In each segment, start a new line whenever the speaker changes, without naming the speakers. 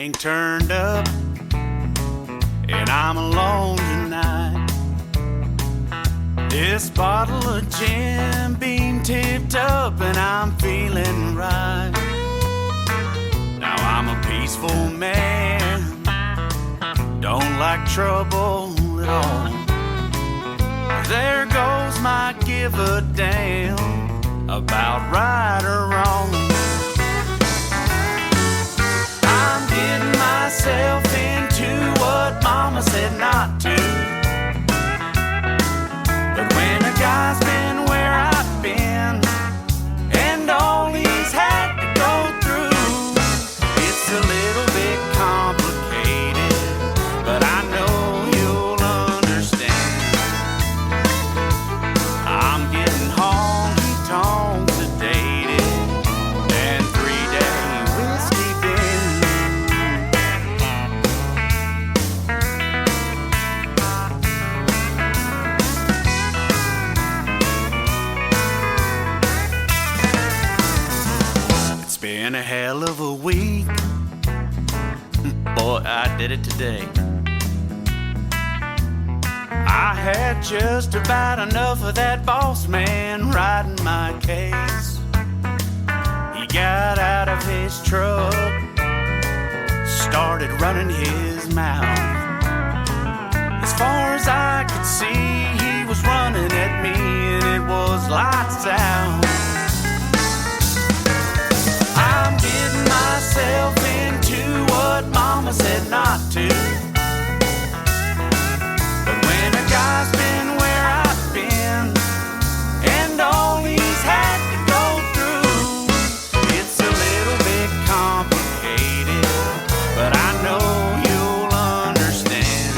ain't turned up, and I'm alone tonight. This bottle of Jim Beam tipped up, and I'm feeling right. Now I'm a peaceful man, don't like trouble at all. There goes my give a damn about right or wrong. I'm getting myself into what mama said not to. But when a guy's been where I've been, and all he's had to go through, it's a little bit complicated, but I know you'll understand. I'm getting honky-tonk sedated, and 3-day whiskey bin. It's been a hell of a week. Boy, I did it today. I had just about enough of that boss man riding my case. He got out of his truck, started running his mouth. As far as I could see, he was running at me, and it was lights out. I'm getting myself into what mama said not to. But when a guy's been where I've been, and all he's had to go through, it's a little bit complicated, but I know you'll understand.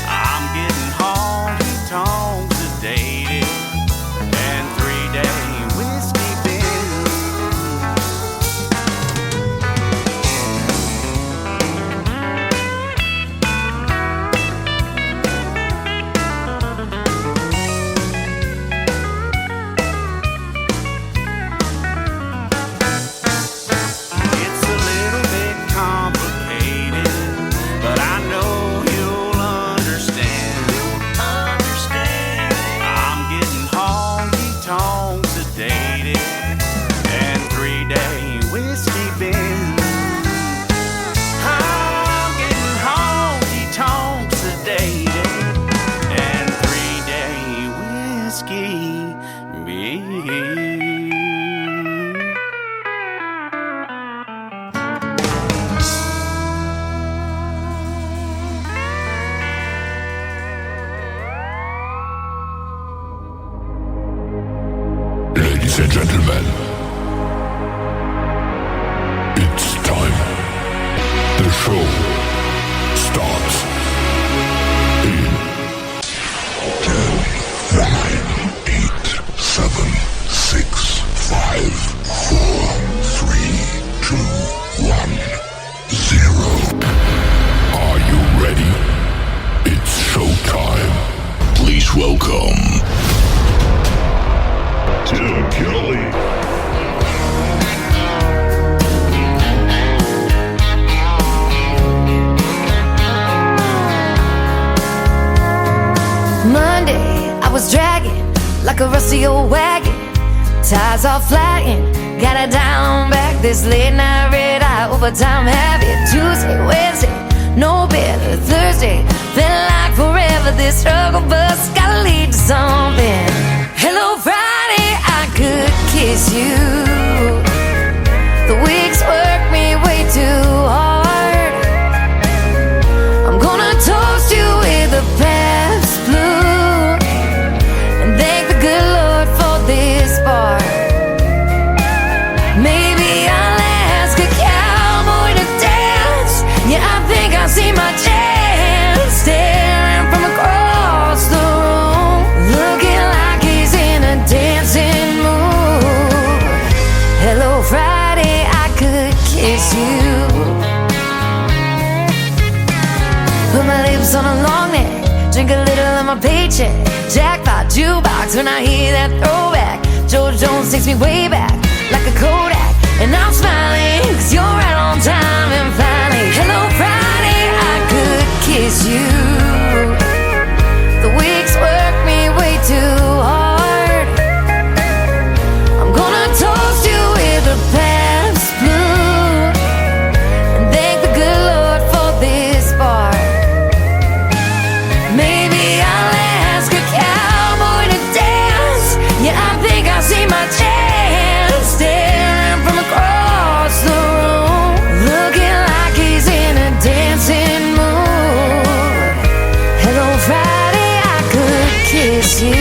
I'm getting honky-tonk sedated, and 3-day whiskey bin. It's a little bit complicated, but I know you'll understand. I'm getting honky-tonk sedated, and 3-day whiskey bin. I'm getting honky-tonk sedated, and 3-day whiskey bin.
Ladies and gentlemen, it's time. The show starts in 10, 9, 8, 7, 6, 5, 4, 3, 2, 1, 0. Are you ready? It's showtime. Please welcome Tim Kelly.
Monday, I was dragging like a rusty old wagon. Tires all flying, got it down back. This late night red eye overtime habit. Tuesday, Wednesday, no better. Thursday, felt like forever. This struggle bus gotta lead to something. Hello, Friday, I could kiss you. The weeks work me way too hard. I'm gonna toast you with a past blue and thank the good Lord for this bar. Maybe I'll ask a cowboy to dance. Yeah, I think I see my chance. Staring from across the room, looking like he's in a dancing mood. Hello, Friday, I could kiss you. Put my lips on a long neck, drink a little of my paycheck. Jackpot jukebox when I hear that throwback. George Jones takes me way back like a Kodak. And I'm smiling 'cause you're right on time. And finally, hello Friday, I could kiss you. The weeks work me way too hard. I'm gonna toast you with a Pabst Blue and thank the good Lord for this bar. Maybe I'll ask a cowboy to dance. Yeah, I think I see my chance staring from across the room, looking like he's in a dancing mood. Hello Friday, I could kiss you.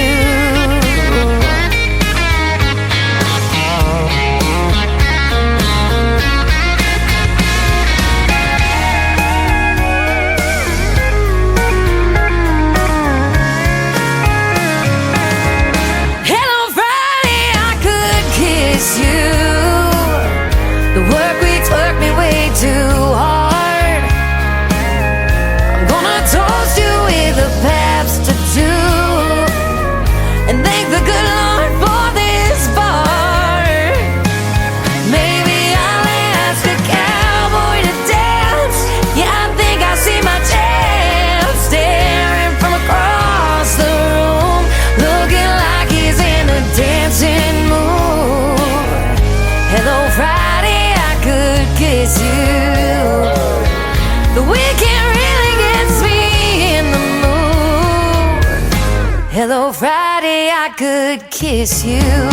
Hello Friday, I could kiss you. The work weeks work me way too hard. I'm gonna toast you with a Pabst to do and thank the good Lord for this bar. Maybe I'll ask a cowboy to dance. Yeah, I think I see my chance staring from across the room, looking like he's in a dancing mood. Hello Friday, I could kiss you. The weekend really gets me in the mood. Hello Friday, I could kiss you.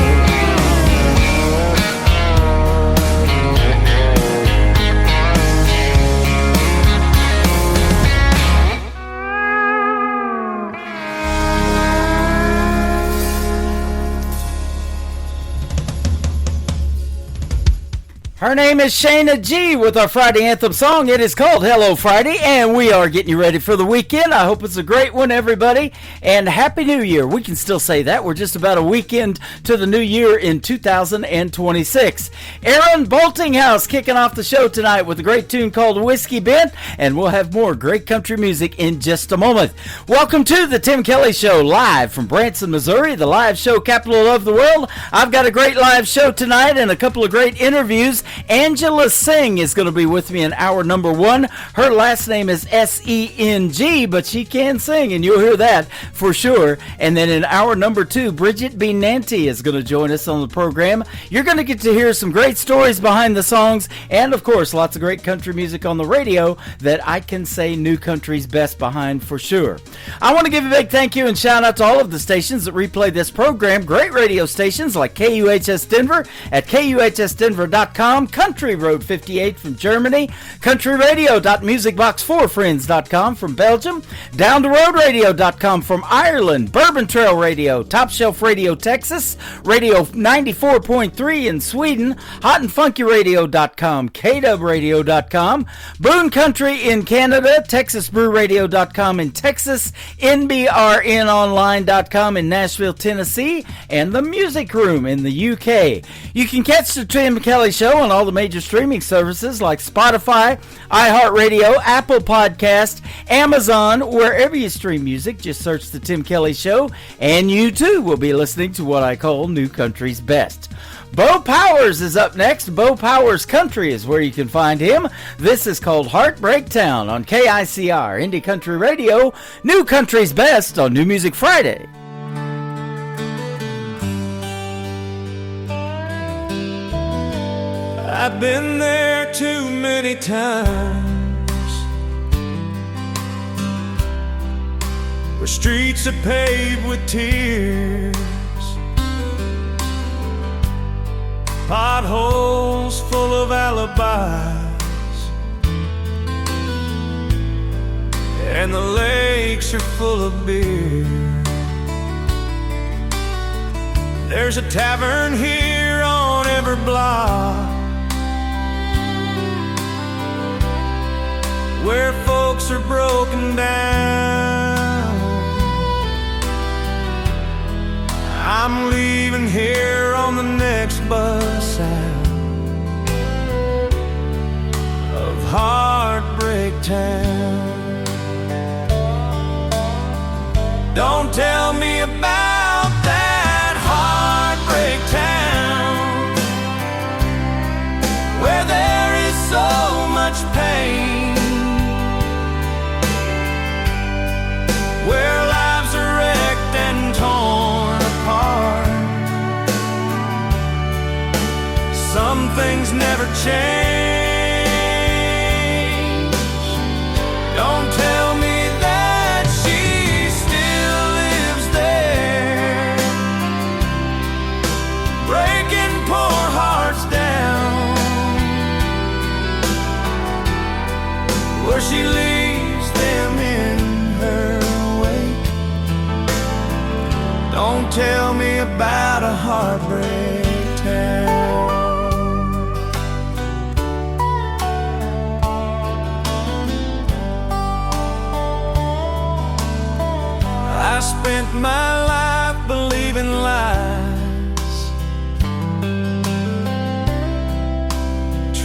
Her name is Shayna G with our Friday anthem song. It is called Hello Friday, and we are getting you ready for the weekend. I hope it's a great one, everybody, and Happy New Year. We can still say that. We're just about a weekend to the new year in 2026. Aaron Boltinghouse kicking off the show tonight with a great tune called Whiskey Bent, and we'll have more great country music in just a moment. Welcome to the Tim Kelly Show, live from Branson, Missouri, the live show capital of the world. I've got a great live show tonight and a couple of great interviews. Angela Singh is going to be with me in hour number 1. Her last name is S-E-N-G, but she can sing, and you'll hear that for sure. And then in hour number 2, Bridget B. Nanty is going to join us on the program. You're going to get to hear some great stories behind the songs, and of course, lots of great country music on the radio that I can say new country's best behind for sure. I want to give a big thank you and shout out to all of the stations that replay this program. Great radio stations like KUHS Denver at KUHSdenver.com, Country Road 58 from Germany, countryradio.musicbox4friends.com from Belgium, downtheroadradio.com from Ireland, Bourbon Trail Radio, Top Shelf Radio Texas, Radio 94.3 in Sweden, hotandfunkyradio.com, KWradio.com, Boone Country in Canada, TexasBrewRadio.com in Texas, NBRNonline.com in Nashville, Tennessee, and the Music Room in the UK. You can catch the Tim Kelly Show on all the major streaming services like Spotify, iHeartRadio, Apple Podcast, Amazon, wherever you stream music. Just search the Tim Kelly Show, and you too will be listening to what I call New Country's Best. Bo Powers is up next. Bo Powers Country is where you can find him. This is called Heartbreak Town on KICR, Indie Country Radio, New Country's Best on New Music Friday.
I've been there too many times, where streets are paved with tears, potholes full of alibis, and the lakes are full of beer. There's a tavern here on every block where folks are broken down. I'm leaving here on the next bus out of Heartbreak Town. Don't tell me about that Heartbreak Town. much pain, where lives are wrecked and torn apart. Some things never change. Don't tell me that she still lives there, breaking poor hearts down, where she leaves them in her wake. Don't tell me about a heartbreak town. I spent my life believing lies,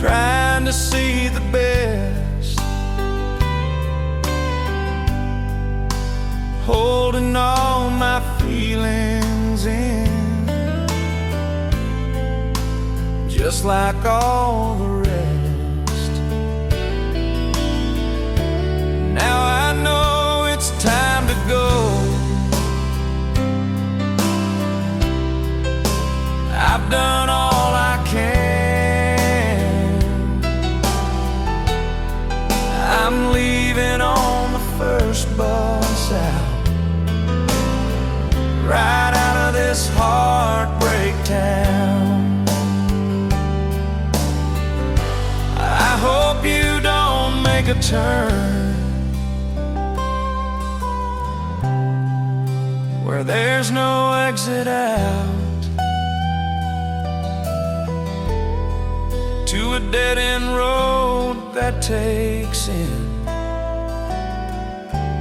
trying to see the best, holding all my feelings in, just like all the rest. Now I know it's time to go. I've done all I can. I'm leaving on the first bus out, right out of this heartbreak town. I hope you don't make a turn where there's no exit out, to a dead-end road that takes in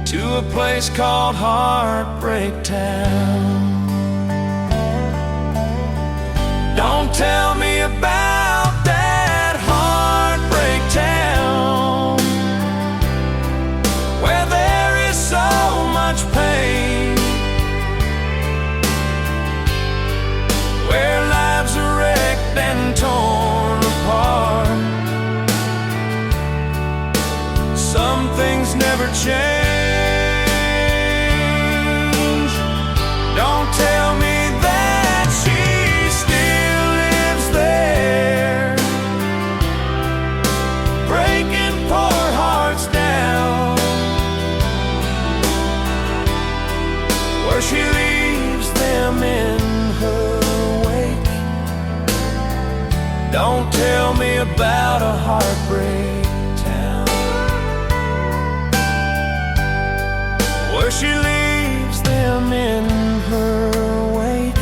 to a place called Heartbreak Town. Don't tell me about that Heartbreak Town, where there is so much pain, where lives are wrecked and torn apart. Some things never change. Don't tell me that she still lives there, breaking poor hearts down, where she leaves them in her wake. Don't tell me about a heartbreak town, where she leaves them in her wake.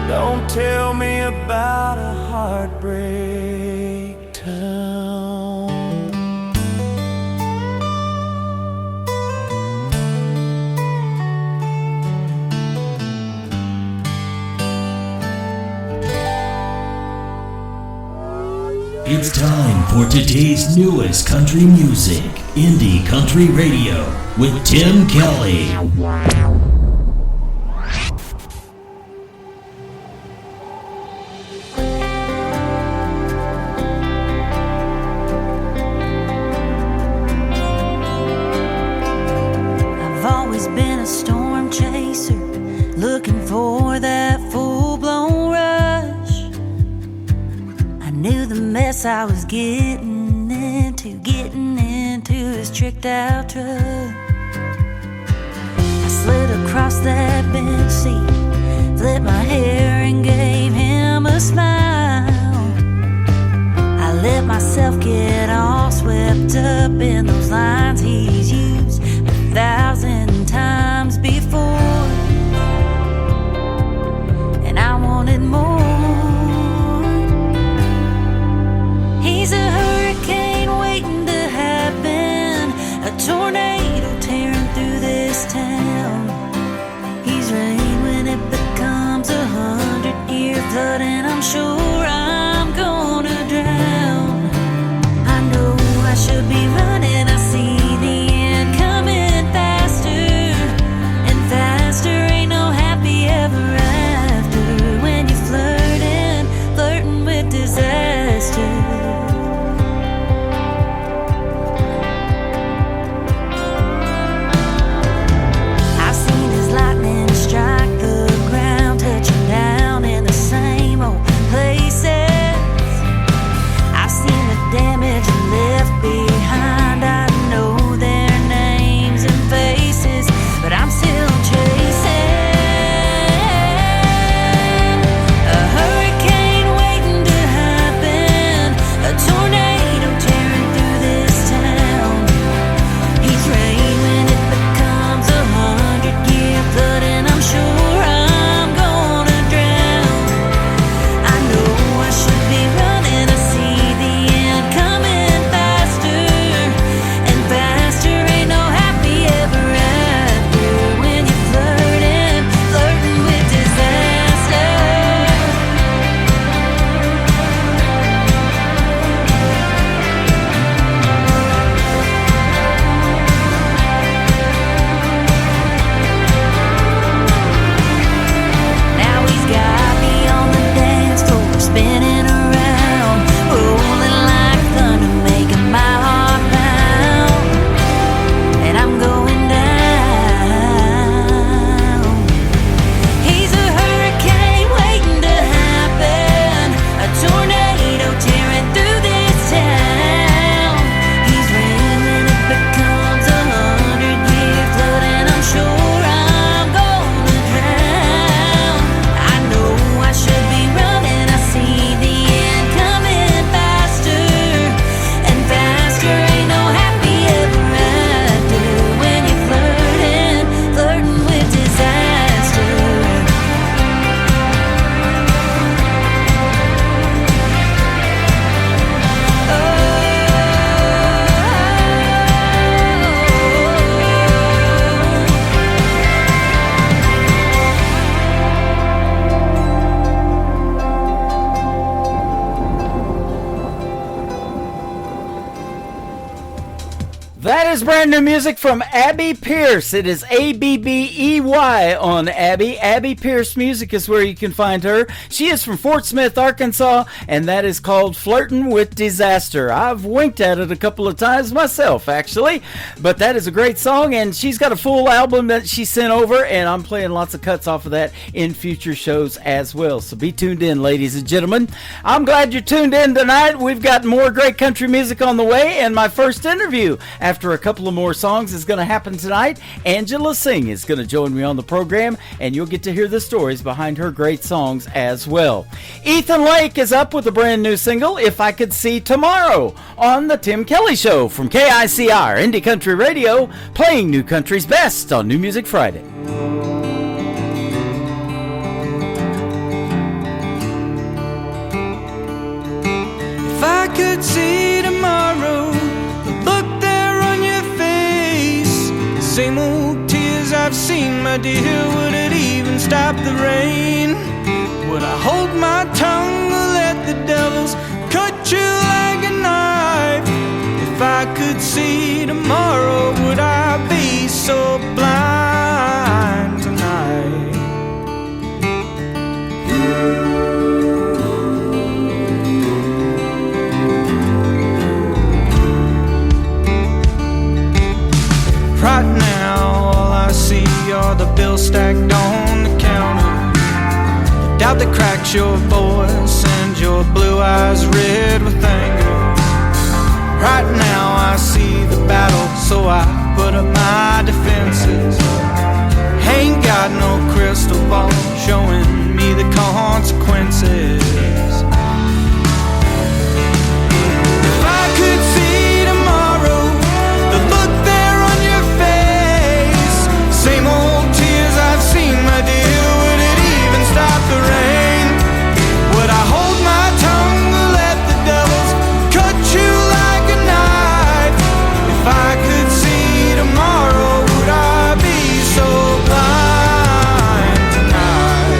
Don't tell me about a heartbreak town.
It's time for today's newest country music, Indie Country Radio, with Tim Kelly.
I've always been a storm chaser, looking for that full-blown rush. I knew the mess I was getting into his tricked-out truck. I slid across that bench seat, flipped my hair and gave him a smile. I let myself get all swept up in those lines he's used 1,000 times before, and I wanted more. He's a hurricane waiting to happen, a tornado tearing through this town. He's rain when it becomes 100-year flood, and I'm sure I'm gonna drown. I know I should be running, I see the end coming fast.
That is brand new music from Abby Pierce. It is Abbey on Abby. Abby Pierce Music is where you can find her. She is from Fort Smith, Arkansas, and that is called Flirtin' with Disaster. I've winked at it a couple of times myself, actually, but that is a great song, and she's got a full album that she sent over, and I'm playing lots of cuts off of that in future shows as well. So be tuned in, ladies and gentlemen. I'm glad you're tuned in tonight. We've got more great country music on the way, and my first interview after a couple of more songs is going to happen tonight. Angela Singh is going to join me on the program, and you'll get to hear the stories behind her great songs as well. Ethan Lake is up with a brand new single, If I Could See Tomorrow, on the Tim Kelly Show from KICR Indie Country Radio, playing new country's best on New Music Friday.
If I could see tomorrow, same old tears I've seen, my dear, would it even stop the rain? Would I hold my tongue or let the devils cut you like a knife? If I could see tomorrow, would I be so blind tonight? Right now, all I see are the bills stacked on the counter. The doubt that cracks your voice and your blue eyes red with anger. Right now, I see the battle, so I put up my defenses. Ain't got no crystal ball showing me the consequences. If I could see tomorrow, the look there on your face, same old tears I've seen, my dear, would it even stop the rain? Would I hold my tongue or let the devils cut you like a knife? If I could see tomorrow, would I be so blind tonight?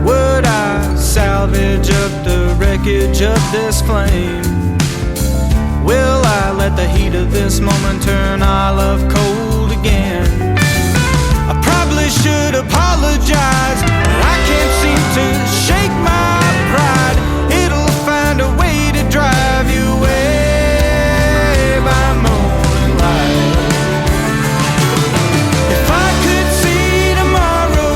Would I salvage up the wreckage of this flame? Will I let the heat of this moment turn our love cold again? I probably should apologize, but I can't seem to shake my pride. It'll find a way to drive you away by morning light. If I could see tomorrow,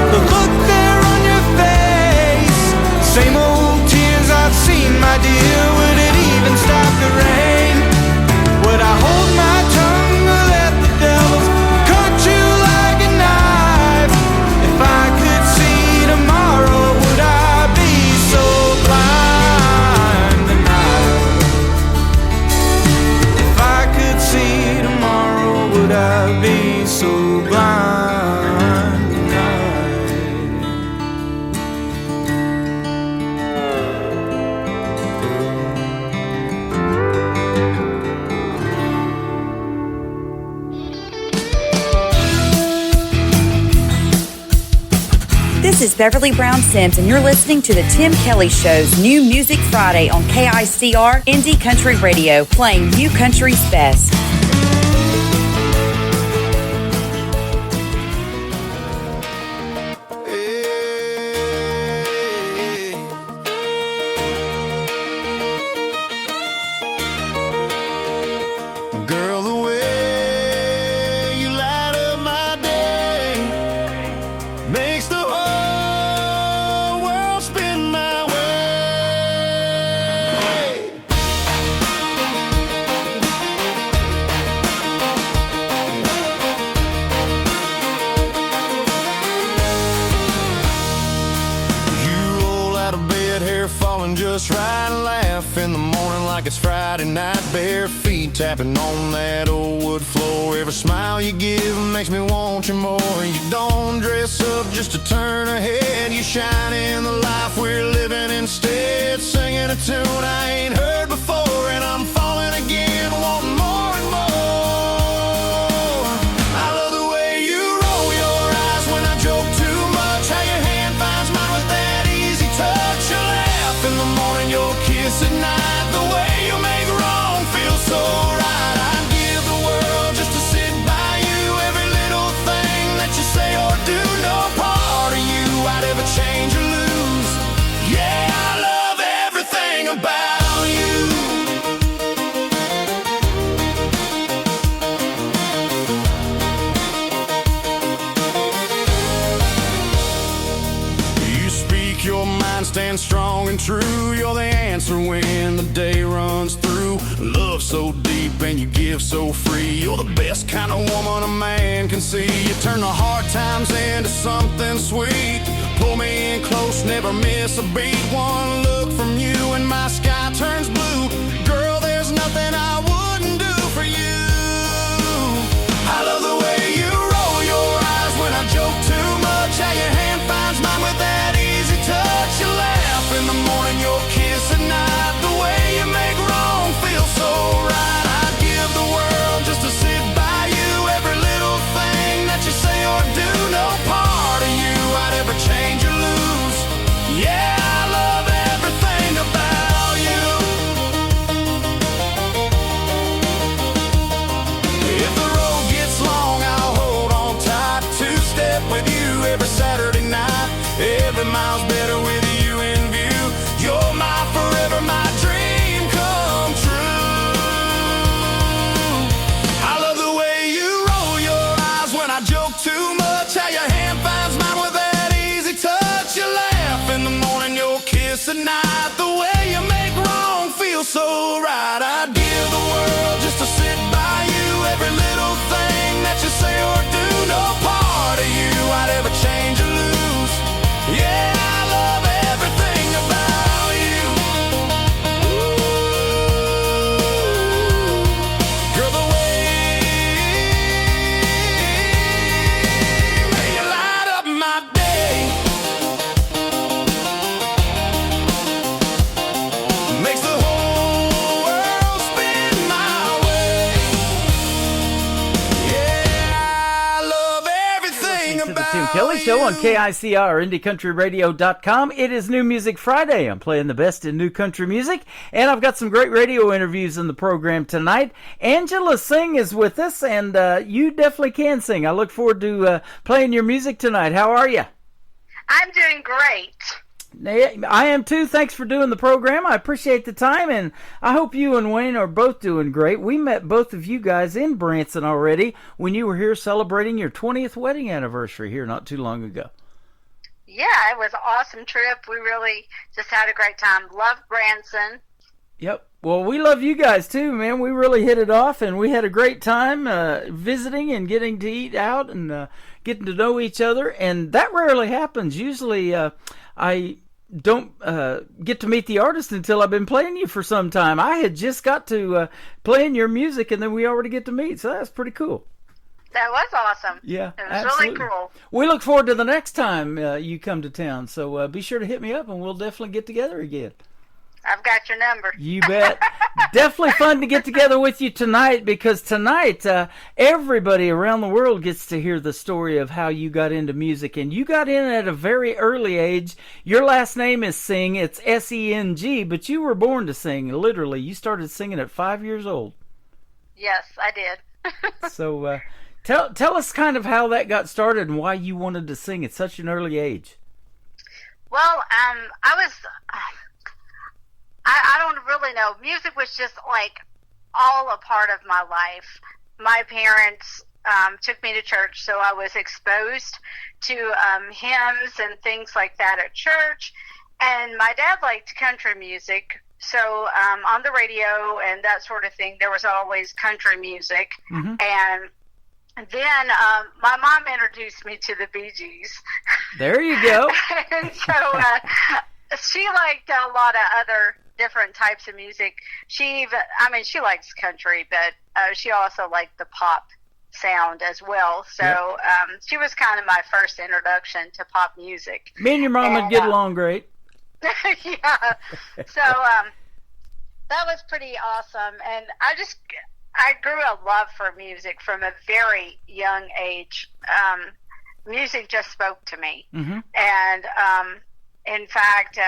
the look there on your face, same old tears I've seen, my dear, would it even stop the rain? Would I hold my tongue or let the devils cut you like a knife? If I could see tomorrow, would I be so blind tonight? If I could see tomorrow, would I be so blind tonight?
This is Beverly Brown Sims, and you're listening to the Tim Kelly Show's New Music Friday on KICR Indie Country Radio, playing new country's best.
Girl, the way you light up my day makes the whole world spin my way. You roll out of bed, hair falling just right, and laugh in the morning like it's Friday night. Bare feet tapping on that old wood floor. Every smile you give makes me want you more. You don't dress up just to turn a head. You shine in the life we're living instead. Singing a tune I ain't heard before, and I'm falling again.
strong and true. You're the answer when the day runs through. Love so deep and you give so free. You're the best kind of woman a man can see. You turn the hard times into something sweet. Pull me in close, never miss a beat. One look from you and my sky turns blue. Girl, there's nothing I wouldn't do for you. I love the way you roll your eyes when I joke too much. How your hand finds mine with that easy touch. You laugh in the morning, your kiss at night. The way you make wrong feel so right. I'd give the world just to sit by you. Every little thing that you say or do, no part of you I'd ever change or lose. Yeah, I love everything about you. If the road gets long, I'll hold on tight. Two-step with you every Saturday night. Every mile's better with you in view. You're my forever, my dream come true. I love the way you roll your eyes when I joke too much. How your hand finds mine with that easy touch. You laugh in the morning, your kiss at night. The way you make wrong feel so right. I'd give the world just to sit by you. Every little thing that you say or do, no part of you I'd ever change or lose. Yeah, I love everything about you. Ooh, girl, the way you light up my day makes the whole world spin my way. Yeah, I love everything
To the
about
Tim Kelly Show on
you.
KICR, IndieCountryRadio.com. It is New Music Friday. I'm playing the best in new country music, and I've got some great radio interviews in the program tonight. Angela Singh is with us, and you definitely can sing. I look forward to playing your music tonight. How are you?
I'm doing great.
I am too. Thanks for doing the program. I appreciate the time, and I hope you and Wayne are both doing great. We met both of you guys in Branson already when you were here celebrating your 20th wedding anniversary here not too long ago.
Yeah, it was an awesome trip. We really just had a great time. Loved Branson.
Yep. Well, we love you guys too, man. We really hit it off, and we had a great time visiting and getting to eat out and getting to know each other. And that rarely happens. Usually, I don't get to meet the artist until I've been playing you for some time. I had just got to playing your music, and then we already get to meet. So that's pretty cool.
That was awesome.
Yeah,
it was
absolutely.
really cool.
We look forward to the next time you come to town. So be sure to hit me up, and we'll definitely get together again.
I've got your number.
You bet. Definitely fun to get together with you tonight, because tonight everybody around the world gets to hear the story of how you got into music. And you got in at a very early age. Your last name is Singh. It's S-E-N-G, but you were born to sing. Literally, you started singing at 5 years old.
Yes, I did.
So tell us kind of how that got started and why you wanted to sing at such an early age.
Well, I don't really know. Music was just like all a part of my life. My parents took me to church, so I was exposed to hymns and things like that at church. And my dad liked country music, so on the radio and that sort of thing, there was always country music.
Mm-hmm.
And then my mom introduced me to the Bee Gees.
There you go.
And so she liked a lot of other different types of music. She likes country, but she also liked the pop sound as well. So she was kind of my first introduction to pop music.
Me and your mom would get along great.
Yeah. So that was pretty awesome. And I grew a love for music from a very young age. Music just spoke to me.
Mm-hmm.
And in fact,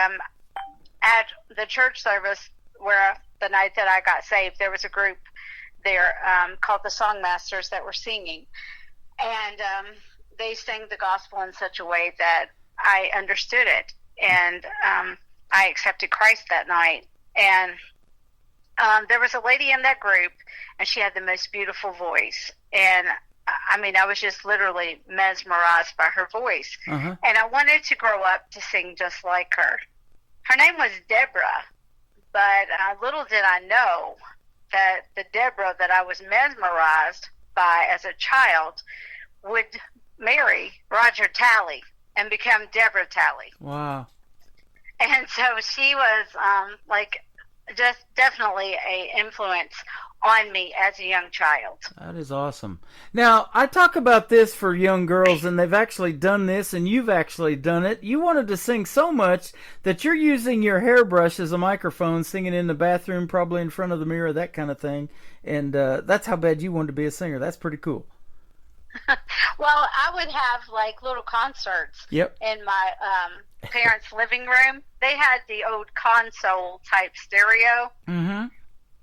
at the church service where the night that I got saved, there was a group there called the Songmasters that were singing. And they sang the gospel in such a way that I understood it. And I accepted Christ that night. And there was a lady in that group, and she had the most beautiful voice. And I was just literally mesmerized by her voice.
Uh-huh.
And I wanted to grow up to sing just like her. Her name was Deborah, but little did I know that the Deborah that I was mesmerized by as a child would marry Roger Talley and become Deborah Talley.
Wow.
And so she was just definitely a influence on me as a young child.
That is awesome. Now, I talk about this for young girls, and they've actually done this, and you've actually done it. You wanted to sing so much that you're using your hairbrush as a microphone, singing in the bathroom, probably in front of the mirror, that kind of thing. And that's how bad you wanted to be a singer. That's pretty cool.
Well, I would have like little concerts in my parents' living room. They had the old console type stereo.
Mm-hmm.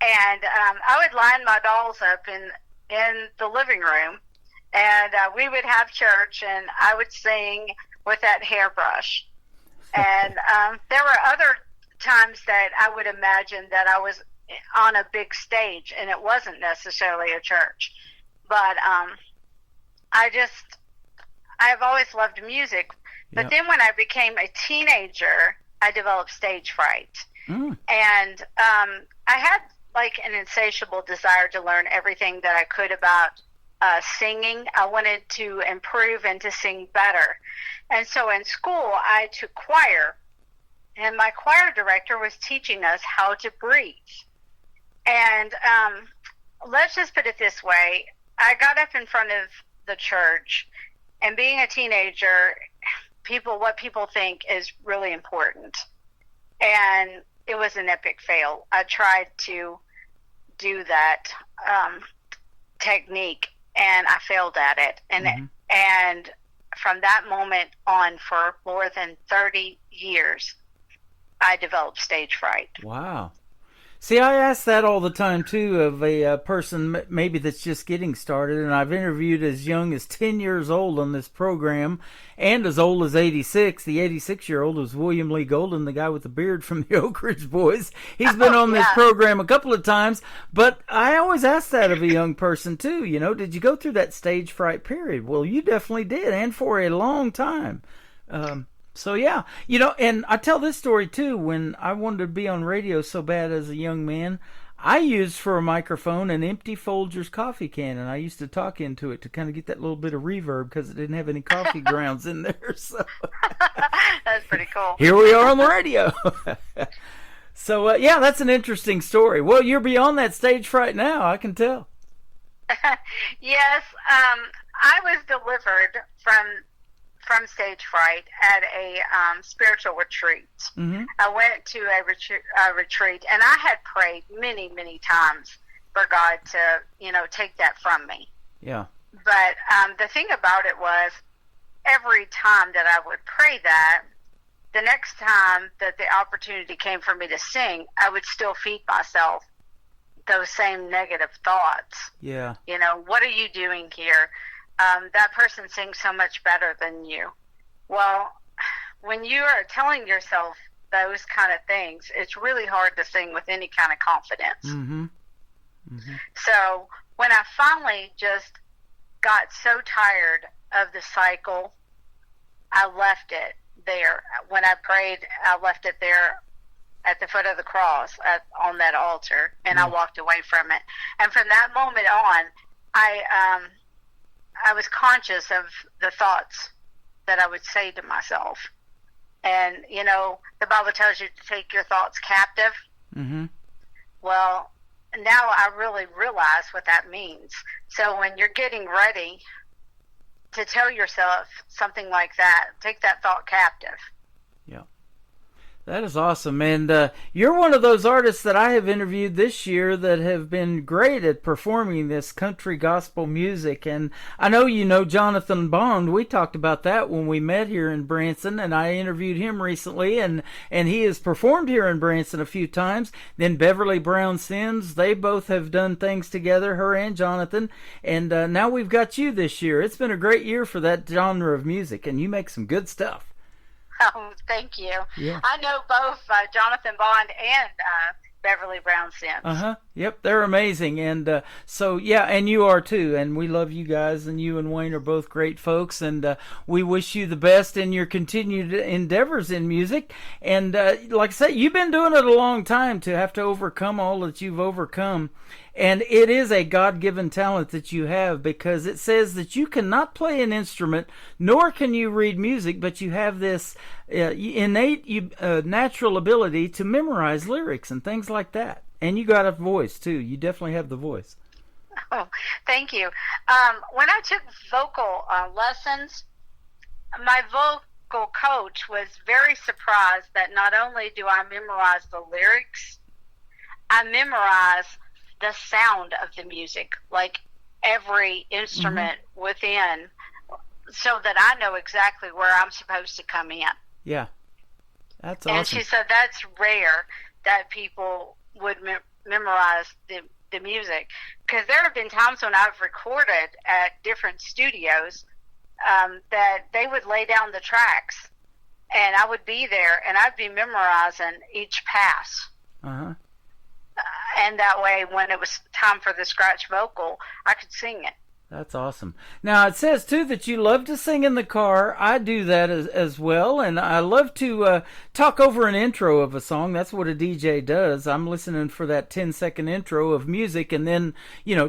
And I would line my dolls up in the living room, and we would have church, and I would sing with that hairbrush. And there were other times that I would imagine that I was on a big stage, and it wasn't necessarily a church. But I've always loved music. But then when I became a teenager, I developed stage fright.
Mm.
And I had like an insatiable desire to learn everything that I could about singing. I wanted to improve and to sing better. And so in school, I took choir, and my choir director was teaching us how to breathe. And let's just put it this way. I got up in front of the church, and being a teenager, what people think is really important. And it was an epic fail. I tried to do that technique, and I failed at it. And from that moment on, for more than 30 years, I developed stage fright.
Wow. See, I ask that all the time, too, of a person maybe that's just getting started, and I've interviewed as young as 10 years old on this program, and as old as 86. The 86-year-old was William Lee Golden, the guy with the beard from the Oak Ridge Boys. He's been on this program a couple of times, but I always ask that of a young person, too. You know, did you go through that stage fright period? Well, you definitely did, and for a long time. So, yeah, you know, and I tell this story, too. When I wanted to be on radio so bad as a young man, I used for a microphone an empty Folgers coffee can, and I used to talk into it to kind of get that little bit of reverb because it didn't have any coffee grounds in there. So
that's pretty cool.
Here we are on the radio. So, yeah, that's an interesting story. Well, you're beyond that stage fright now, I can tell.
Yes, I was delivered from stage fright at a spiritual retreat.
Mm-hmm.
I went to a retreat, and I had prayed many, many times for God to, you know, take that from me.
Yeah.
But the thing about it was, every time that I would pray that, the next time that the opportunity came for me to sing, I would still feed myself those same negative thoughts.
Yeah.
You know, what are you doing here? That person sings so much better than you. Well, when you are telling yourself those kind of things, it's really hard to sing with any kind of confidence.
Mm-hmm. Mm-hmm.
So when I finally just got so tired of the cycle, I left it there. When I prayed, I left it there at the foot of the cross on that altar, and I walked away from it. And from that moment on, I was conscious of the thoughts that I would say to myself. And, you know, the Bible tells you to take your thoughts captive.
Mm-hmm.
Well, now I really realize what that means. So when you're getting ready to tell yourself something like that, take that thought captive.
Yeah. That is awesome. And you're one of those artists that I have interviewed this year that have been great at performing this country gospel music. And I know you know Jonathan Bond. We talked about that when we met here in Branson, and I interviewed him recently, and he has performed here in Branson a few times. Then Beverly Brown Sims, they both have done things together, her and Jonathan. And now we've got you this year. It's been a great year for that genre of music, and you make some good stuff.
Oh, thank you.
Yeah.
I know both Jonathan Bond and Beverly Brown Sims.
Uh-huh. Yep, they're amazing, and so yeah, and you are too, and we love you guys, and you and Wayne are both great folks, and we wish you the best in your continued endeavors in music. And like I said, you've been doing it a long time to have to overcome all that you've overcome, and it is a God-given talent that you have, because it says that you cannot play an instrument, nor can you read music, but you have this innate natural ability to memorize lyrics and things like that. And you got a voice, too. You definitely have the voice.
Oh, thank you. When I took vocal lessons, my vocal coach was very surprised that not only do I memorize the lyrics, I memorize the sound of the music, like every instrument within, so that I know exactly where I'm supposed to come in.
Yeah. That's awesome.
And she said that's rare that people would memorize the music, because there have been times when I've recorded at different studios that they would lay down the tracks and I would be there and I'd be memorizing each pass. And that way, when it was time for the scratch vocal, I could sing it.
That's awesome. Now, it says, too, that you love to sing in the car. I do that as well, and I love to talk over an intro of a song. That's what a DJ does. I'm listening for that 10-second intro of music, and then,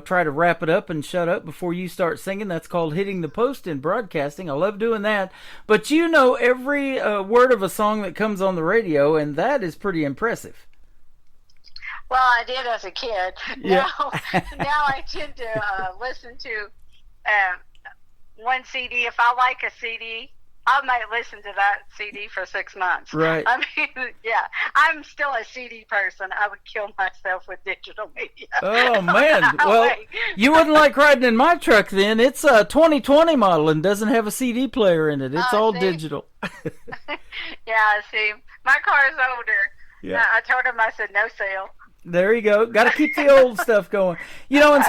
try to wrap it up and shut up before you start singing. That's called hitting the post in broadcasting. I love doing that. But you know every word of a song that comes on the radio, and that is pretty impressive.
Well, I did as a kid.
Yeah.
Now I tend to listen to one CD. If I like a CD, I might listen to that CD for 6 months.
Right.
I mean, yeah, I'm still a CD person. I would kill myself with digital media.
Oh, man. Well, you wouldn't like riding in my truck then. It's a 2020 model and doesn't have a CD player in it. It's all digital.
Yeah, see, my car is older.
Yeah.
I told him, I said, no sale.
There you go. Got to keep the old stuff going. And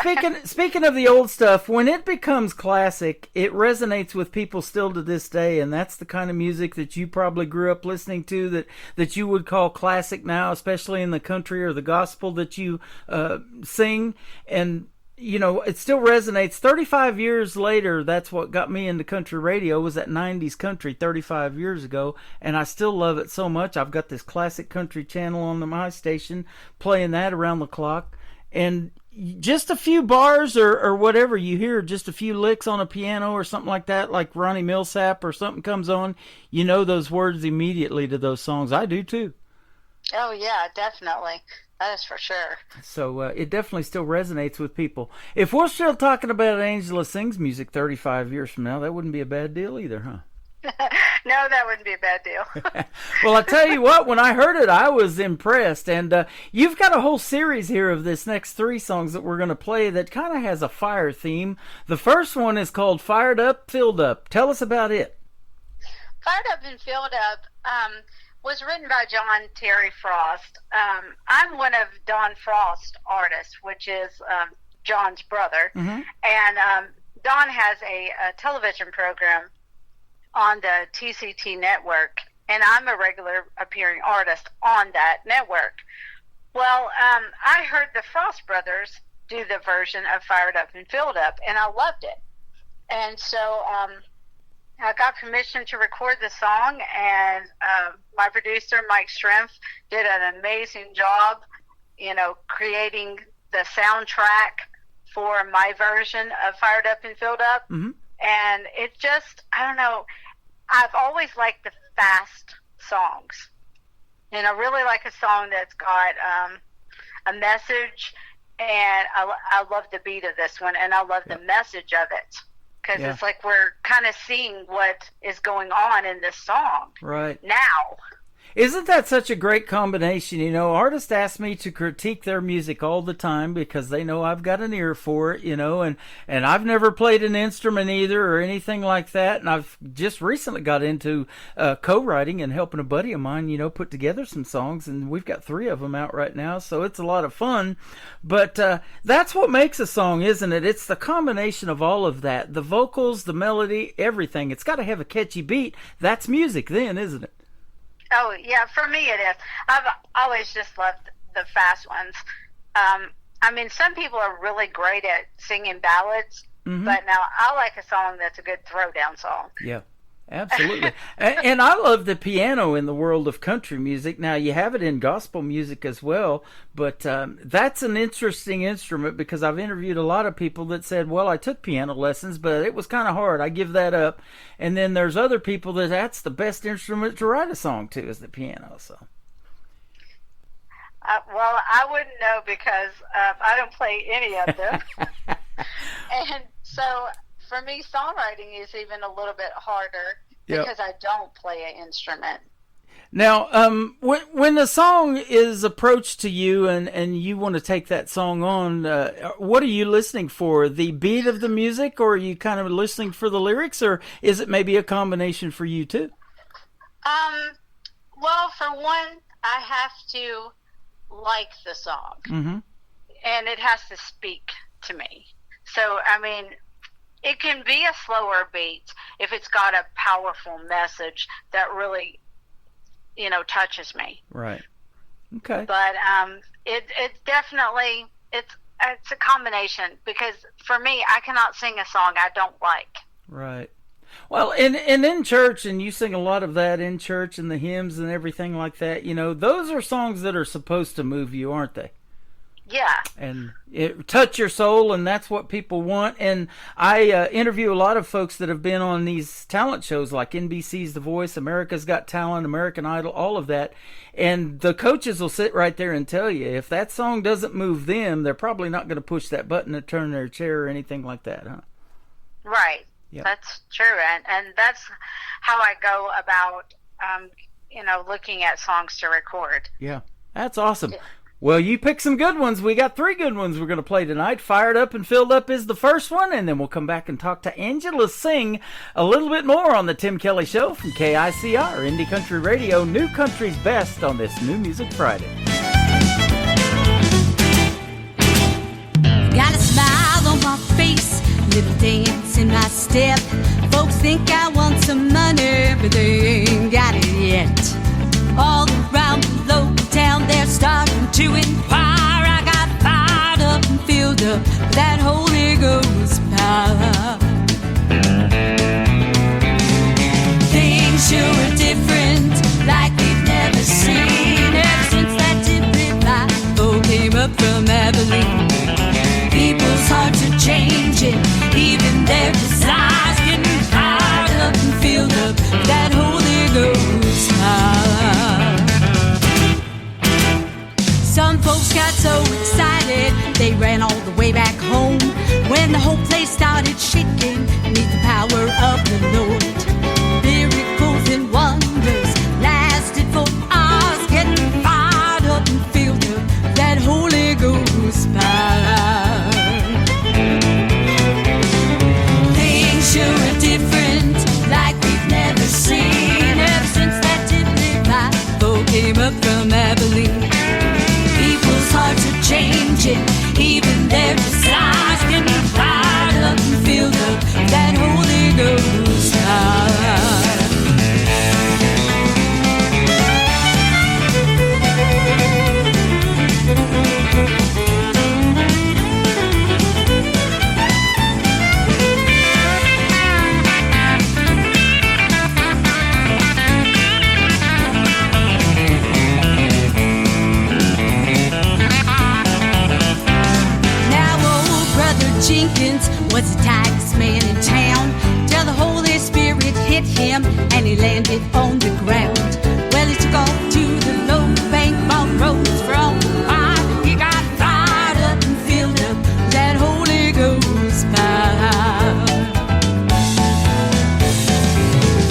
speaking of the old stuff, when it becomes classic, it resonates with people still to this day, and that's the kind of music that you probably grew up listening to that you would call classic now, especially in the country or the gospel that you sing. And it still resonates. 35 years later, that's what got me into country radio, was that 90s country 35 years ago, and I still love it so much. I've got this classic country channel on my station, playing that around the clock, and just a few bars or whatever, you hear just a few licks on a piano or something like that, like Ronnie Millsap or something comes on, you know those words immediately to those songs. I do too.
Oh, yeah, definitely. That is for sure. So
it definitely still resonates with people. If we're still talking about Angela Sings music 35 years from now, that wouldn't be a bad deal either, huh?
No, that wouldn't be a bad deal.
Well, I tell you what, when I heard it, I was impressed. And you've got a whole series here of this next 3 songs that we're going to play that kind of has a fire theme. The first one is called Fired Up, Filled Up. Tell us about it.
Fired Up and Filled Up was written by John Terry Frost. I'm one of Don Frost's artists, which is John's brother.
Mm-hmm.
And Don has a television program on the TCT network, and I'm a regular appearing artist on that network. Well, I heard the Frost brothers do the version of Fired Up and Filled Up, and I loved it. And so I got permission to record the song, and my producer, Mike Strimpf, did an amazing job, creating the soundtrack for my version of Fired Up and Filled Up.
Mm-hmm.
And it just, I don't know, I've always liked the fast songs. And I really like a song that's got a message, and I love the beat of this one, and I love the message of it. Because it's like we're kind of seeing what is going on in this song
right
now.
Isn't that such a great combination? Artists ask me to critique their music all the time because they know I've got an ear for it, and I've never played an instrument either or anything like that. And I've just recently got into co-writing and helping a buddy of mine, put together some songs, and we've got 3 of them out right now, so it's a lot of fun. But that's what makes a song, isn't it? It's the combination of all of that, the vocals, the melody, everything. It's got to have a catchy beat. That's music then, isn't it? Oh,
yeah, for me it is. I've always just loved the fast ones. I mean, some people are really great at singing ballads, but now I like a song that's a good throwdown song.
Yeah, absolutely. And I love the piano in the world of country music. Now, you have it in gospel music as well, but that's an interesting instrument because I've interviewed a lot of people that said, well, I took piano lessons, but it was kind of hard. I give that up. And then there's other people that's the best instrument to write a song to is the piano. So.
Well, I wouldn't know because I don't play any of them. And so for me, songwriting is even a little bit harder because I don't play an instrument.
Now, when a song is approached to you and you want to take that song on, what are you listening for? The beat of the music, or are you kind of listening for the lyrics, or is it maybe a combination for you too?
Well, for one, I have to like the song, and it has to speak to me. So, I mean, it can be a slower beat if it's got a powerful message that really, touches me.
Right. Okay.
But it definitely it's a combination because for me, I cannot sing a song I don't like.
Right. Well, and in church, and you sing a lot of that in church and the hymns and everything like that, those are songs that are supposed to move you, aren't they?
Yeah.
And it touch your soul, and that's what people want. And I interview a lot of folks that have been on these talent shows like NBC's The Voice, America's Got Talent, American Idol, all of that. And the coaches will sit right there and tell you, if that song doesn't move them, they're probably not going to push that button to turn their chair or anything like that, huh?
Right. Yep. That's true. And that's how I go about, looking at songs to record.
Yeah. That's awesome. Yeah. Well, you picked some good ones. We got 3 good ones we're going to play tonight. Fired Up and Filled Up is the first one, and then we'll come back and talk to Angela Sing a little bit more on the Tim Kelly Show from KICR, Indie Country Radio, New Country's Best on this New Music Friday.
Got a smile on my face, little dance in my step. Folks think I want some money, but they ain't got it yet. All around the local town, they're starting to inquire. I got fired up and filled up with that Holy Ghost power. Things sure are different, like we've never seen. Ever since that Tippit Bible came up from Abilene, people's hearts are changing, even their desires getting fired up and filled up with that Holy Ghost power. Some folks got so excited they ran all the way back home when the whole place started shaking beneath the power of the Lord. Miracles and wonders lasted for hours, getting fired up and filled up with that Holy Ghost power. Things sure are different, like we've never seen. Ever since that Tippit Bible came up from Abilene, people's hearts are changing, even their desires can be fired up and filled up with that Holy Ghost power. Jenkins was the tightest man in town till the Holy Spirit hit him and he landed on the ground. Well, he took off to the low bank, bought rose from the fire. He got fired up and filled up with that Holy Ghost power.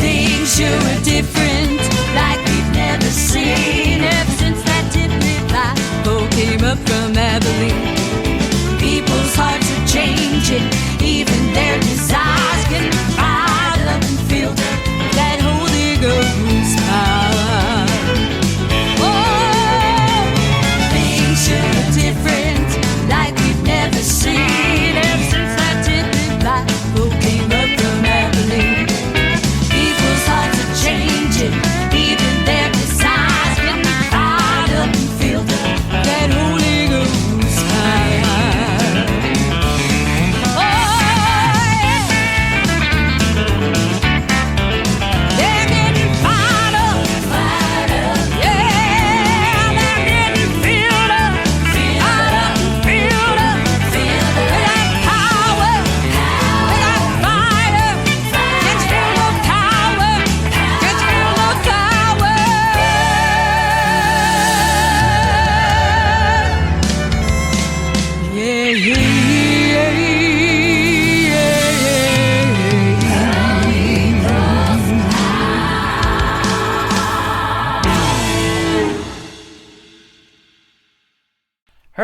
Things sure are different, like we've never seen. Ever since that Tippit Bible came up from Abilene, people's hearts are changing, even their desires getting fired up and filled up with that Holy Ghost power.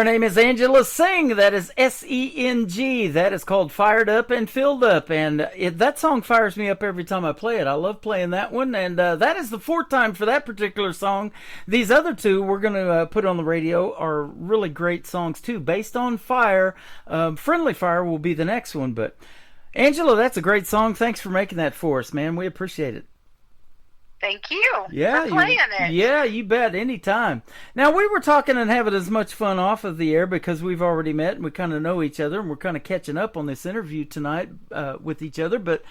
Her name is Angela Sing. That is S-E-N-G. That is called Fired Up and Filled Up. And that song fires me up every time I play it. I love playing that one. And that is the fourth time for that particular song. These other two we're going to put on the radio are really great songs, too, based on fire. Friendly Fire will be the next one. But, Angela, that's a great song. Thanks for making that for us, man. We appreciate it.
Thank you for
Yeah,
playing it.
yeah, you bet. Anytime. Now, we were talking and having as much fun off of the air because we've already met and we kind of know each other, and we're kind of catching up on this interview tonight with each other. But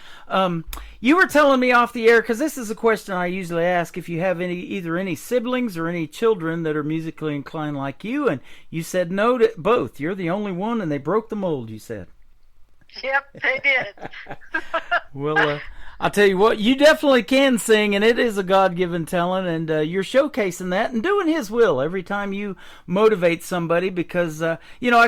you were telling me off the air, because this is a question I usually ask, if you have either any siblings or any children that are musically inclined like you, and you said no to both. You're the only one, and they broke the mold, you said.
Yep, they did.
Well, I'll tell you what, you definitely can sing, and it is a God-given talent, and you're showcasing that and doing His will every time you motivate somebody because, I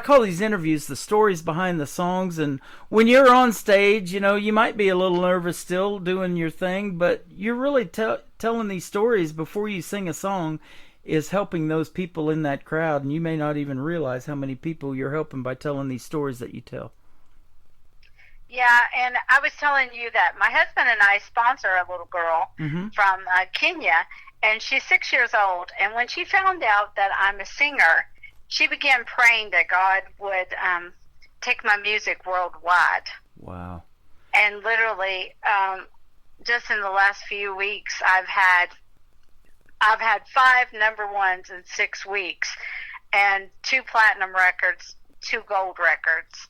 call these interviews the stories behind the songs, and when you're on stage, you might be a little nervous still doing your thing, but you're really telling these stories before you sing a song is helping those people in that crowd, and you may not even realize how many people you're helping by telling these stories that you tell.
Yeah, and I was telling you that my husband and I sponsor a little girl from Kenya, and she's 6 years old. And when she found out that I'm a singer, she began praying that God would take my music worldwide.
Wow.
And literally, just in the last few weeks, I've had 5 number ones in 6 weeks, and 2 platinum records, 2 gold records.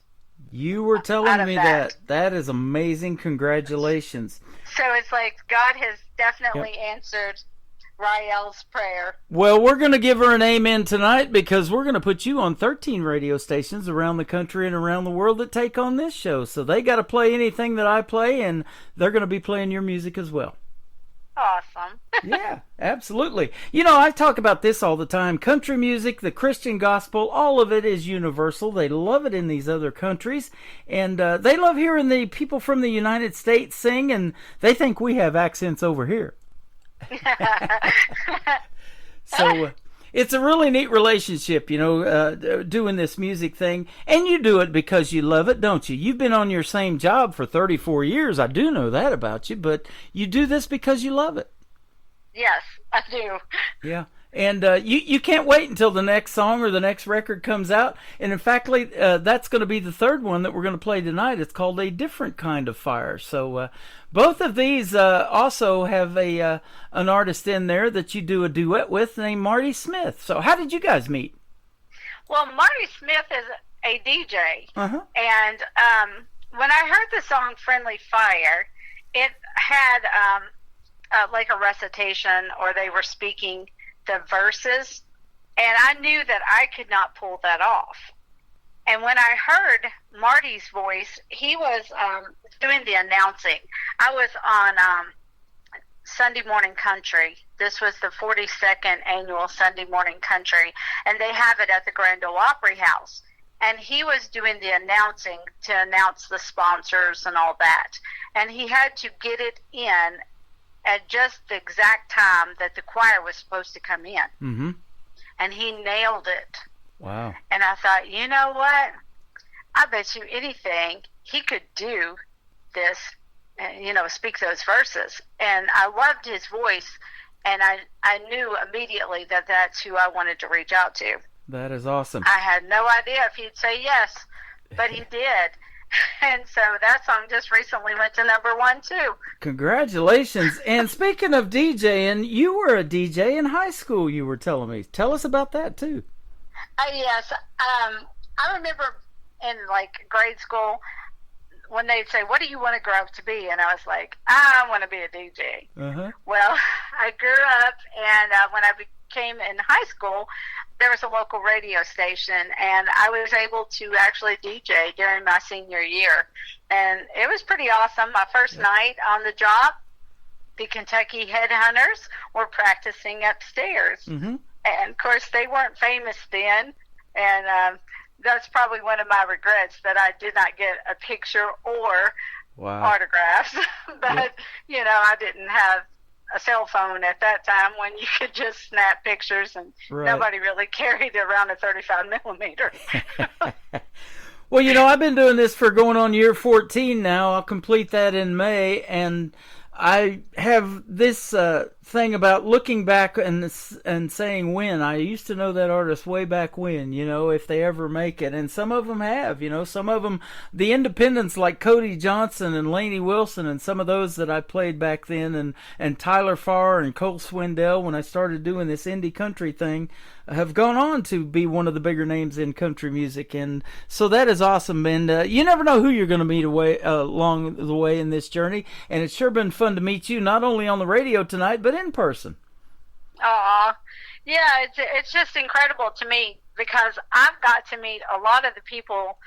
You were telling me that. That is amazing. Congratulations.
So it's like God has definitely answered Rael's prayer.
Well, we're going to give her an amen tonight because we're going to put you on 13 radio stations around the country and around the world that take on this show. So they got to play anything that I play, and they're going to be playing your music as well.
Awesome.
Yeah, absolutely. I talk about this all the time. Country music, the Christian gospel, all of it is universal. They love it in these other countries. And they love hearing the people from the United States sing, and they think we have accents over here. So it's a really neat relationship, doing this music thing. And you do it because you love it, don't you? You've been on your same job for 34 years. I do know that about you, but you do this because you love it.
Yes, I do.
Yeah. And you can't wait until the next song or the next record comes out. And in fact, that's going to be the third one that we're going to play tonight. It's called A Different Kind of Fire. So both of these also have an artist in there that you do a duet with named Marty Smith. So how did you guys meet?
Well, Marty Smith is a DJ.
Uh-huh.
And when I heard the song Friendly Fire, it had like a recitation, or they were speaking the verses, and I knew that I could not pull that off. And when I heard Marty's voice, he was doing the announcing. I was on Sunday Morning Country. This was the 42nd annual Sunday Morning Country, and they have it at the Grand Ole Opry House. And he was doing the announcing to announce the sponsors and all that. And he had to get it in at just the exact time that the choir was supposed to come in.
Mm-hmm.
And he nailed it.
Wow.
And I thought, you know what? I bet you anything he could do this, speak those verses. And I loved his voice, and I knew immediately that that's who I wanted to reach out to.
That is awesome.
I had no idea if he'd say yes, but he did. And so that song just recently went to number 1 too.
Congratulations. And speaking of DJing, you were a DJ in high school, you were telling me. Tell us about that too.
Yes. I remember in grade school when they'd say, "What do you want to grow up to be?" And I was like, "I want to be a DJ."
Uh-huh.
Well, I grew up, and when I became in high school, there was a local radio station, and I was able to actually DJ during my senior year. And it was pretty awesome. My first night on the job, the Kentucky Headhunters were practicing upstairs.
Mm-hmm.
And, of course, they weren't famous then. And that's probably one of my regrets, that I did not get a picture or autographs. But, I didn't have a cell phone at that time when you could just snap pictures, and
Right.
nobody really carried around a 35 millimeter.
Well, I've been doing this for going on year 14 now. I'll complete that in May, and I have this thing about looking back and saying when. I used to know that artist way back when, if they ever make it. And some of them have, some of them, the independents like Cody Johnson and Lainey Wilson and some of those that I played back then, and Tyler Farr and Cole Swindell when I started doing this indie country thing, have gone on to be one of the bigger names in country music. And so that is awesome. And you never know who you're going to meet along the way in this journey. And it's sure been fun to meet you, not only on the radio tonight, but in person.
Aw, yeah, it's just incredible to me because I've got to meet a lot of the people,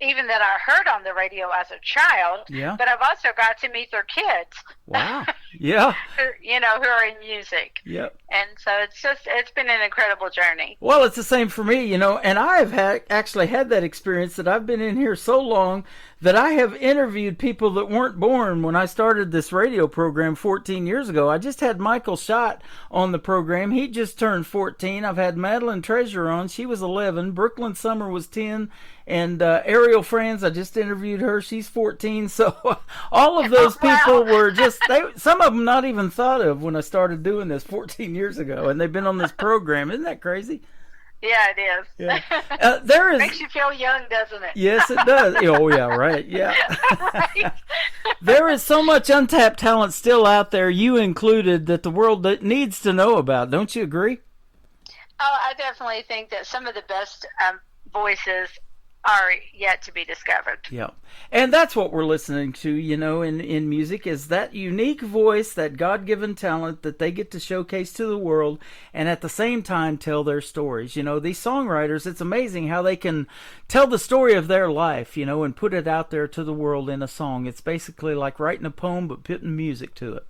even that I heard on the radio as a child.
Yeah.
But I've also got to meet their kids.
Wow. Yeah.
who are in music.
Yep.
And so it's been an incredible journey.
Well, it's the same for me, and I have actually had that experience that I've been in here so long that I have interviewed people that weren't born when I started this radio program 14 years ago. I just had Michael Schott on the program. He just turned 14. I've had Madeline Treasure on. She was 11. Brooklyn Summer was 10. And Ariel Franz, I just interviewed her. She's 14. So all of those people were just, some of them not even thought of when I started doing this 14 years ago. And they've been on this program. Isn't that crazy?
Yeah, it is.
Yeah. There is.
Makes you feel young, doesn't it?
Yes, it does. Oh, yeah, right. Yeah.
Right.
There is so much untapped talent still out there, you included, that the world needs to know about. Don't you agree?
Oh, I definitely think that some of the best voices are yet to be discovered.
Yeah. And that's what we're listening to, in music, is that unique voice, that God-given talent that they get to showcase to the world and at the same time tell their stories. These songwriters, it's amazing how they can tell the story of their life, and put it out there to the world in a song. It's basically like writing a poem but putting music to it.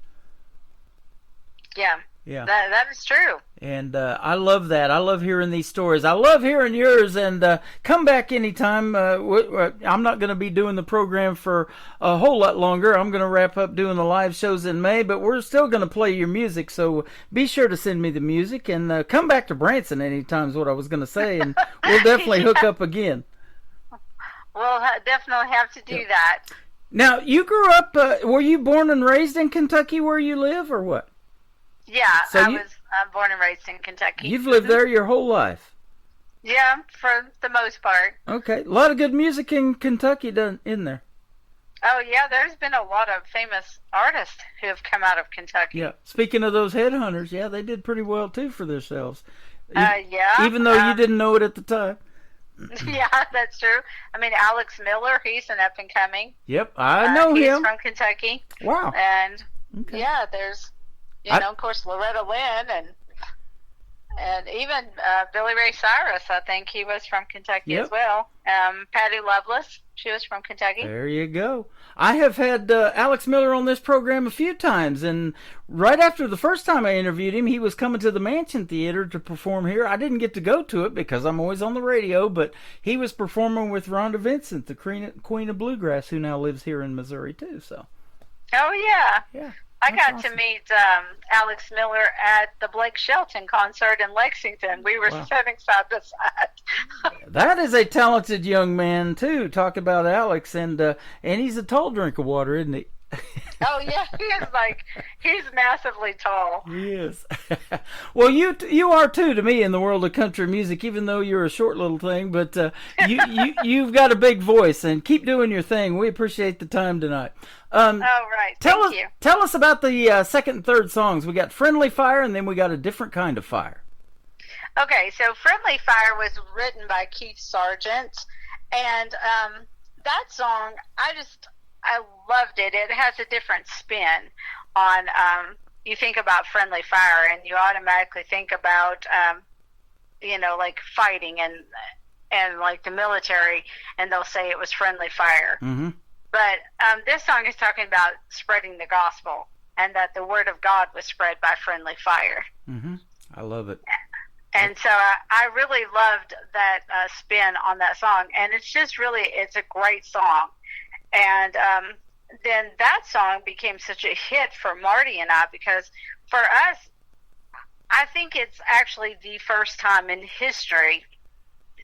Yeah.
Yeah.
That is true.
And I love that. I love hearing these stories. I love hearing yours. And come back anytime. I'm not going to be doing the program for a whole lot longer. I'm going to wrap up doing the live shows in May, but we're still going to play your music. So be sure to send me the music and come back to Branson anytime is what I was going to say. And we'll definitely hook up again.
We'll definitely have to do that.
Now, you grew up, were you born and raised in Kentucky where you live or what?
Yeah,
So
I was born and raised in Kentucky.
You've lived there your whole life.
Yeah, for the most part.
Okay. A lot of good music in Kentucky in there.
Oh, yeah, there's been a lot of famous artists who have come out of Kentucky.
Yeah. Speaking of those headhunters, yeah, they did pretty well, too, for themselves.
Yeah.
Even though you didn't know it at the time.
Yeah, that's true. I mean, Alex Miller, he's an up-and-coming.
Yep, I know
he's
him.
from Kentucky.
Wow.
And,
Okay.
yeah, there's... of course, Loretta Lynn and even Billy Ray Cyrus, I think he was from Kentucky as well. Patti Loveless, she was from Kentucky.
There you go. I have had Alex Miller on this program a few times, and right after the first time I interviewed him, he was coming to the Mansion Theater to perform here. I didn't get to go to it because I'm always on the radio, but he was performing with Rhonda Vincent, the Queen of Bluegrass, who now lives here in Missouri, too. So.
Oh, yeah.
Yeah.
I got
awesome.
to meet Alex Miller at the Blake Shelton concert in Lexington. We were sitting side by side.
That is a talented young man, too. Talk about Alex, and he's a tall drink of water, isn't he?
Oh, yeah, he's massively tall.
He is. Well, you are, too, to me, in the world of country music, even though you're a short little thing, but you've got a big voice, and keep doing your thing. We appreciate the time tonight.
Right. Thank you.
Tell us about the second and third songs. We got Friendly Fire, and then we got A Different Kind of Fire.
Okay, so Friendly Fire was written by Keith Sargent, and that song, I loved it. It has a different spin on, you think about Friendly Fire, and you automatically think about, like fighting and like the military, and they'll say it was friendly fire.
Mm-hmm.
But this song is talking about spreading the gospel, and that the word of God was spread by friendly fire.
Mm-hmm. I love it.
And so I really loved that spin on that song. And it's just really, it's a great song. And then that song became such a hit for Marty and I, because for us, I think it's actually the first time in history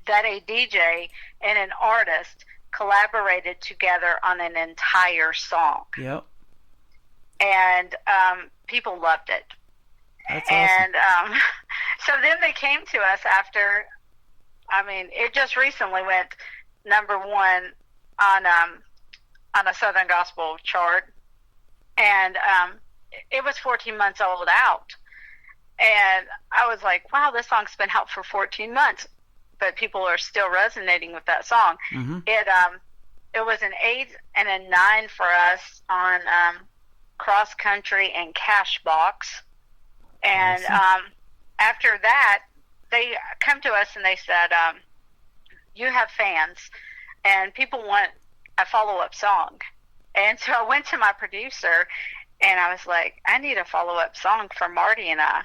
that a DJ and an artist collaborated together on an entire song.
Yep.
And people loved it.
That's
and so then they came to us after, it just recently went number one on a Southern Gospel chart. And it was 14 months old out. And I was like, wow, this song's been out for 14 months. But people are still resonating with that song.
Mm-hmm.
It was an 8 and a 9 for us on Cross Country and Cashbox. And after that, they come to us and they said, you have fans, and people want a follow-up song. And so I went to my producer, and I was like, I need a follow-up song for Marty and I.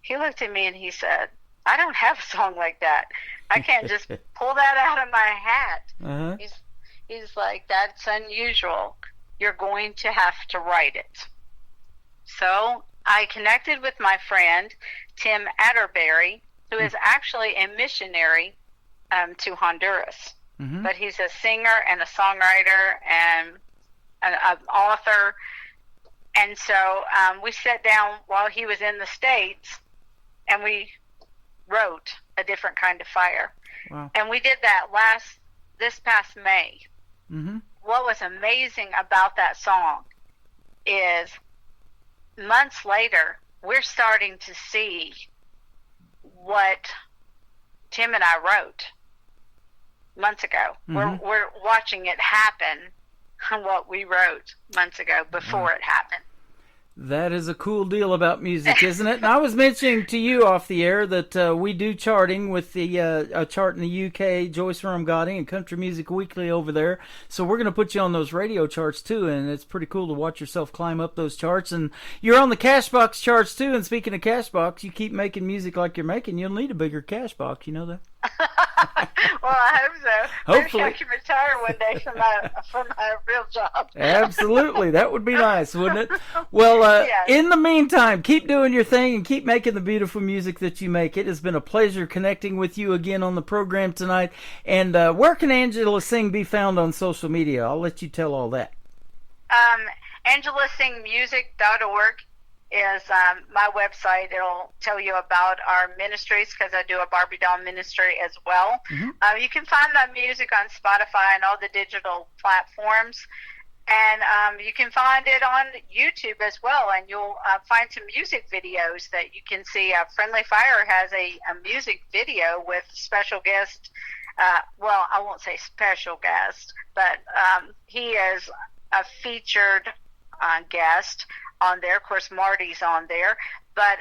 He looked at me and he said, I don't have a song like that. I can't just pull that out of my hat.
Uh-huh.
He's like, that's unusual. You're going to have to write it. So I connected with my friend, Tim Atterbury, who is actually a missionary to Honduras.
Mm-hmm.
But he's a singer and a songwriter and an author. And so we sat down while he was in the States, and we wrote A Different Kind of Fire.
Wow.
And we did that this past May.
Mm-hmm.
What was amazing about that song is months later, we're starting to see what Tim and I wrote months ago.
Mm-hmm.
We're watching it happen, what we wrote months ago before it happened.
That is a cool deal about music, isn't it? And I was mentioning to you off the air that we do charting with the a chart in the UK, Joyce Rumgotti and Country Music Weekly over there. So we're going to put you on those radio charts too, and it's pretty cool to watch yourself climb up those charts. And you're on the Cashbox charts too. And speaking of Cashbox, you keep making music like you're making, you'll need a bigger Cashbox. You know that?
Well, I hope so.
Hopefully.
Maybe I can retire one day from my real job.
Absolutely. That would be nice, wouldn't it? Well,
Yes.
In the meantime, keep doing your thing and keep making the beautiful music that you make. It has been a pleasure connecting with you again on the program tonight. And where can Angela Sing be found on social media? I'll let you tell all that.
AngelaSingMusic.org is my website. It'll tell you about our ministries, because I do a Barbie doll ministry as well.
Mm-hmm.
You can find my music on Spotify and all the digital platforms. And you can find it on YouTube as well, and you'll find some music videos that you can see. Friendly Fire has a music video with special guest. Well, I won't say special guest, but he is a featured guest on there. Of course, Marty's on there, but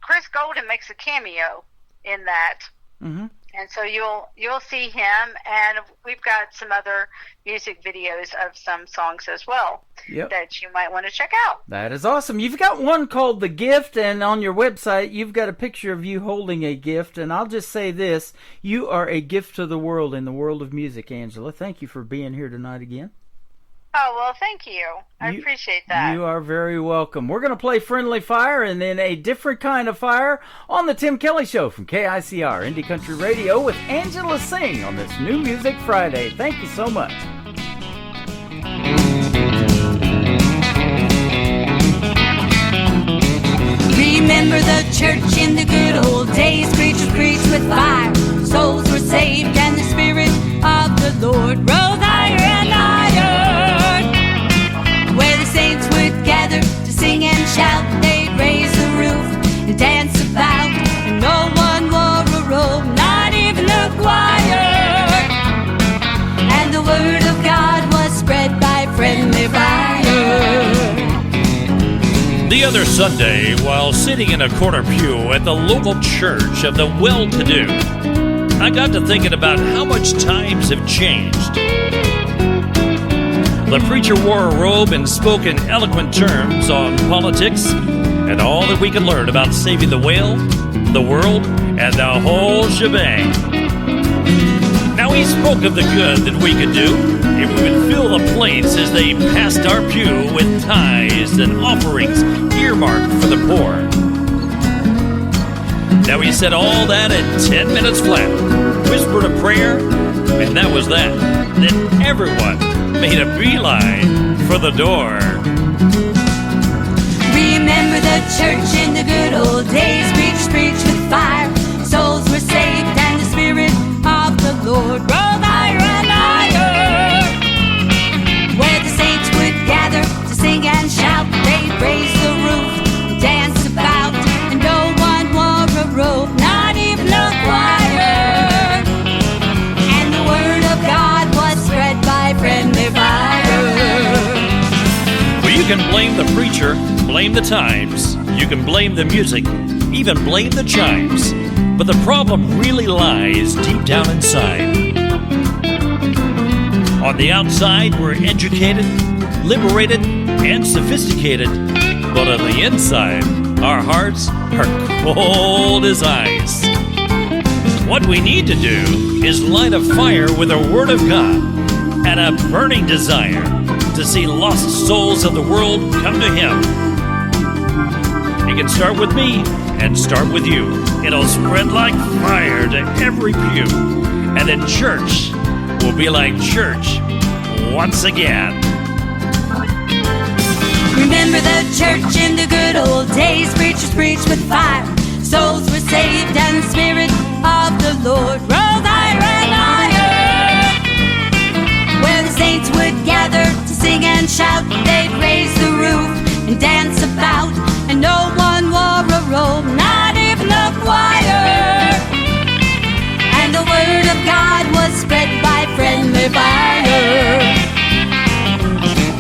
Chris Golden makes a cameo in that.
Mm-hmm.
And so you'll see him, and we've got some other music videos of some songs as well that you might want to check out.
That is awesome. You've got one called The Gift, and on your website you've got a picture of you holding a gift. And I'll just say this, you are a gift to the world in the world of music, Angela. Thank you for being here tonight again.
Oh, well, thank you. I appreciate that.
You are very welcome. We're going to play Friendly Fire and then A Different Kind of Fire on the Tim Kelly Show from KICR Indie Country Radio with Angela Sing on this New Music Friday. Thank you so much.
Remember the church in the good old days. Preachers preached with fire. Souls were saved and the Spirit of the Lord rose higher and higher. Where the saints would gather to sing and shout, they'd raise the roof and dance about, and no one wore a robe, not even the choir. And the word of God was spread by Friendly Fire.
The other Sunday, while sitting in a corner pew at the local church of the well-to-do, I got to thinking about how much times have changed. The preacher wore a robe and spoke in eloquent terms on politics and all that we could learn about saving the whale, the world, and the whole shebang. Now he spoke of the good that we could do if we would fill the plates as they passed our pew with tithes and offerings earmarked for the poor. Now he said all that in 10 minutes flat, whispered a prayer, and that was that. Then everyone made a beeline for the door.
Remember the church in the good old days. Preach with fire. Souls were saved and the Spirit of the Lord rose higher and higher. Where the saints would gather to sing and shout, they'd raise the roof, dance about, and no one wore a robe, not even a choir. And the word of God was spread by friendly fire.
Well, you can blame the preacher, blame the times, you can blame the music, even blame the chimes. But the problem really lies deep down inside. On the outside, we're educated, liberated, and sophisticated. But on the inside, our hearts are cold as ice. What we need to do is light a fire with the Word of God and a burning desire to see lost souls of the world come to Him. It can start with me and start with you. It'll spread like fire to every pew. And then church will be like church once again.
Remember the church in the good old days. Preachers preached with fire. Souls were saved and the Spirit of the Lord rose higher and higher. Where the saints would gather to sing and shout, they'd raise the roof and dance about, and no one wore a robe, not even a choir. And the word of God was spread by friendly fire.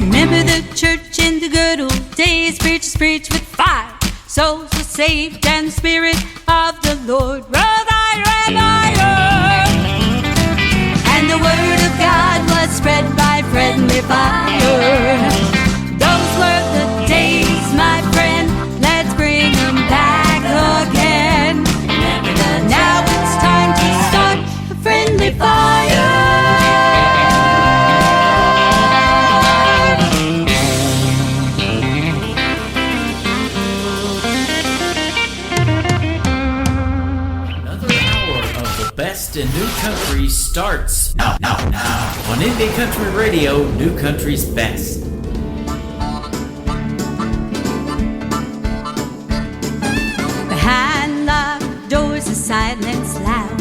Remember the church in the good old days. Preachers preached with fire. Souls were saved and the Spirit of the Lord rose higher and higher. And the word of God was spread by friendly fire. Those were the days, my friend. Let's bring them back again. Now it's time to start a friendly fire.
Another hour of the best in new country starts now on Indie Country Radio, New Country's best.
Behind locked doors, the silence loud.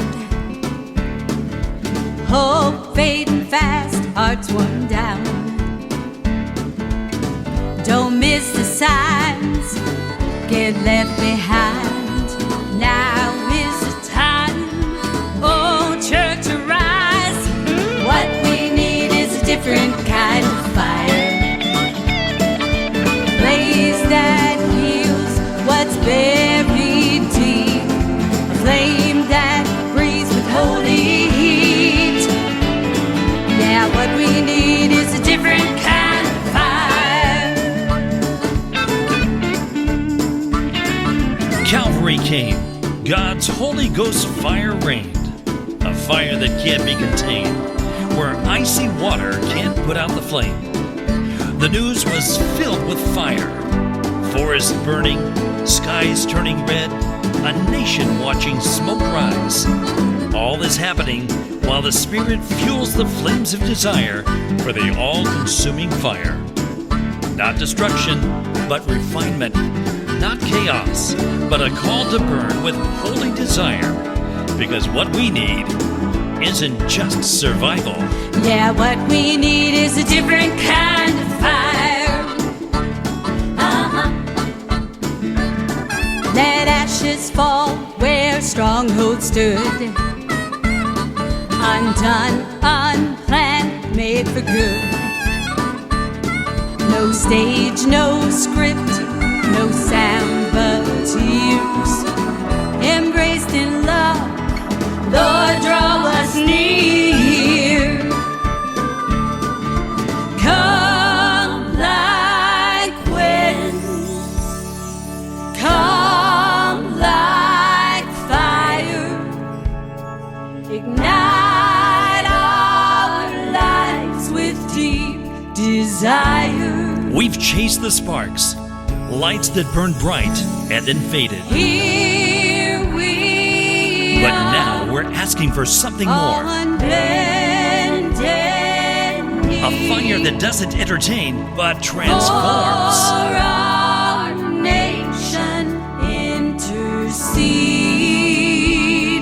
Hope fading fast, hearts worn down. Don't miss the signs, get left behind. Now is the time, oh church, arise. What we need is a different kind of fire. Blaze that heals what's buried deep. A flame that breathes with holy heat. Now what we need is a different kind of fire.
Calvary came. God's Holy Ghost fire reigned. A fire that can't be contained, where icy water can't put out the flame. The news was filled with fire. Forests burning, skies turning red, a nation watching smoke rise. All this happening while the Spirit fuels the flames of desire for the all-consuming fire. Not destruction, but refinement. Not chaos, but a call to burn with holy desire. Because what we need isn't just survival.
Yeah, what we need is a different kind of fire. Let ashes fall where strongholds stood. Undone, unplanned, made for good. No stage, no script, no sound but tears. Embraced in love, Lord, draw us near. Come like wind, come like fire. Ignite our lives with
We've chased the sparks, lights that burned bright and then faded.
Here we
But now we're asking for something more. A fire that doesn't entertain, but transforms.
For our nation, intercede.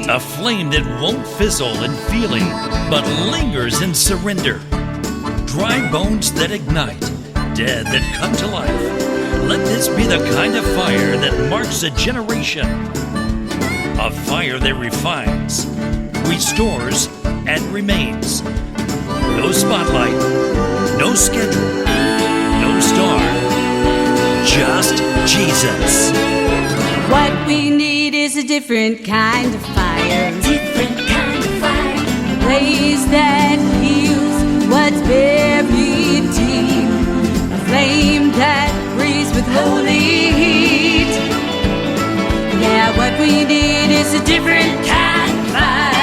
A flame that won't fizzle in feeling, but lingers in surrender. Dry bones that ignite, dead that come to life. Let this be the kind of fire that marks a generation. A fire that refines, restores, and remains. No spotlight, no schedule, no star, just Jesus.
What we need is a different kind of fire.
Different kind of fire.
A blaze that heals what's buried deep. A flame that breathes with holy heat. Yeah, what we need is a different kind of fire.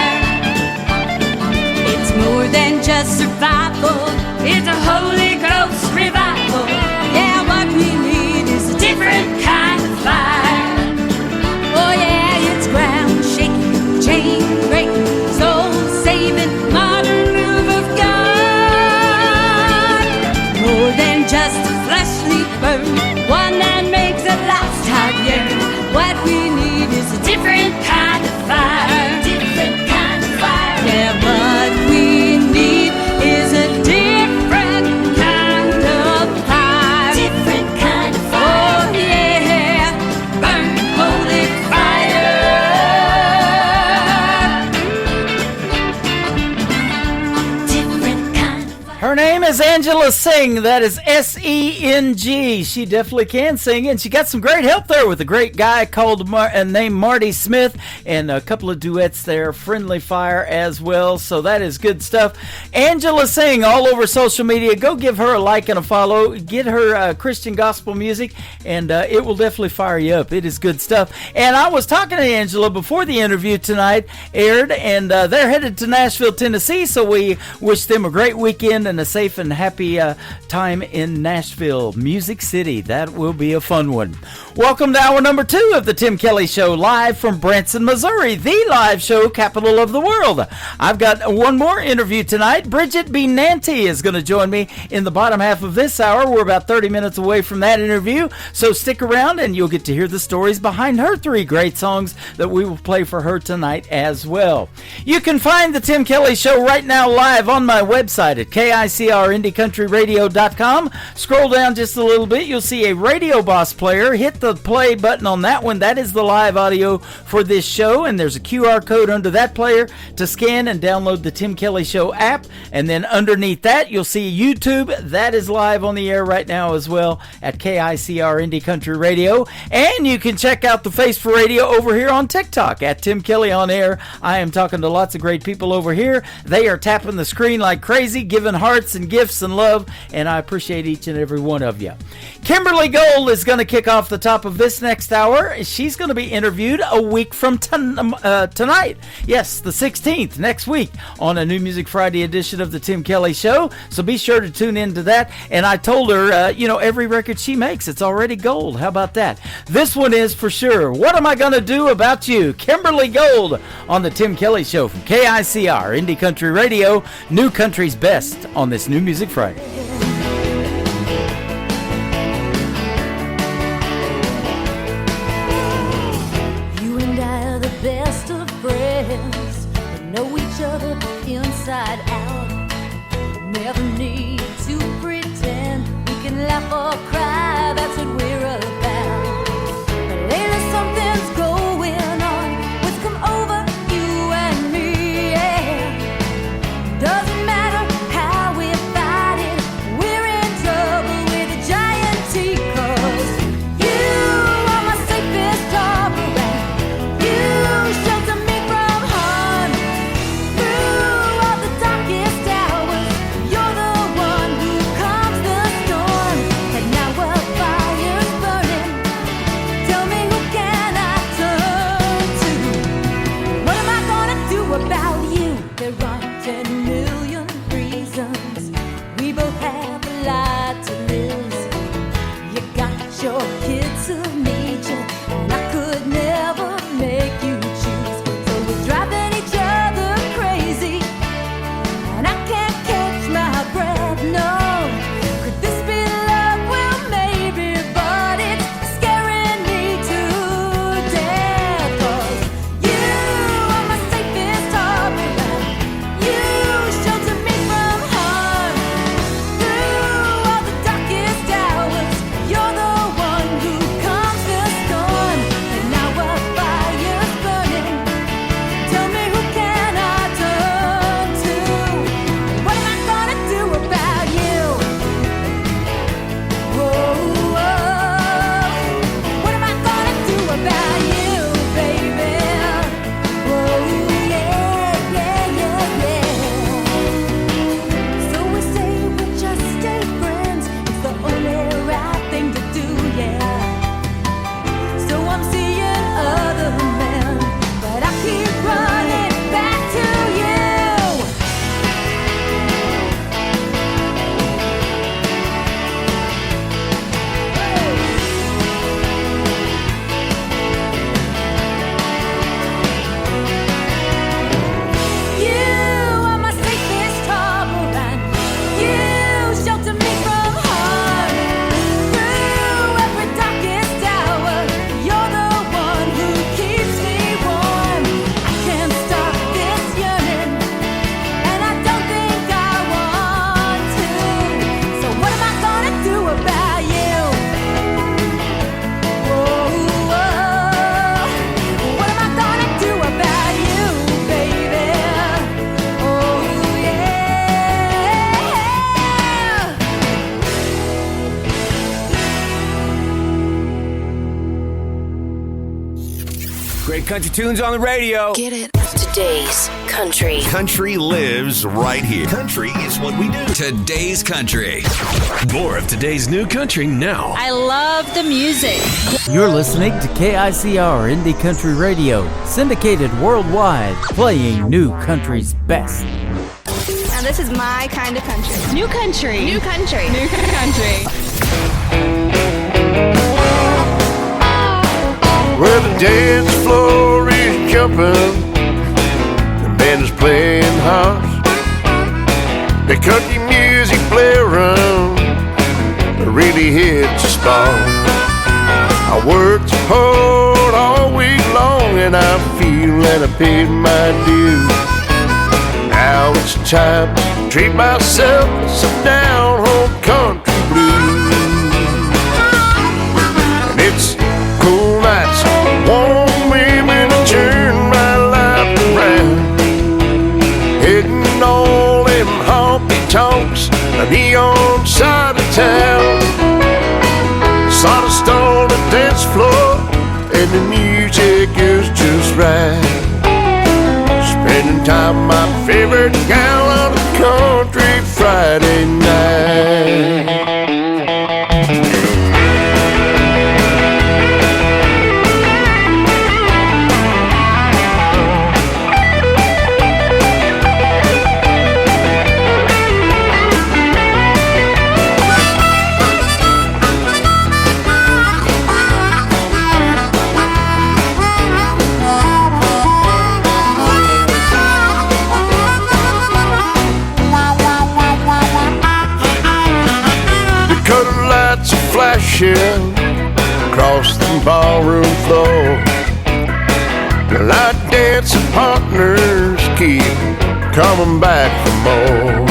It's more than just survival. It's a Holy Ghost revival. Yeah, what we need is a different kind of fire. Oh yeah, it's ground shaking, chain breaking, soul saving, modern move of God. More than just a fleshly burn, one that makes a lost heart yearn. What we need is a different kind of fire.
Different kind of fire.
Yeah, what we need is a different kind of fire.
Different kind of fire.
Oh yeah, burn holy fire.
Different kind of fire.
Her name is Angela Sing. That is S-E-N-G. She definitely can sing, and she got some great help there with a great guy called named Marty Smith, and a couple of duets there, Friendly Fire as well. So that is good stuff. Angela Sing all over social media. Go give her a like and a follow. Get her Christian gospel music, and it will definitely fire you up. It is good stuff. And I was talking to Angela before the interview tonight aired, and they're headed to Nashville, Tennessee. So we wish them a great weekend and a safe and happy time in Nashville, Music City. That will be a fun one. Welcome to hour number 2 of the Tim Kelly Show, live from Branson, Missouri, the live show capital of the world. I've got one more interview tonight. Bridget B. Nanty is going to join me in the bottom half of this hour. We're about 30 minutes away from that interview, so stick around and you'll get to hear the stories behind her 3 great songs that we will play for her tonight as well. You can find the Tim Kelly Show right now live on my website at KICRIndieCountryRadio.com. Scroll down just a little bit, you'll see a Radio Boss player. Hit the play button on that one. That is the live audio for this show, and there's a QR code under that player to scan and download the Tim Kelly Show app. And then underneath that, you'll see YouTube. That is live on the air right now as well at KICR Indie Country Radio. And you can check out the Face for Radio over here on TikTok at Tim Kelly on Air. I am talking to lots of great people over here. They are tapping the screen like crazy, giving hearts and gifts and love, and I appreciate each and every one of you. Kimberly Gold is going to kick off the top of this next hour. She's going to be interviewed a week from tonight. Yes, the 16th, next week, on a New Music Friday edition of the Tim Kelly Show. So be sure to tune into that. And I told her, every record she makes, it's already gold. How about that? This one is for sure. What Am I Gonna Do About You? Kimberly Gold on the Tim Kelly Show from KICR Indie Country Radio, New Country's Best on this New Music Friday.
You and I are the best of friends. We know each other inside out. Never need to pretend. We can laugh or cry. That's what we're about. But lately something's going on. What's come over you and me? Yeah. Doesn't matter how we fight it. We're in trouble with a giant T. 'Cause you are my safest harbor, and you shelter me from harm. Through all the darkest hours, you're the one who calms the storm. And now we're
Get country tunes on the radio.
Get it. Today's country.
Country lives right here. Country is what we do. Today's country.
More of today's new country now.
I love the music.
You're listening to KICR Indie Country Radio, syndicated worldwide, playing new country's best.
Now this is my kind of country. New country. New country. New country.
Where the dance floor is jumping, the band is playing house. The country music blaring really hits the spot. I worked hard all week long and I feel that I paid my dues. Now it's time to treat myself to some down-home country blues. And it's cool nights, warm women to turn my life around. Hitting all them honky-tonks, the neon side of town. Sawdust on the dance floor, and the music is just right. Spending time with my favorite gal on a country Friday night. Flashing across the ballroom floor. The light dancing partners keep coming back for more.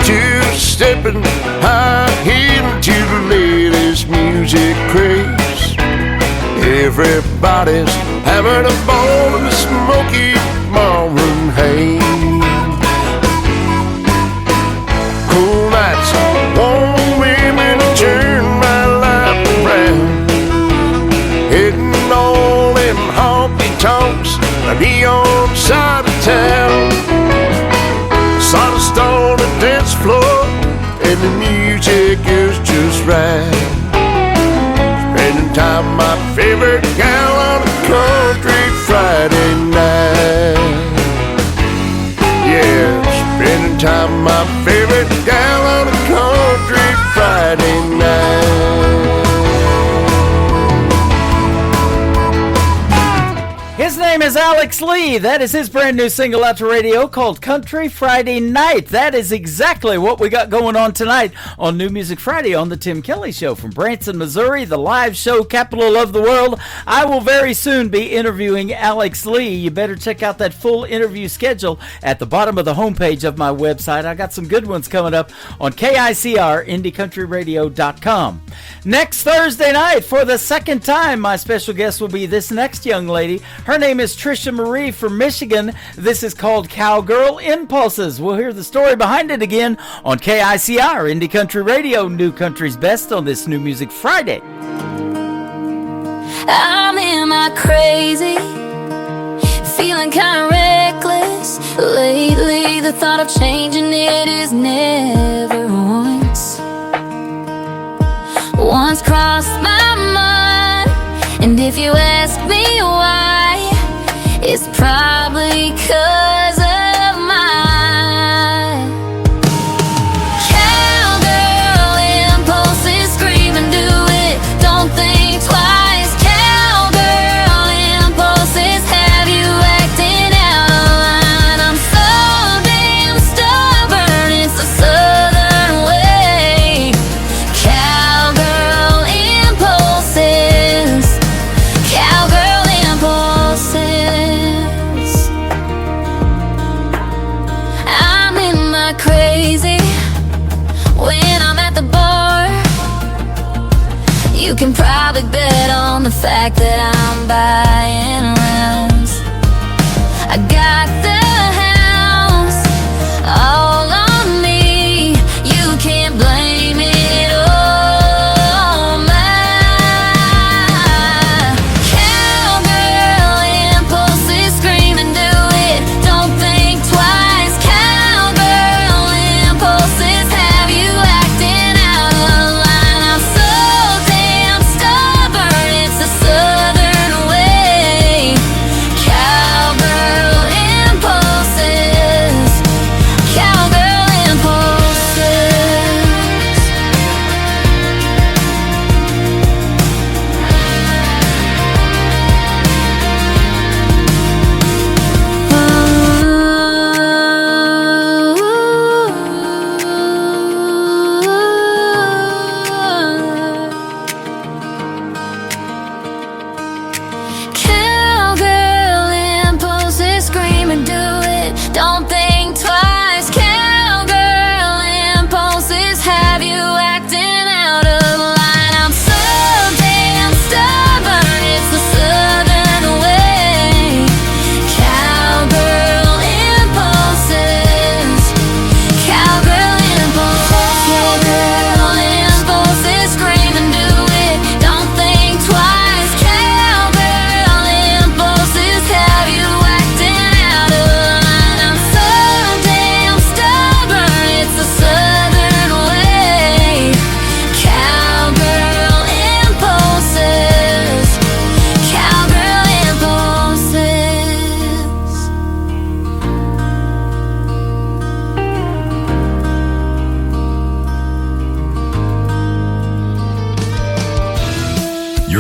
Two-stepping, high-heeling to the latest music craze. Everybody's having a ball in the smoky ballroom haze. Cool nights, warm women turn my life around. Hitting all them honky-tonks, the neon side of town. Sawdust on the dance floor, and the music is just right. Spending time with my favorite gal on a country Friday night. Yeah, spending time with my favorite gal on a country Friday night.
His name is Alex Lee. That is his brand new single out to radio called Country Friday Night. That is exactly what we got going on tonight on New Music Friday on the Tim Kelly Show from Branson, Missouri, the live show capital of the world. I will very soon be interviewing Alex Lee. You better check out that full interview schedule at the bottom of the homepage of my website. I got some good ones coming up on KICR, IndieCountryRadio.com. Next Thursday night, for the second time, my special guest will be this next young lady. Her name is Trisha Marie from Michigan. This is called Cowgirl Impulses. We'll hear the story behind it again on KICR, Indie Country Radio, New Country's Best on this New Music Friday.
I'm in my crazy, feeling kind of reckless. Lately, the thought of changing it is never once crossed my mind. And if you ask me why, it's probably 'cause of my cowgirl impulses. Scream and do it, don't think twice. Cowgirl impulses have you acting out of line. I'm so damn stubborn, it's a southern way. Cowgirl impulses, cowgirl impulses. I'm in my crazy when I'm at the bar. You can probably bet on the fact that I'm buying rounds. I got the house all on me. You can't blame it on my cowgirl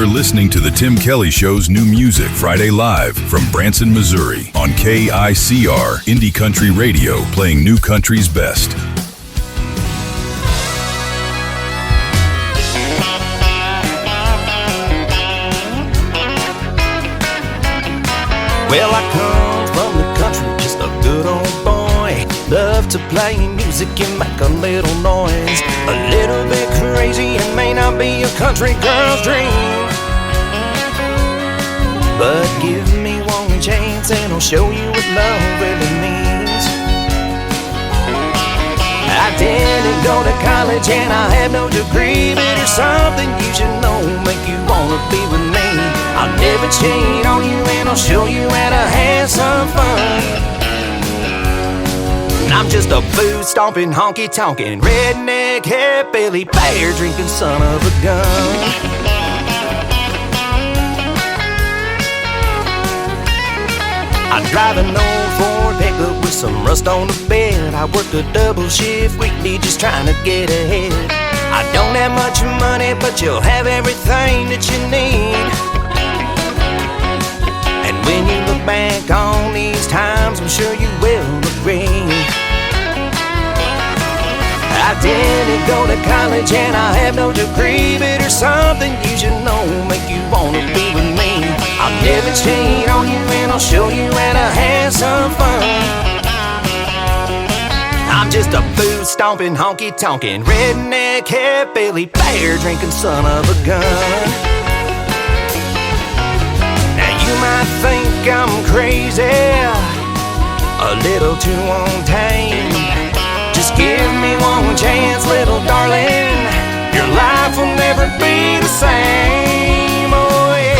You're listening to The Tim Kelly Show's New Music Friday live from Branson, Missouri on KICR Indie Country Radio, playing new country's best.
Well, I come from the country, just a good old boy. Love to play music and make a little noise. A little bit crazy and may not be a country girl's dream, but give me one chance and I'll show you what love really means. I didn't go to college and I have no degree, but there's something you should know, make you wanna be with me. I'll never cheat on you and I'll show you how to have some fun. I'm just a food-stomping, honky-tonkin', redneck, hillbilly, beer-drinking son of a gun. I drive an old Ford pickup with some rust on the bed. I work a double shift weekly just trying to get ahead. I don't have much money, but you'll have everything that you need. And when you look back on these times, I'm sure you will agree. I didn't go to college and I have no degree, but there's something you should know, make you wanna be with me. I'll never cheat on you and I'll show you how to have some fun. I'm just a food-stomping, honky-tonkin', redneck, hillbilly, beer-drinking son of a gun. Now you might think I'm crazy, a little too untamed. Just give me one chance, little darling. Your life will never be the same, oh yeah.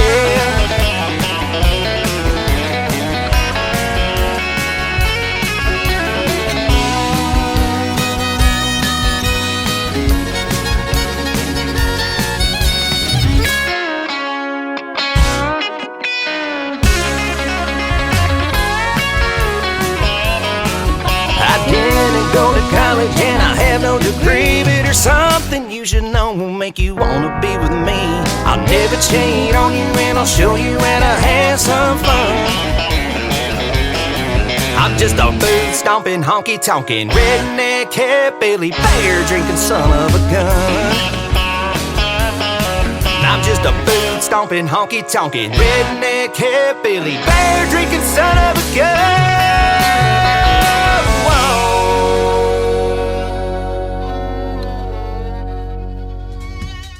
I didn't go to college and I have no degree, but there's something you should know, make you wanna be with me. I'll never cheat on you and I'll show you how to have some fun. I'm just a food-stomping, honky-tonkin', redneck, hillbilly, beer-drinking son of a gun. I'm just a food-stomping, honky-tonkin', redneck, hillbilly, beer-drinking son of a gun.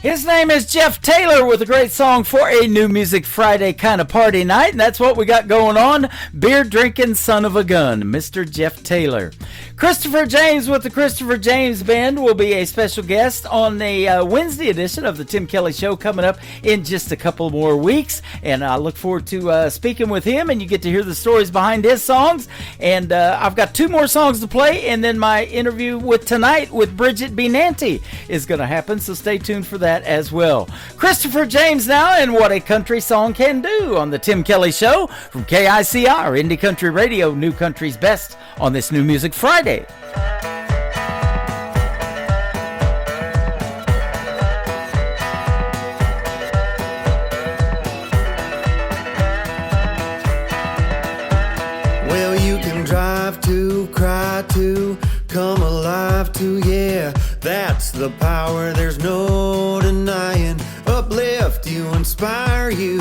His name is Jeff Taylor with a great song for a New Music Friday kind of party night, and that's what we got going on. Beer drinking son of a gun, Mr. Jeff Taylor. Christopher James with the Christopher James Band will be a special guest on the Wednesday edition of the Tim Kelly Show coming up in just a couple more weeks, and I look forward to speaking with him, and you get to hear the stories behind his songs. And I've got 2 more songs to play, and then my interview with tonight with Bridget B. Nanty is going to happen, so stay tuned for that as well. Christopher James now, and What a Country Song Can Do on the Tim Kelly Show from KICR Indie Country Radio, New Country's Best on this New Music Friday.
Well, you can drive to, cry to, come alive to, yeah, that's the power, there's no denying. Uplift you, inspire you,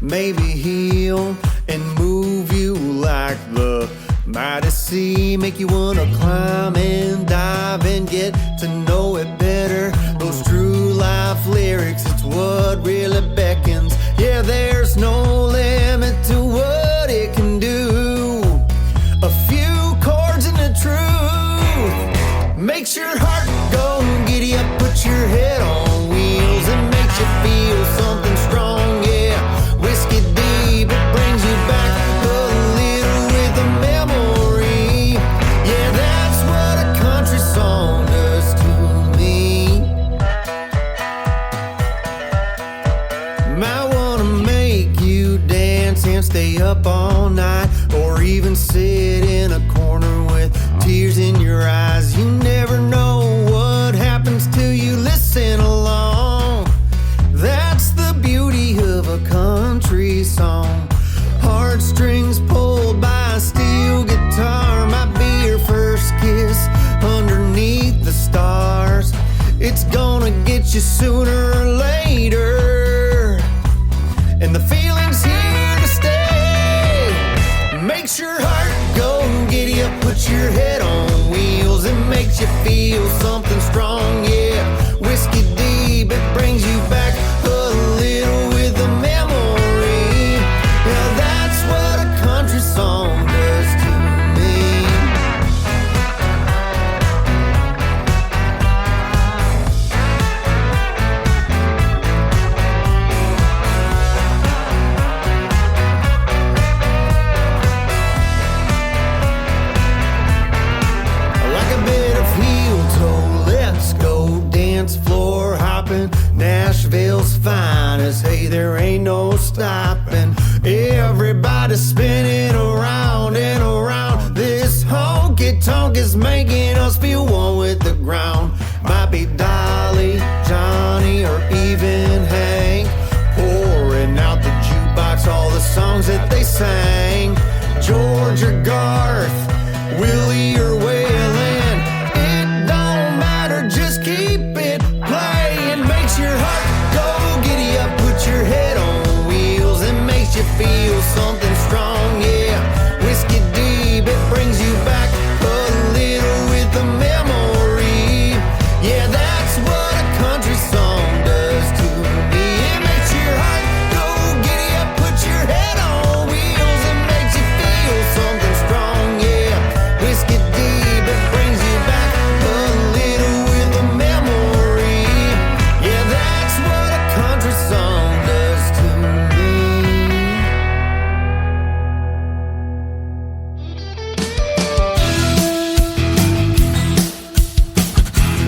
maybe heal and move you like the mighty sea. Make you wanna climb and dive and get to know it better. Those true life lyrics, it's what really beckons. Yeah, there's no limit to what it can do. A few chords and the truth makes your heart go giddy up, put your head on wheels, and makes you feel something strong, yeah. Whiskey deep, it brings you back a little with a memory. Yeah, that's what a country song does to me. feel something strong, yeah. Whiskey deep, it brings you back a little with a memory. Yeah, that's what a country song does to me. Like a bit of heel toe, let's go dance floor hopping. Nashville's finest, hey, there ain't no stopping. Everybody spinning around and around. This honky tonk is making us feel one with the ground. Might be Dolly, Johnny, or even Hank, pouring out the jukebox all the songs that they sang. George or Garth, Willie or Waylon, it don't matter, just keep it playing. Makes your heart go giddy up, put your head on wheels. It makes you feel something strong, yeah. Whiskey deep, it brings you back a little with a memory. Yeah, that's what a country song does to me. It makes your heart go giddy up, put your head on wheels. It makes you feel something strong, yeah. Whiskey deep, it brings you back a little with a memory. Yeah, that's what a country song does to me.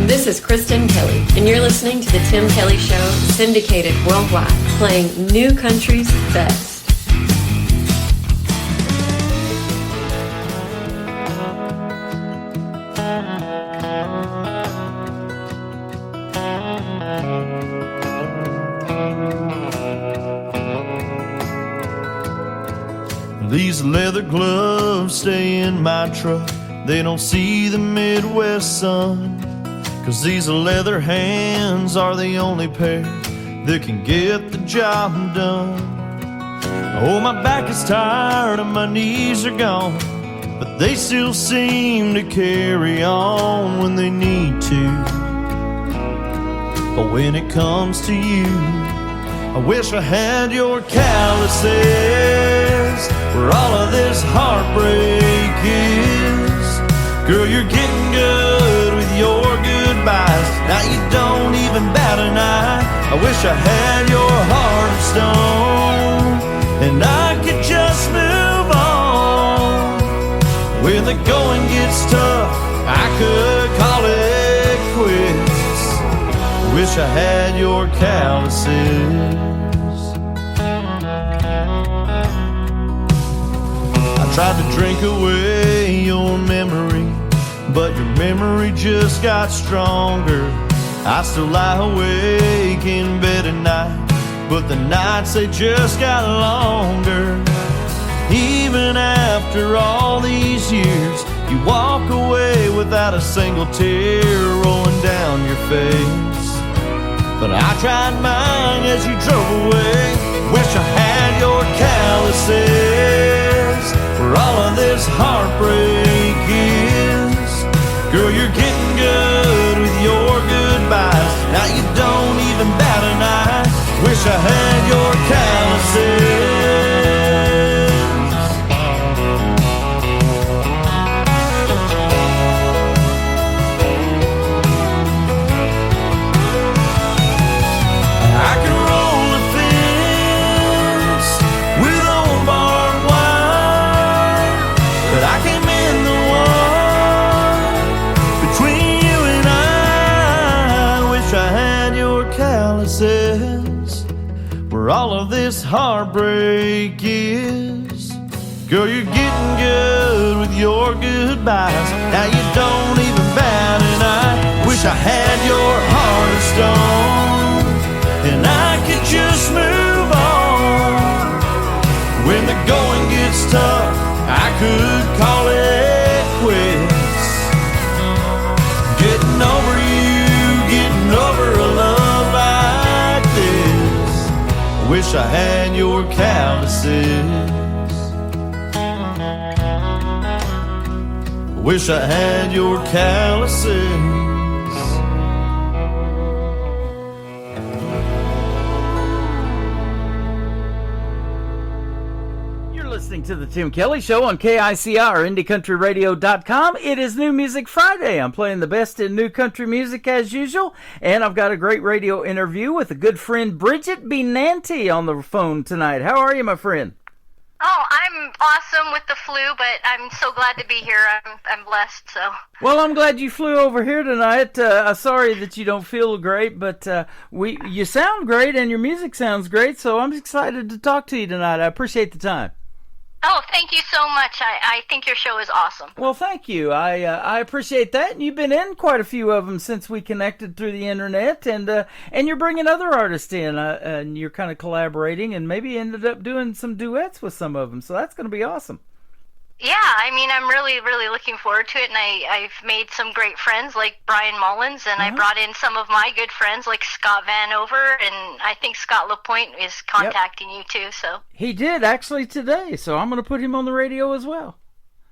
This is Kristen Kelly, and you're listening to The Tim Kelly Show, syndicated worldwide, playing new country's best.
These leather gloves stay in my truck. They don't see the Midwest sun. 'Cause these leather hands are the only pair that can get the job done. Oh, my back is tired and my knees are gone, but they still seem to carry on when they need to. But when it comes to you, I wish I had your calluses where all of this heartbreak is. Girl, you're getting good with your goodbyes. Now you don't even bat an eye. I wish I had your heart of stone and I could just move on. When the going gets tough, I could call it quits. Wish I had your calluses. I tried to drink away your memory, but your memory just got stronger. I still lie awake in bed at night, but the nights they just got longer. Even after all these years, you walk away without a single tear rolling down your face. But I tried mine as you drove away. Wish I had your calluses where all of this heartbreak is. Girl, you're getting good with your goodbyes. Now you don't even bat an eye. Wish I had your calluses. I can roll a fence with old barbed wire, but I can't mend the one between you and I. Wish I had your calluses where all of this heartbreak is. Girl, you're getting good with your goodbyes. Now you don't even bat an eye. Wish I had your heart of stone and I could just move on. When the going gets tough, I could call it quits. Getting over you, getting over a love like this. Wish I had your calluses. Wish I had your calluses.
listening to the Tim Kelly Show on KICR, IndieCountryRadio.com. It is New Music Friday. I'm playing the best in new country music as usual, and I've got a great radio interview with a good friend, Bridget Benanti, on the phone tonight. How are you, my friend?
Oh, I'm awesome with the flu, but I'm so glad to be here. I'm blessed, so.
Well, I'm glad you flew over here tonight. Sorry that you don't feel great, but you sound great and your music sounds great, so I'm excited to talk to you tonight. I appreciate the time.
Oh, thank you so much. I think your show is awesome.
Well, thank you. I appreciate that. And you've been in quite a few of them since we connected through the internet, and you're bringing other artists in, and you're kind of collaborating, and maybe ended up doing some duets with some of them. So that's going to be awesome.
Yeah, I mean, I'm really, really looking forward to it, and I've made some great friends like Brian Mullins, and I brought in some of my good friends like Scott Vanover, and I think Scott LaPointe is contacting you too. So
he did actually today, so I'm going to put him on the radio as well.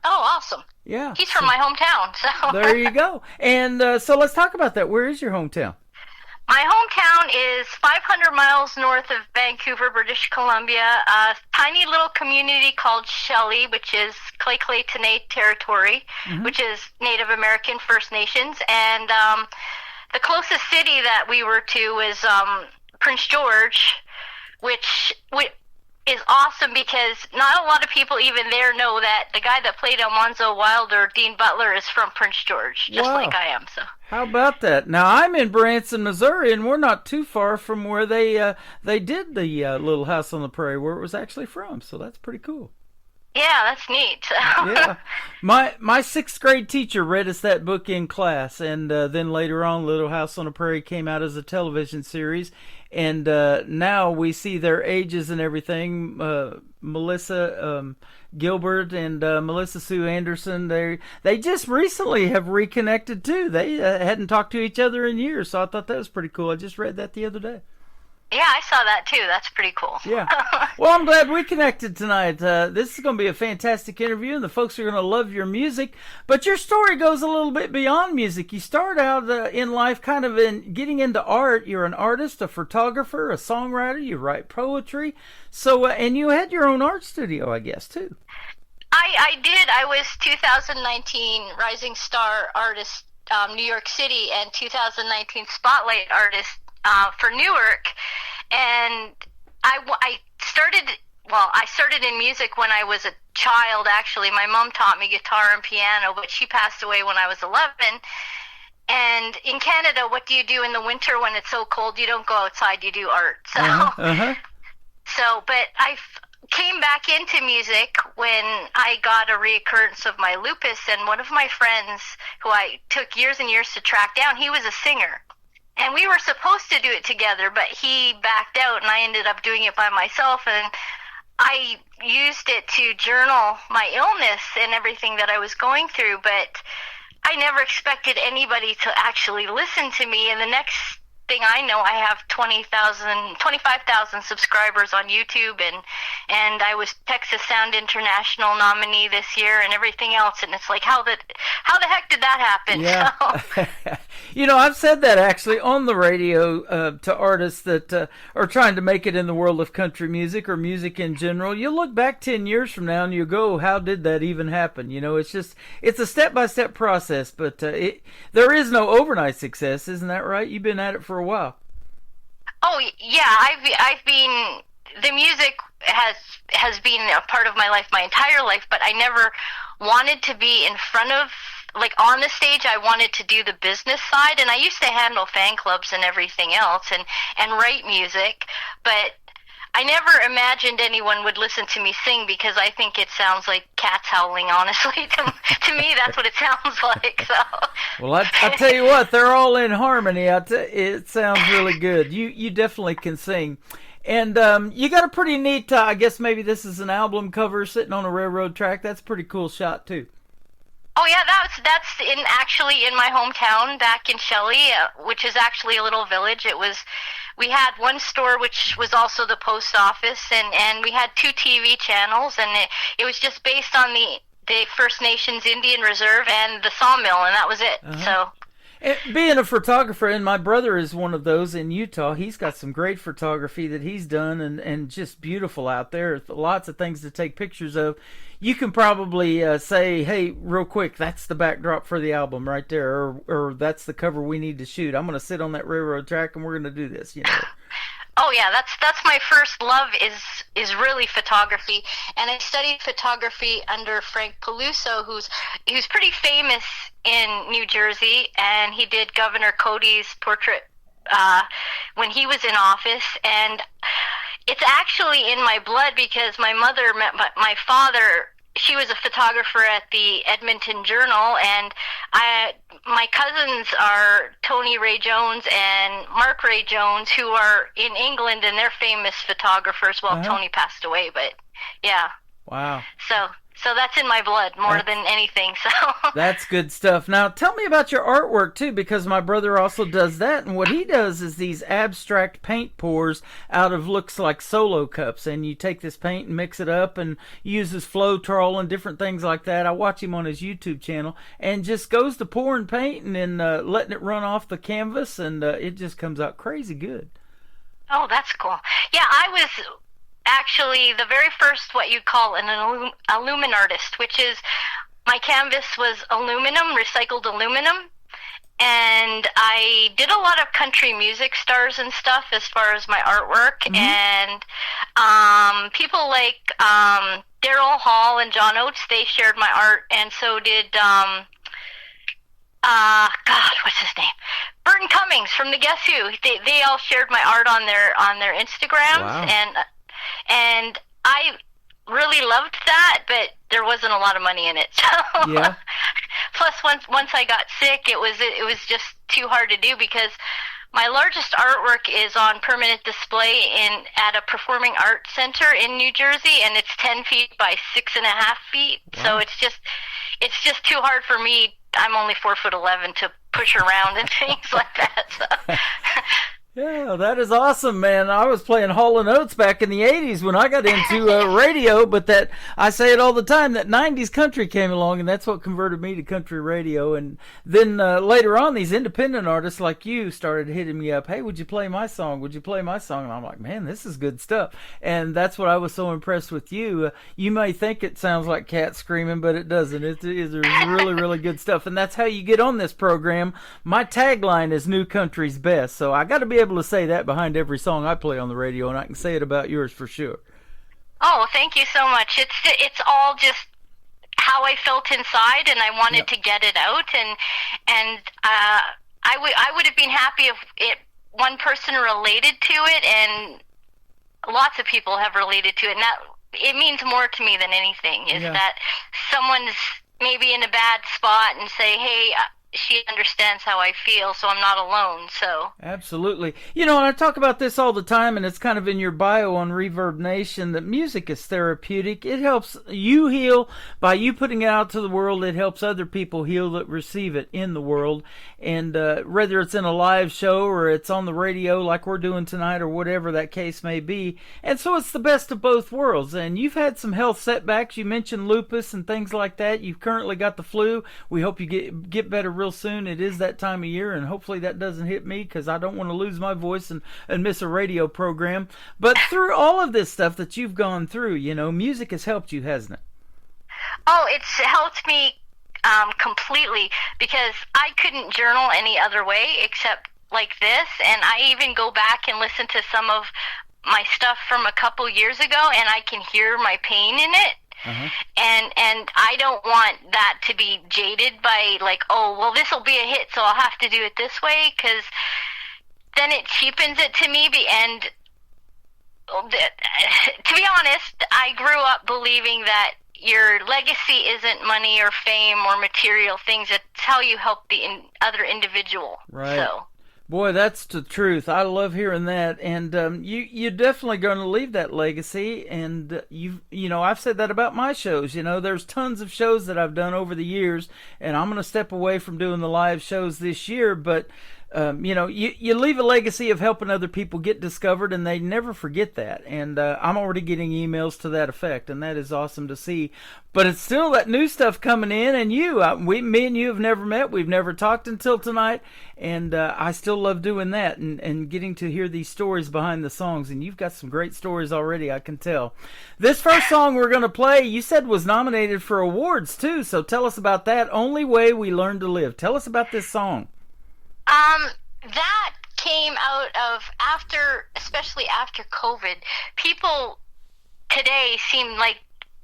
Oh, awesome!
Yeah,
he's from my hometown. So
there you go. And so let's talk about that. Where is your hometown?
My hometown is 500 miles north of Vancouver, British Columbia, a tiny little community called Shelley, which is Clay Tenay territory, which is Native American First Nations. And the closest city that we were to is Prince George, which is awesome because not a lot of people even there know that the guy that played Almanzo Wilder, Dean Butler, is from Prince George, just like I am. So.
How about that? Now, I'm in Branson, Missouri, and we're not too far from where they did the Little House on the Prairie, where it was actually from. So that's pretty cool.
Yeah, that's neat.
Yeah, my sixth grade teacher read us that book in class, and then later on, Little House on the Prairie came out as a television series, and now we see their ages and everything. Melissa Gilbert and Melissa Sue Anderson, they just recently have reconnected too. They hadn't talked to each other in years, so I thought that was pretty cool. I just read that the other day.
Yeah, I saw that too. That's pretty cool.
Yeah. Well, I'm glad we connected tonight. This is going to be a fantastic interview, and the folks are going to love your music. But your story goes a little bit beyond music. You start out in life kind of in getting into art. You're an artist, a photographer, a songwriter. You write poetry. So, and you had your own art studio, I guess, too.
I did. I was 2019 Rising Star Artist New York City and 2019 Spotlight Artist for Newark, and I started in music when I was a child. Actually, my mom taught me guitar and piano, but she passed away when I was 11. And in Canada, what do you do in the winter when it's so cold? You don't go outside, you do art. So, but I came back into music when I got a reoccurrence of my lupus, and one of my friends, who I took years and years to track down, he was a singer. And we were supposed to do it together, but he backed out, and I ended up doing it by myself. And I used it to journal my illness and everything that I was going through, but I never expected anybody to actually listen to me. And the next thing I know, I have 25,000 subscribers on YouTube, and I was Texas Sound International nominee this year and everything else. And it's like, how the heck did that happen?
Yeah.
So.
You know, I've said that actually on the radio to artists that are trying to make it in the world of country music or music in general. You look back 10 years from now and you go, how did that even happen? You know, it's a step-by-step process, but there is no overnight success. Isn't that right? You've been at it for a while.
Oh, yeah. I've been, the music has been a part of my life my entire life, but I never wanted to be in front of, like on the stage. I wanted to do the business side, and I used to handle fan clubs and everything else and write music, but I never imagined anyone would listen to me sing because I think it sounds like cats howling, honestly. To me, that's what it sounds like. So.
Well, I tell you what, they're all in harmony. It sounds really good. You definitely can sing. And you got a pretty neat, I guess maybe this is an album cover sitting on a railroad track. That's a pretty cool shot, too.
Oh yeah, that's actually in my hometown back in Shelley, which is actually a little village. We had one store which was also the post office, and we had 2 TV channels, and it was just based on the First Nations Indian Reserve and the sawmill, and that was it. So.
Being a photographer, and my brother is one of those in Utah, he's got some great photography that he's done and just beautiful out there. Lots of things to take pictures of. You can probably say, hey, real quick, that's the backdrop for the album right there, or that's the cover we need to shoot. I'm going to sit on that railroad track and we're going to do this, you know.
Oh yeah, that's my first love is really photography, and I studied photography under Frank Peluso, he was pretty famous in New Jersey, and he did Governor Cody's portrait when he was in office, and it's actually in my blood because my mother met my father. She was a photographer at the Edmonton Journal, and my cousins are Tony Ray Jones and Mark Ray Jones, who are in England, and they're famous photographers. Well, Tony passed away, but yeah.
Wow.
So that's in my blood more than anything. So
that's good stuff. Now, tell me about your artwork, too, because my brother also does that. And what he does is these abstract paint pours out of looks like Solo cups. And you take this paint and mix it up and uses Floetrol and different things like that. I watch him on his YouTube channel and just goes to pouring paint and then letting it run off the canvas. And it just comes out crazy good.
Oh, that's cool. Yeah, I was actually the very first what you'd call an illumin artist, which is my canvas was aluminum, recycled aluminum, and I did a lot of country music stars and stuff as far as my artwork, and people like Daryl Hall and John Oates, they shared my art, and so did God, what's his name? Burton Cummings from the Guess Who. They all shared my art on their Instagrams. Wow. And I really loved that, but there wasn't a lot of money in it. So yeah. Plus, once I got sick, it was just too hard to do because my largest artwork is on permanent display at a performing arts center in New Jersey, and it's 10 feet by 6.5 feet. Wow. So it's just too hard for me. I'm only 4'11" to push around and things like that. So.
Yeah, that is awesome, man. I was playing Hall & Oates back in the 80s when I got into radio, but that I say it all the time, that 90s country came along, and that's what converted me to country radio. And then later on, these independent artists like you started hitting me up, hey, would you play my song? Would you play my song? And I'm like, man, this is good stuff. And that's what I was so impressed with you. You may think it sounds like cats screaming, but it doesn't. It's really, really good stuff. And that's how you get on this program. My tagline is New Country's Best, so I got to be able to say that behind every song I play on the radio, and I can say it about yours for sure.
Oh, thank you so much. It's all just how I felt inside, and I wanted to get it out, and I would have been happy if one person related to it, and lots of people have related to it, and that it means more to me than anything is that someone's maybe in a bad spot and say, hey, she understands how I feel, so I'm not alone. So
absolutely. You know, and I talk about this all the time, and it's kind of in your bio on Reverb Nation, that music is therapeutic. It helps you heal by you putting it out to the world. It helps other people heal that receive it in the world. And whether it's in a live show or it's on the radio like we're doing tonight or whatever that case may be. And so it's the best of both worlds. And you've had some health setbacks. You mentioned lupus and things like that. You've currently got the flu. We hope you get better real soon. It is that time of year, and hopefully that doesn't hit me because I don't want to lose my voice and miss a radio program. But through all of this stuff that you've gone through, you know, music has helped you, hasn't it?
Oh, it's helped me completely, because I couldn't journal any other way except like this, and I even go back and listen to some of my stuff from a couple years ago, and I can hear my pain in it. And I don't want that to be jaded by like, oh, well, this will be a hit, so I'll have to do it this way, because then it cheapens it to me. And to be honest, I grew up believing that your legacy isn't money or fame or material things. It's how you help the other individual.
Right.
So.
Boy, that's the truth. I love hearing that, and you're definitely going to leave that legacy. And you know, I've said that about my shows. You know, there's tons of shows that I've done over the years, and I'm going to step away from doing the live shows this year. But you leave a legacy of helping other people get discovered, and they never forget that. And I'm already getting emails to that effect, and that is awesome to see. But it's still that new stuff coming in, and me and you have never met. We've never talked until tonight, and I still love doing that and getting to hear these stories behind the songs. And you've got some great stories already, I can tell. This first song we're going to play, you said was nominated for awards too, so tell us about that. Only Way We Learn to Live. Tell us about this song.
That came out of especially after COVID. People today seem like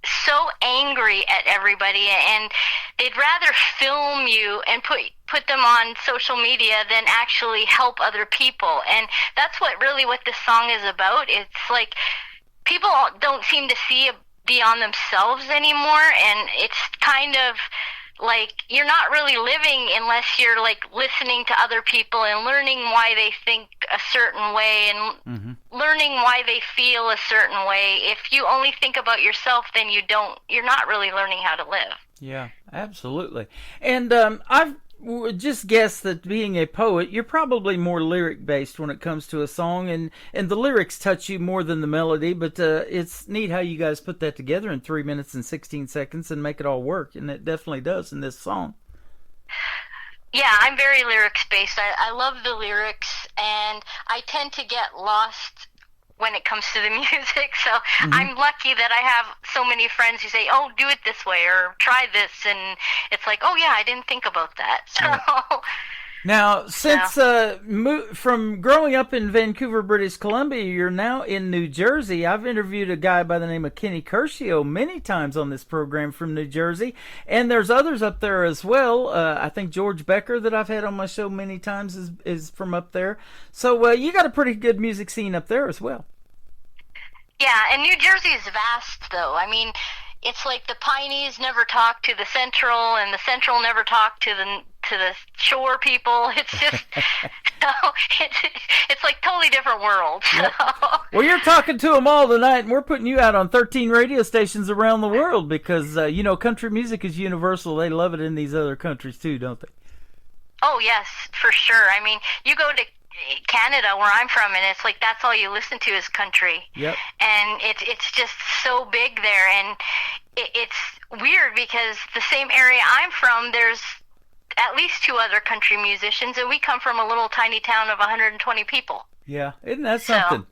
so angry at everybody, and they'd rather film you and put them on social media than actually help other people. And that's what this song is about. It's like people don't seem to see beyond themselves anymore, and it's kind of like you're not really living unless you're like listening to other people and learning why they think a certain way and learning why they feel a certain way. If you only think about yourself, then you're not really learning how to live.
Yeah, absolutely. And I've just guessed that being a poet, you're probably more lyric based when it comes to a song, and the lyrics touch you more than the melody, but it's neat how you guys put that together in 3 minutes and 16 seconds and make it all work, and it definitely does in this song.
Yeah, I'm very lyrics based. I love the lyrics, and I tend to get lost when it comes to the music, so I'm lucky that I have so many friends who say, oh, do it this way, or try this, and it's like, oh yeah, I didn't think about that. So
now, since from growing up in Vancouver, British Columbia, you're now in New Jersey. I've interviewed a guy by the name of Kenny Curcio many times on this program from New Jersey, and there's others up there as well. I think George Becker, that I've had on my show many times, is from up there. So you got a pretty good music scene up there as well.
Yeah, and New Jersey is vast, though. I mean, it's like the Pineys never talk to the Central, and the Central never talk to the Shore people. It's just, it's like totally different worlds.
Yep. Well, you're talking to them all tonight, and we're putting you out on 13 radio stations around the world because, country music is universal. They love it in these other countries, too, don't they?
Oh, yes, for sure. I mean, you go to Canada, where I'm from, and it's like that's all you listen to is country.
Yep.
And it's just so big there, and it's weird because the same area I'm from, there's at least 2 other country musicians, and we come from a little tiny town of 120 people.
Yeah, isn't that something?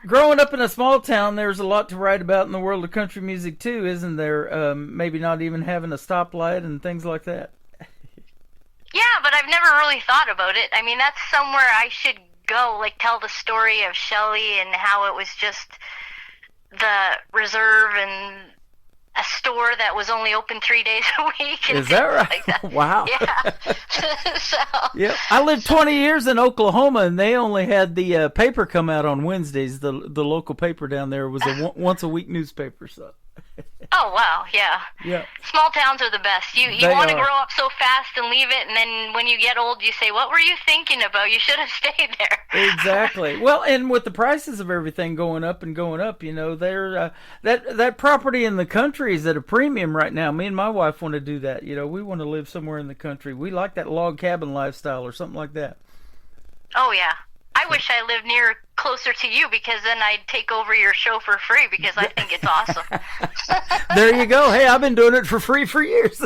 Growing up in a small town, there's a lot to write about in the world of country music too, isn't there? Maybe not even having a stoplight and things like that.
Yeah, but I've never really thought about it. I mean, that's somewhere I should go, like tell the story of Shelley and how it was just the reserve and a store that was only open 3 days a week. And
is that right?
like that.
Wow.
Yeah.
Yeah. I lived 20 years in Oklahoma, and they only had the paper come out on Wednesdays. The local paper down there was a once a week newspaper. So.
Oh, wow, yeah.
Yeah.
Small towns are the best. You want to grow up so fast and leave it, and then when you get old, you say, what were you thinking about? You should have stayed there.
Exactly. Well, and with the prices of everything going up, they're that property in the country is at a premium right now. Me and my wife want to do that. We want to live somewhere in the country. We like that log cabin lifestyle or something like that.
Oh, yeah. I wish I lived closer to you, because then I'd take over your show for free, because I think it's awesome.
There you go. Hey, I've been doing it for free for years.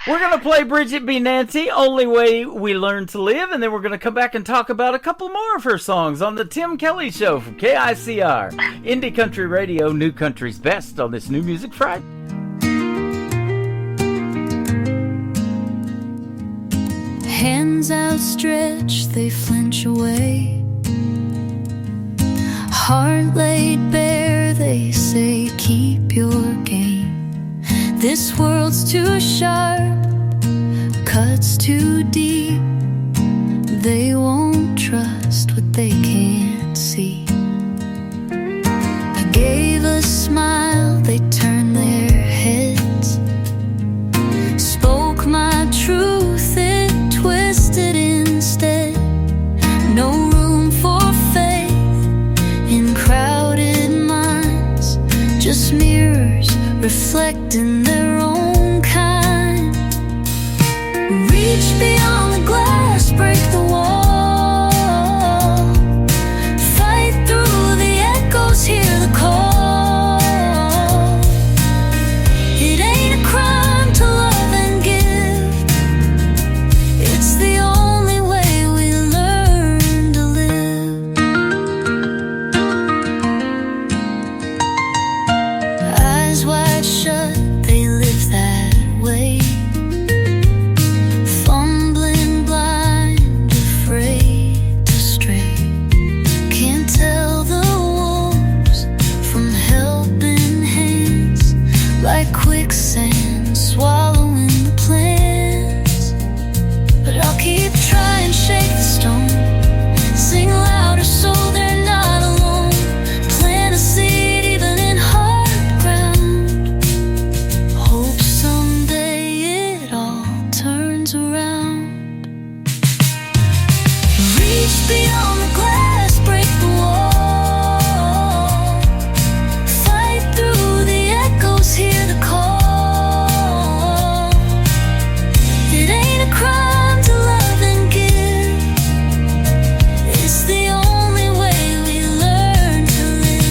We're going to play Bridget B. Nancy, Only Way We Learn to Live, and then we're going to come back and talk about a couple more of her songs on the Tim Kelly Show from KICR. Indie Country Radio, New Country's Best on this New Music Friday.
Hands outstretched, they flinch away. Heart laid bare, they say, keep your game. This world's too sharp, cuts too deep. They won't trust what they can't see. I gave a smile, they turned their heads. Spoke my truth, twisted instead. No room for faith in crowded minds, just mirrors reflecting their own kind. Reach beyond the glass. glass, break the wall. Fight through the echoes, hear the call. It ain't a crime to love and give. It's the only way we learn to live. Eyes wide shut, they live that way. Fumbling blind, afraid to stray. Can't tell the wolves from helping hands. Like quicksand, swallowing the plans. But I'll keep trying, shake the stone. Sing louder so they're not alone. Plant a seed even in hard ground. Hope someday it all turns around. Reach beyond the glass, break the wall. Fight through the echoes, hear the call. It ain't a crime to love and give. It's the only way we learn to live.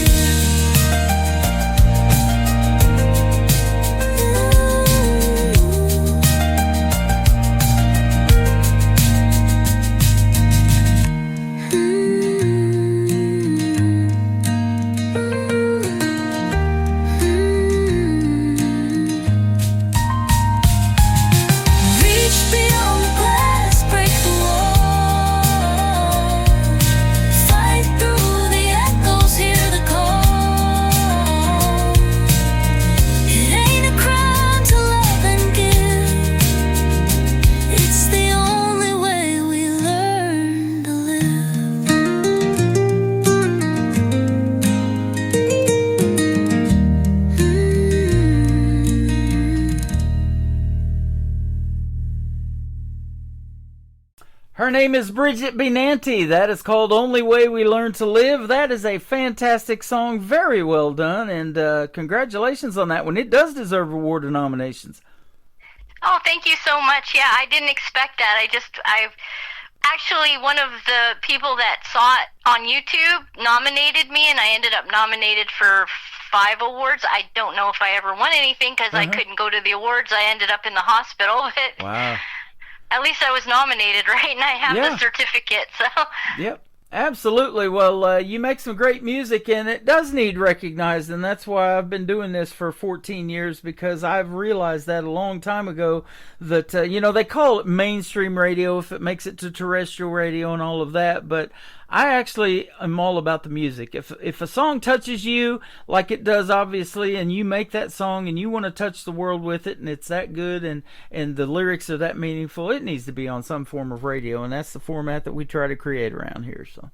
Reach beyond the glass, break the wall. Fight through the echoes, hear the call. It ain't a crime to love and give. It's the only way we learn to live.
Her name is Bridget Benanti. That is called Only Way We Learn to Live. That is a fantastic song. Very well done. And congratulations on that one. It does deserve award nominations.
Oh, thank you so much. Yeah, I didn't expect that. I've actually, one of the people that saw it on YouTube nominated me, and I ended up nominated for 5 awards. I don't know if I ever won anything because I couldn't go to the awards. I ended up in the hospital, but
Wow.
at least I was nominated, right? And I have
Yeah.
the certificate, so.
Yep. Absolutely. Well, you make some great music, and it does need recognized, and that's why I've been doing this for 14 years, because I've realized that a long time ago that, they call it mainstream radio if it makes it to terrestrial radio and all of that, but I actually am all about the music. If a song touches you, like it does, obviously, and you make that song and you want to touch the world with it, and it's that good, and the lyrics are that meaningful, it needs to be on some form of radio, and that's the format that we try to create around here. So.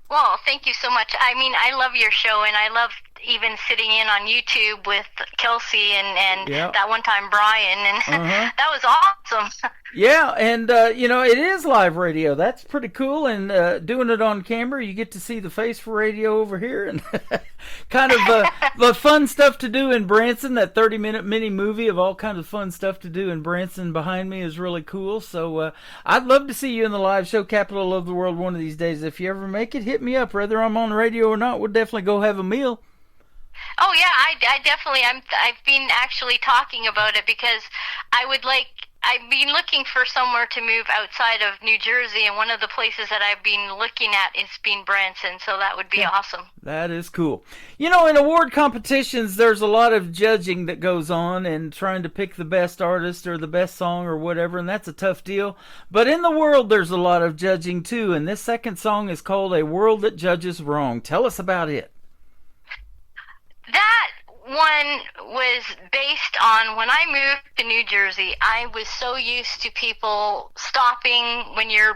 Well, thank you so much. I mean, I love your show, and I love even sitting in on YouTube with Kelsey and
Yep.
that one time Brian, and that was awesome.
Yeah, and it is live radio. That's pretty cool. And doing it on camera, you get to see the face for radio over here, and kind of the fun stuff to do in Branson. That 30-minute mini movie of all kinds of fun stuff to do in Branson behind me is really cool. So I'd love to see you in the live show, Capital of the World, one of these days. If you ever make it, hit me up. Whether I'm on radio or not, we'll definitely go have a meal.
Oh yeah, I definitely. I've been actually talking about it because I've been looking for somewhere to move outside of New Jersey, and one of the places that I've been looking at is being Branson, so that would be awesome.
That is cool. In award competitions, there's a lot of judging that goes on and trying to pick the best artist or the best song or whatever, and that's a tough deal. But in the world, there's a lot of judging too, and this second song is called A World That Judges Wrong. Tell us about it.
That one was based on when I moved to New Jersey. I was so used to people stopping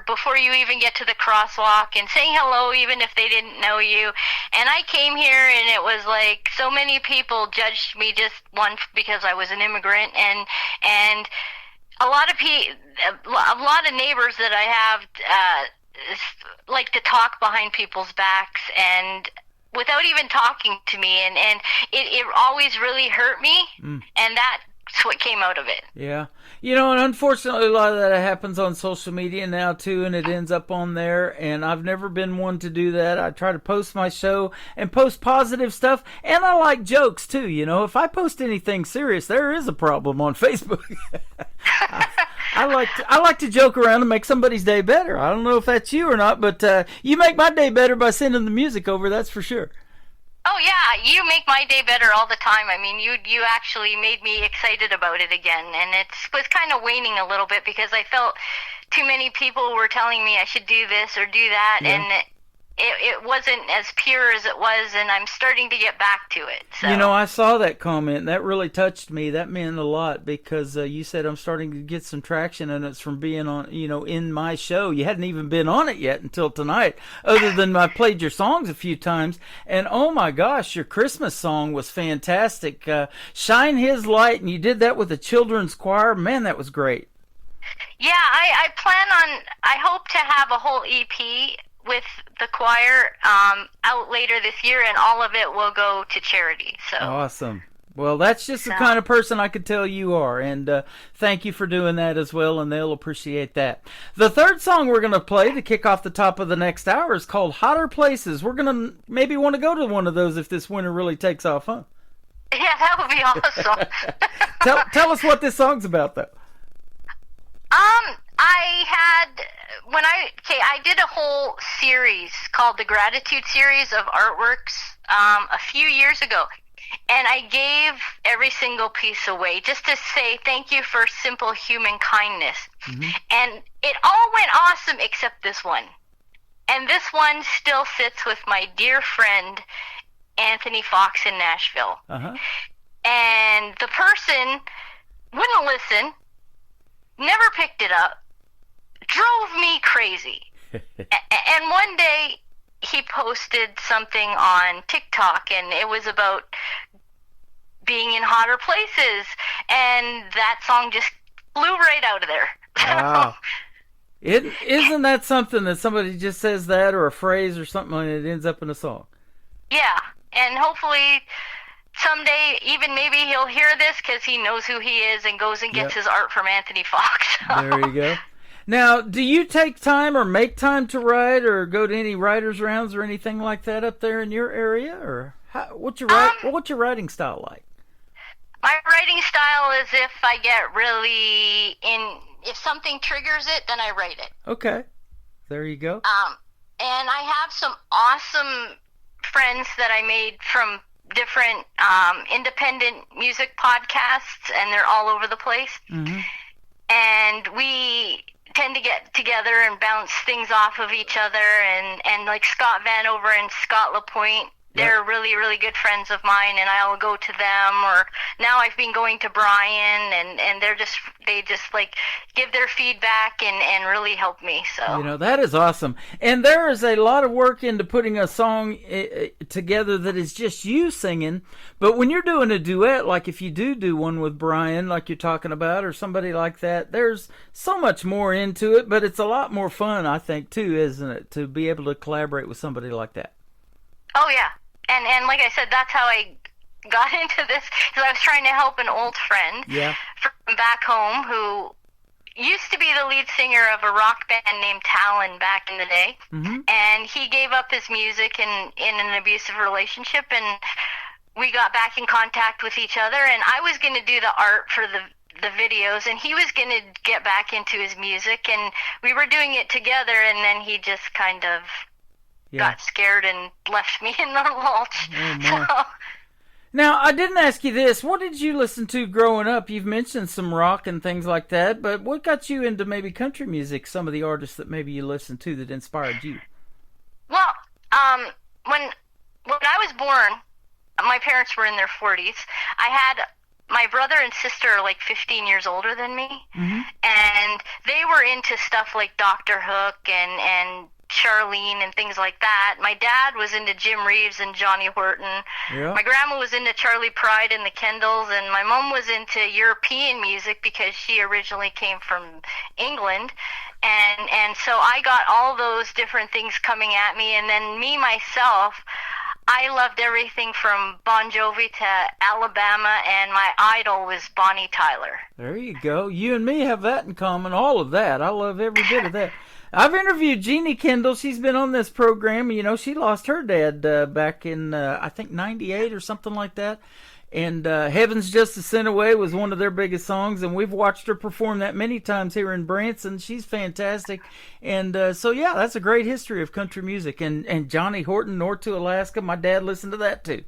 before you even get to the crosswalk and saying hello even if they didn't know you. And I came here and it was like so many people judged me just once because I was an immigrant, and a lot of neighbors that I have like to talk behind people's backs and without even talking to me, and it always really hurt me, and that that's what came out of it.
Yeah. You know, and unfortunately, a lot of that happens on social media now, too, and it ends up on there, and I've never been one to do that. I try to post my show and post positive stuff, and I like jokes, too. You know, if I post anything serious, there is a problem on Facebook. I like to joke around and make somebody's day better. I don't know if that's you or not, but you make my day better by sending the music over, that's for sure.
Oh yeah, you make my day better all the time. I mean, you actually made me excited about it again, and it was kind of waning a little bit because I felt too many people were telling me I should do this or do that,
Yeah.
and it wasn't as pure as it was, and I'm starting to get back to it. So.
You know, I saw that comment. That really touched me. That meant a lot because you said I'm starting to get some traction, and it's from being on, you know, in my show. You hadn't even been on it yet until tonight, other than I played your songs a few times. And oh my gosh, your Christmas song was fantastic. Shine His Light, and you did that with a children's choir. Man, that was great.
Yeah, I hope to have a whole EP with the choir out later this year, and all of it will go to charity. So
Awesome. Well, that's just the kind of person I could tell you are, and thank you for doing that as well, and they'll appreciate that. The third song we're going to play to kick off the top of the next hour is called Hotter Places. We're going to maybe want to go to one of those if this winter really takes off, huh?
Yeah, that would be awesome.
Tell us what this song's about, though.
I did a whole series called the Gratitude Series of artworks a few years ago, and I gave every single piece away just to say thank you for simple human kindness.
Mm-hmm.
And it all went awesome except this one. And this one still sits with my dear friend Anthony Fox in Nashville.
Uh-huh.
And the person wouldn't listen, never picked it up, drove me crazy. And one day he posted something on TikTok, and it was about being in hotter places, and that song just flew right out of there.
Wow. Isn't that something that somebody just says that or a phrase or something and it ends up in a song?
Yeah, and hopefully someday even maybe he'll hear this because he knows who he is and goes and gets his art from Anthony Fox.
There you go. Now, do you take time or make time to write or go to any writers' rounds or anything like that up there in your area? Or what's your writing style like?
My writing style is if I get really if something triggers it, then I write it.
Okay. There you go.
And I have some awesome friends that I made from different independent music podcasts, and they're all over the place.
Mm-hmm.
And we tend to get together and bounce things off of each other, and like Scott Vanover and Scott LaPointe, they're really, really good friends of mine, and I'll go to them. Or now I've been going to Brian, and they just like give their feedback and really help me. So
you know, that is awesome. And there is a lot of work into putting a song together that is just you singing. But when you're doing a duet, like if you do one with Brian, like you're talking about, or somebody like that, there's so much more into it. But it's a lot more fun, I think, too, isn't it, to be able to collaborate with somebody like that?
Oh yeah. And like I said, that's how I got into this, because I was trying to help an old friend from back home who used to be the lead singer of a rock band named Talon back in the day.
Mm-hmm.
And he gave up his music in an abusive relationship, and we got back in contact with each other, and I was going to do the art for the videos, and he was going to get back into his music, and we were doing it together, and then he just kind of got scared and left me in the mulch.
Oh, now, I didn't ask you this. What did you listen to growing up? You've mentioned some rock and things like that, but what got you into maybe country music, some of the artists that maybe you listened to that inspired you?
Well, when I was born, my parents were in their 40s. I had my brother and sister are like 15 years older than me, and they were into stuff like Dr. Hook and Charlene and things like that. My dad was into Jim Reeves and Johnny Horton.
Yeah.
My grandma was into Charlie Pride and the Kendalls, and my mom was into European music because she originally came from England. And so I got all those different things coming at me, and then me myself, I loved everything from Bon Jovi to Alabama, and my idol was Bonnie Tyler.
There you go. You and me have that in common, all of that. I love every bit of that. I've interviewed Jeannie Kendall. She's been on this program. You know, she lost her dad back in, I think, 98 or something like that. And Heaven's Just a Sin Away was one of their biggest songs, and we've watched her perform that many times here in Branson. She's fantastic. And so, yeah, that's a great history of country music. And Johnny Horton, North to Alaska, my dad listened to that too.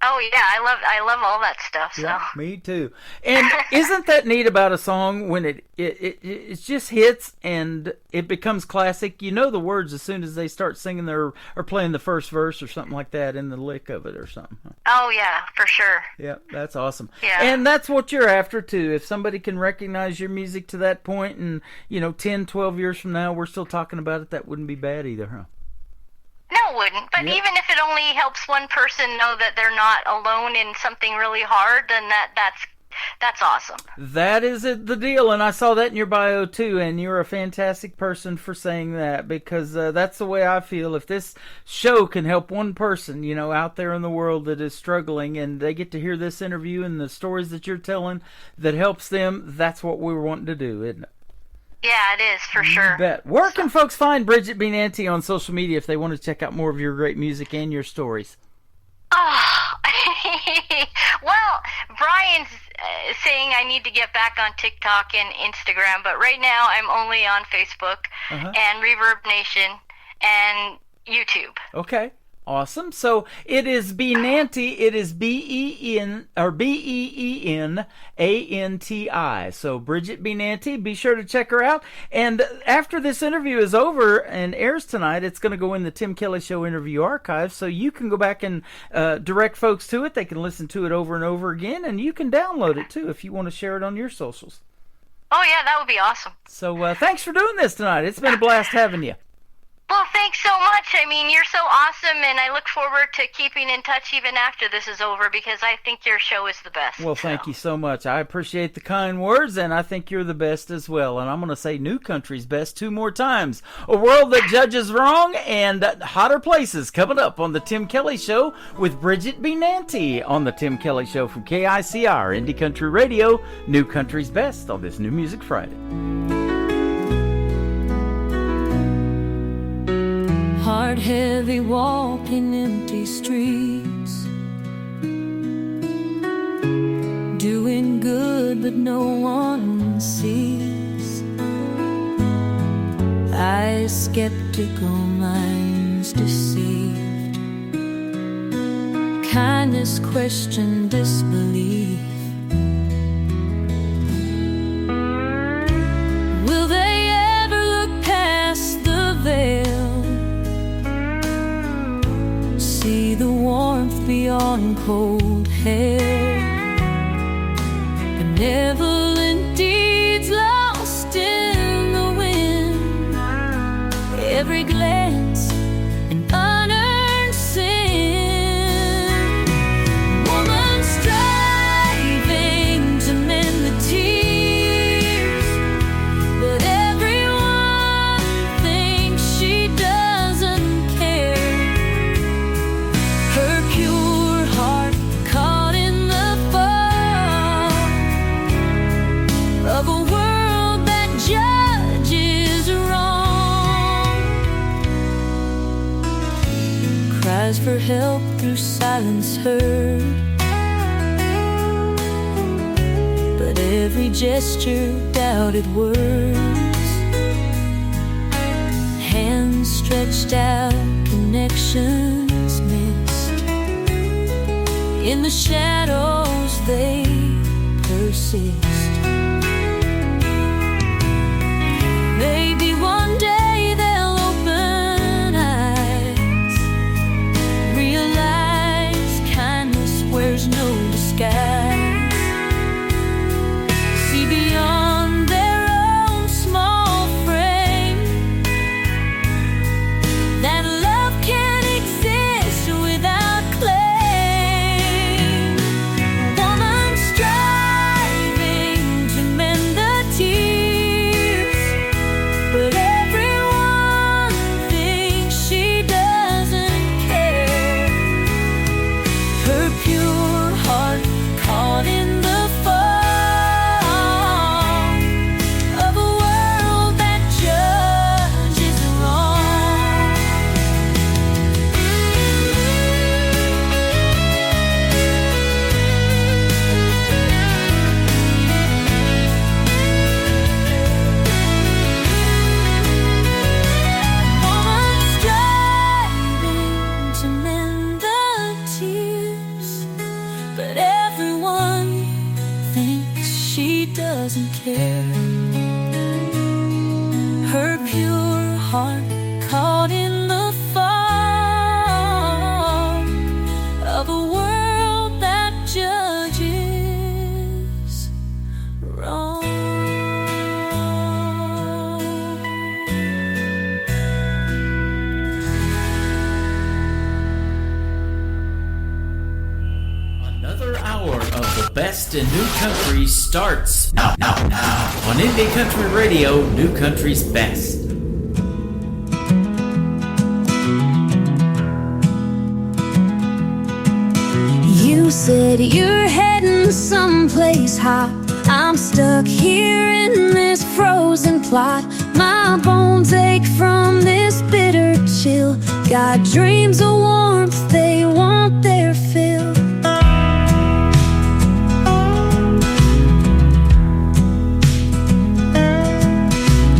Oh yeah, I love all that stuff. So.
Yeah, me too. And isn't that neat about a song when it just hits and it becomes classic? You know the words as soon as they start singing or playing the first verse or something like that in the lick of it or something.
Oh yeah, for sure.
Yeah, that's awesome.
Yeah.
And that's what you're after too. If somebody can recognize your music to that point and, 10, 12 years from now we're still talking about it, that wouldn't be bad either, huh?
No, it wouldn't. But
Yep.
even if it only helps one person know that they're not alone in something really hard, then that's awesome.
That is the deal, and I saw that in your bio too, and you're a fantastic person for saying that, because that's the way I feel. If this show can help one person, out there in the world that is struggling, and they get to hear this interview and the stories that you're telling that helps them, that's what we're wanting to do, isn't it?
Yeah, it is, for sure.
You bet. Where can folks find Bridget B. Nancy on social media if they want to check out more of your great music and your stories?
Oh, well, Brian's saying I need to get back on TikTok and Instagram, but right now I'm only on Facebook and Reverb Nation and YouTube.
Okay. Awesome. So it is Benanti. It is B-E-N or B-E-E-N-A-N-T-I. So Bridget Benanti, be sure to check her out. And after this interview is over and airs tonight, it's going to go in the Tim Kelly Show interview archive. So you can go back and direct folks to it. They can listen to it over and over again, and you can download it too if you want to share it on your socials.
Oh yeah, that would be awesome.
So thanks for doing this tonight. It's been a blast having you.
Well, thanks so much. I mean, you're so awesome, and I look forward to keeping in touch even after this is over, because I think your show is the best.
Well, thank you so much. I appreciate the kind words, and I think you're the best as well. And I'm going to say New Country's best 2 more times. A World That Judges Wrong and Hotter Places coming up on The Tim Kelly Show with Bridget Benanti on The Tim Kelly Show from KICR, Indie Country Radio, New Country's best on this New Music Friday.
Heart heavy, walking empty streets, doing good but no one sees. Eyes skeptical, minds deceived, kindness question disbelief. Will they ever look past the veil, see the warmth beyond cold hair, benevolent deeds lost in the wind, every glance an unearned sin, woman striving to mend the tears, but everyone thinks she doesn't care. Her pure heart caught in the fog of a world that judges wrong, cries for help through silence heard, but every gesture doubted words, hands stretched out, connections missed, in the shadows they persist. Maybe one day they'll open eyes, realize kindness wears no disguise, see beyond their own small frame, that love can't exist without claim. Woman striving heart caught in the fog of a world that judges wrong.
Another hour of the best in new country starts now on Indie Country Radio, New Country's Best.
You said you're heading someplace hot. I'm stuck here in this frozen plot. My bones ache from this bitter chill. Got dreams of warmth, they want their fill.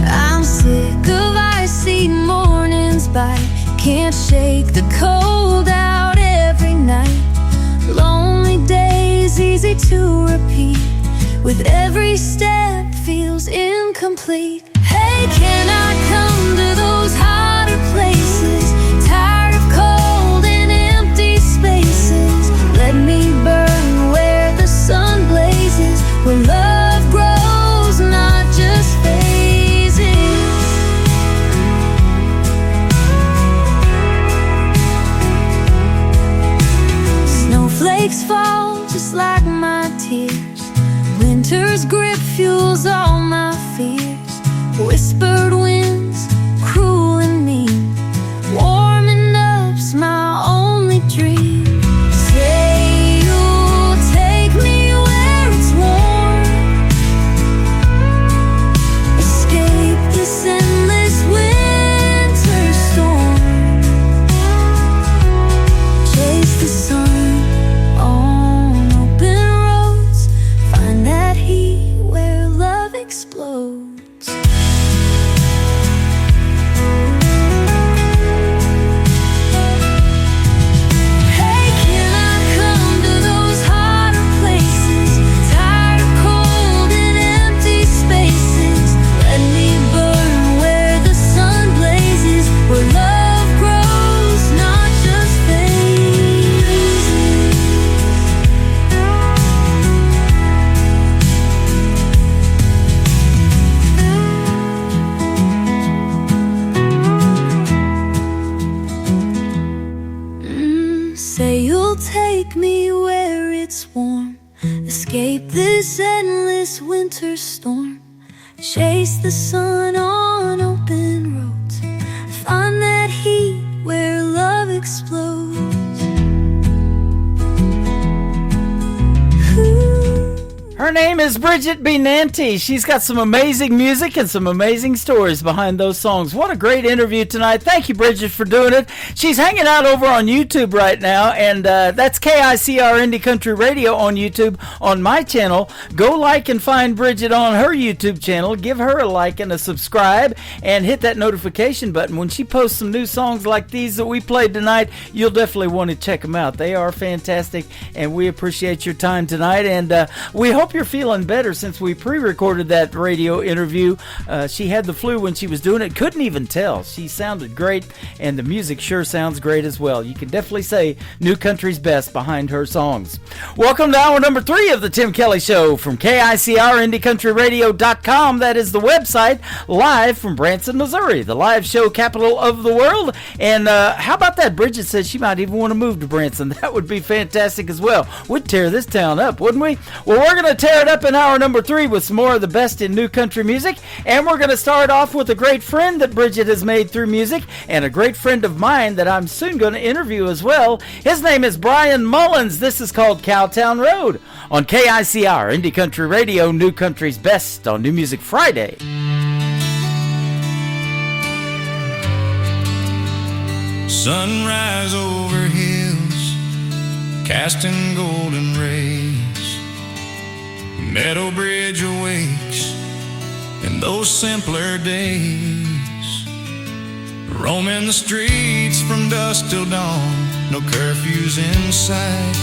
I'm sick of icy mornings by. Can't shake the cold out every night. Lonely days easy to repeat. With every step feels incomplete. Hey, can I come to those hotter places? Tired of cold and empty spaces. Let me burn where the sun blazes, where love grows, not just phases. Snowflakes fall just like my tears. Winter's grip fuels all my fears. Whispered winds, cruel and mean. Warming up's my only dream. Say you'll take me where it's warm. Escape this endless winter storm. Chase the sun on open roads. Find that heat where love explodes. Hey, can I come to those hotter places? Tired of cold and empty spaces. Let me burn where the sun blazes, where love grows, not just phases. Say you'll take me where it's warm. Escape this endless winter storm. Chase the sun on open roads. Find that heat where love explodes.
Her name is Bridget B. Nanty. She's got some amazing music and some amazing stories behind those songs. What a great interview tonight. Thank you, Bridget, for doing it. She's hanging out over on YouTube right now, and that's KICR Indie Country Radio on YouTube on my channel. Go like and find Bridget on her YouTube channel. Give her a like and a subscribe, and hit that notification button. When she posts some new songs like these that we played tonight, you'll definitely want to check them out. They are fantastic, and we appreciate your time tonight, and we hope you're feeling better since we pre-recorded that radio interview. She had the flu when she was doing it. Couldn't even tell. She sounded great, and the music sure sounds great as well. You can definitely say New Country's Best behind her songs. Welcome to hour number 3 of the Tim Kelly Show from KICR IndieCountryRadio.com. That is the website, live from Branson, Missouri, the live show capital of the world. And how about that? Bridget says she might even want to move to Branson. That would be fantastic as well. We'd tear this town up, wouldn't we? Well, we're going to tear it up in hour number 3 with some more of the best in new country music, and we're going to start off with a great friend that Bridget has made through music, and a great friend of mine that I'm soon going to interview as well. His name is Brian Mullins. This is called Cowtown Road on KICR Indie Country Radio, New Country's Best on New Music Friday.
Sunrise over hills, casting golden rays. Meadow Bridge awakes in those simpler days. Roaming the streets from dusk till dawn, no curfews in sight.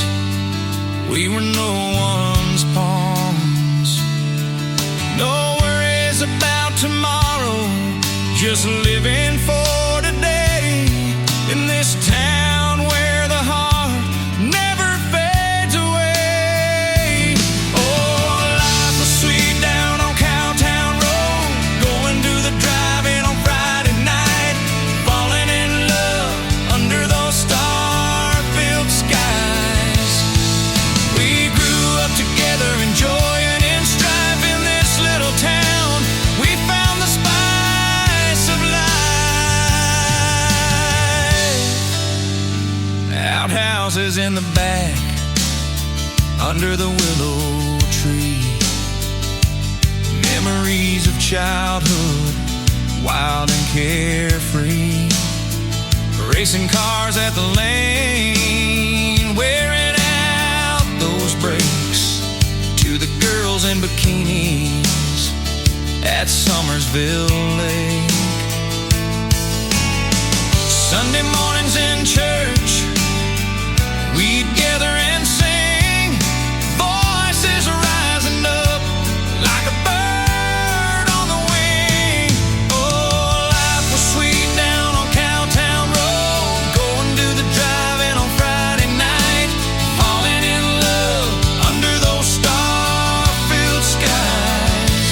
We were no one's pawns. No worries about tomorrow, just living under the willow tree. Memories of childhood, wild and carefree. Racing cars at the lane, wearing out those brakes. To the girls in bikinis at Summersville Lake. Sunday mornings in church, we'd gather and sing, voices rising up like a bird on the wing. Oh, life was sweet down on Cowtown Road, going to the drive-in on Friday night, falling in love under those star-filled skies.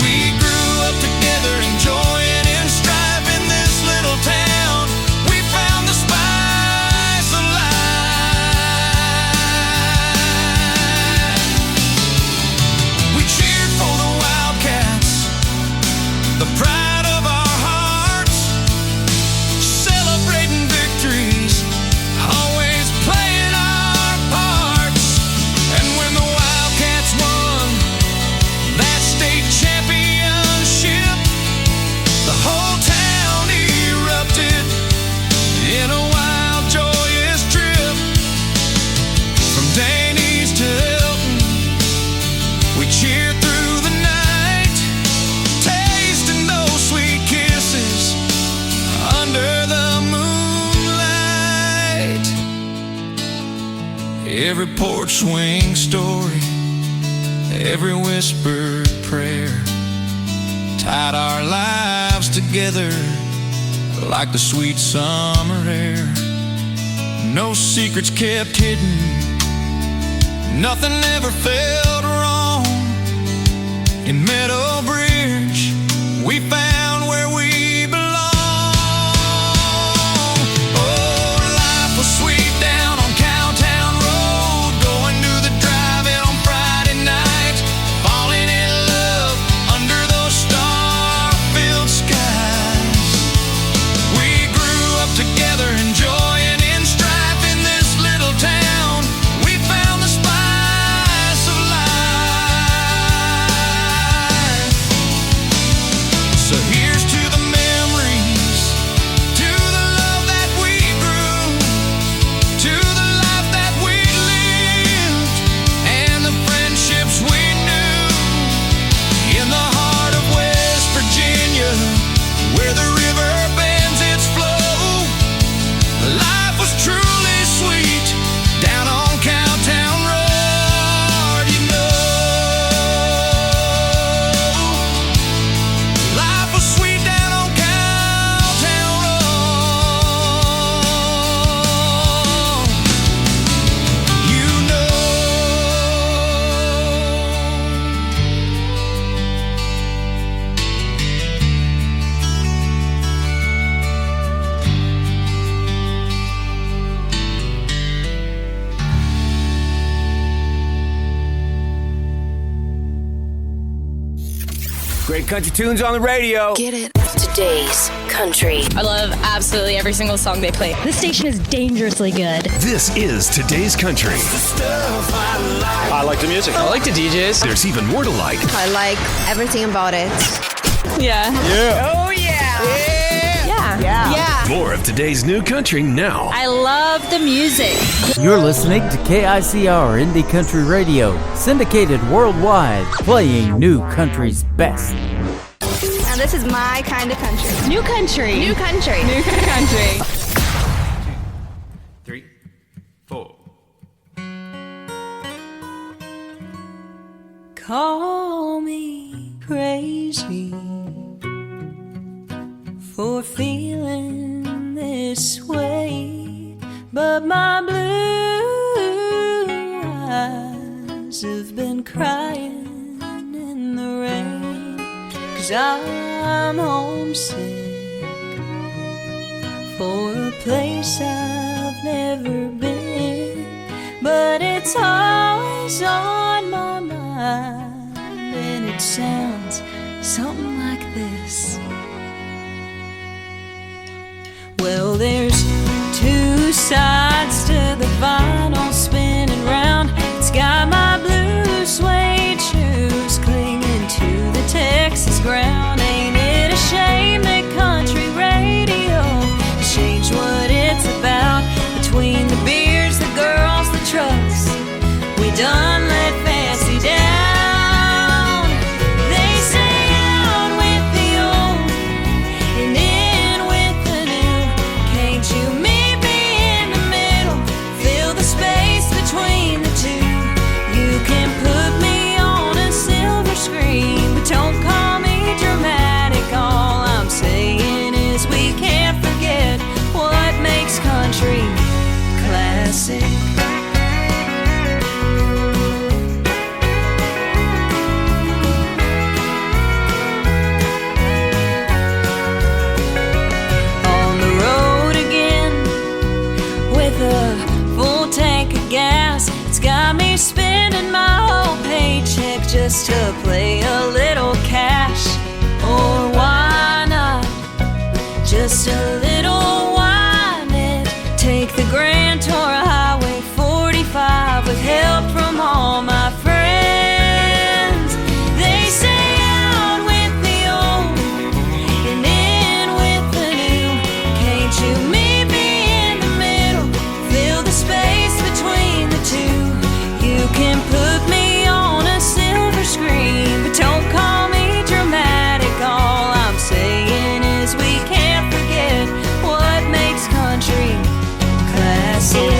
We grew up together, enjoying in strife in this little town. We found the spice of life. We cheered for the Wildcats, the pride of our hearts, celebrating victories, always playing our parts. And when the Wildcats won that state championship, the whole town erupted in a wild, joyous trip. From Danny's to Hilton, we cheered through the night, tasting those sweet kisses under the moonlight. Every porch swing story, every whispered prayer tied our lives together like the sweet summer air. No secrets kept hidden, nothing ever felt wrong. In Meadow Bridge, we found where we belong. Oh, life was sweet down on Cowtown Road, going to the drive-in on Friday night, falling in love under those star-filled skies. We grew up together, enjoying in strife in this little town. We found the spice of life. So here's to the memories, to the love that we grew, to the life that we lived, and the friendships we knew. In the heart of West Virginia, where the river bends its flow, life was truly sweet down on Cowtown Road. You know, life was sweet down on Cowtown Road. You know.
Great country tunes on the radio.
Get it. Today's country.
I love absolutely every single song they play. This station is dangerously good.
This is Today's Country.
I like the music. I like the DJs.
There's even more to like.
I like everything about it. Yeah.
Yeah.
Oh, yeah. Yeah.
More of today's new country now.
I love the music.
You're listening to KICR Indie Country Radio, syndicated worldwide, playing new country's best.
Now this is my kind of country. New country. New country. New country.
3, 4.
Call me crazy for feeling this way, but my blue eyes have been crying in the rain, 'cause I'm homesick for a place I've never been, but it's always on my mind, and it sounds something like this. Well, there's two sides to the vinyl spinning round. It's just a little whining. Take the Grand Tour Highway 45 with help from all my friends. They say out with the old and in with the new. Can't you meet me in the middle? Fill the space between the two. You can put me on a silver screen, but don't call me dramatic. All I'm saying is we can't forget what makes country classic.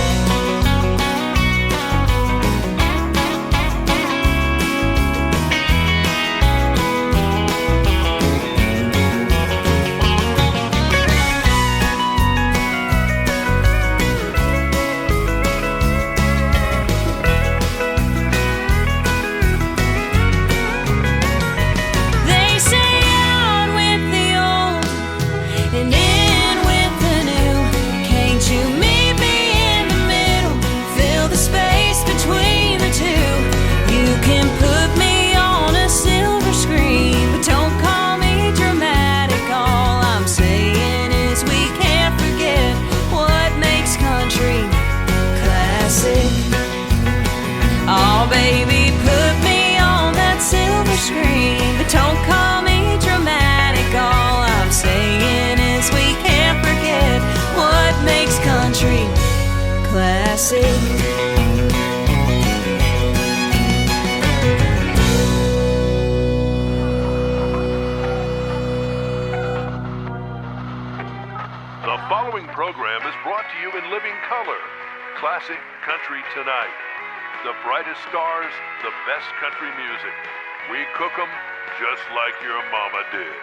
They say out with the old and in with the new. Can't you meet me in the middle? Fill the space between the two. You can put me on a silver screen, but don't call me dramatic. All I'm saying is we can't forget what makes country classic. Oh, baby, put me on that silver screen, but don't call me dramatic. All I'm saying is we can't forget what makes country classic.
The following program is brought to you in living color. Classic Country Tonight. The brightest stars, the best country music. We cook 'em just like your mama did.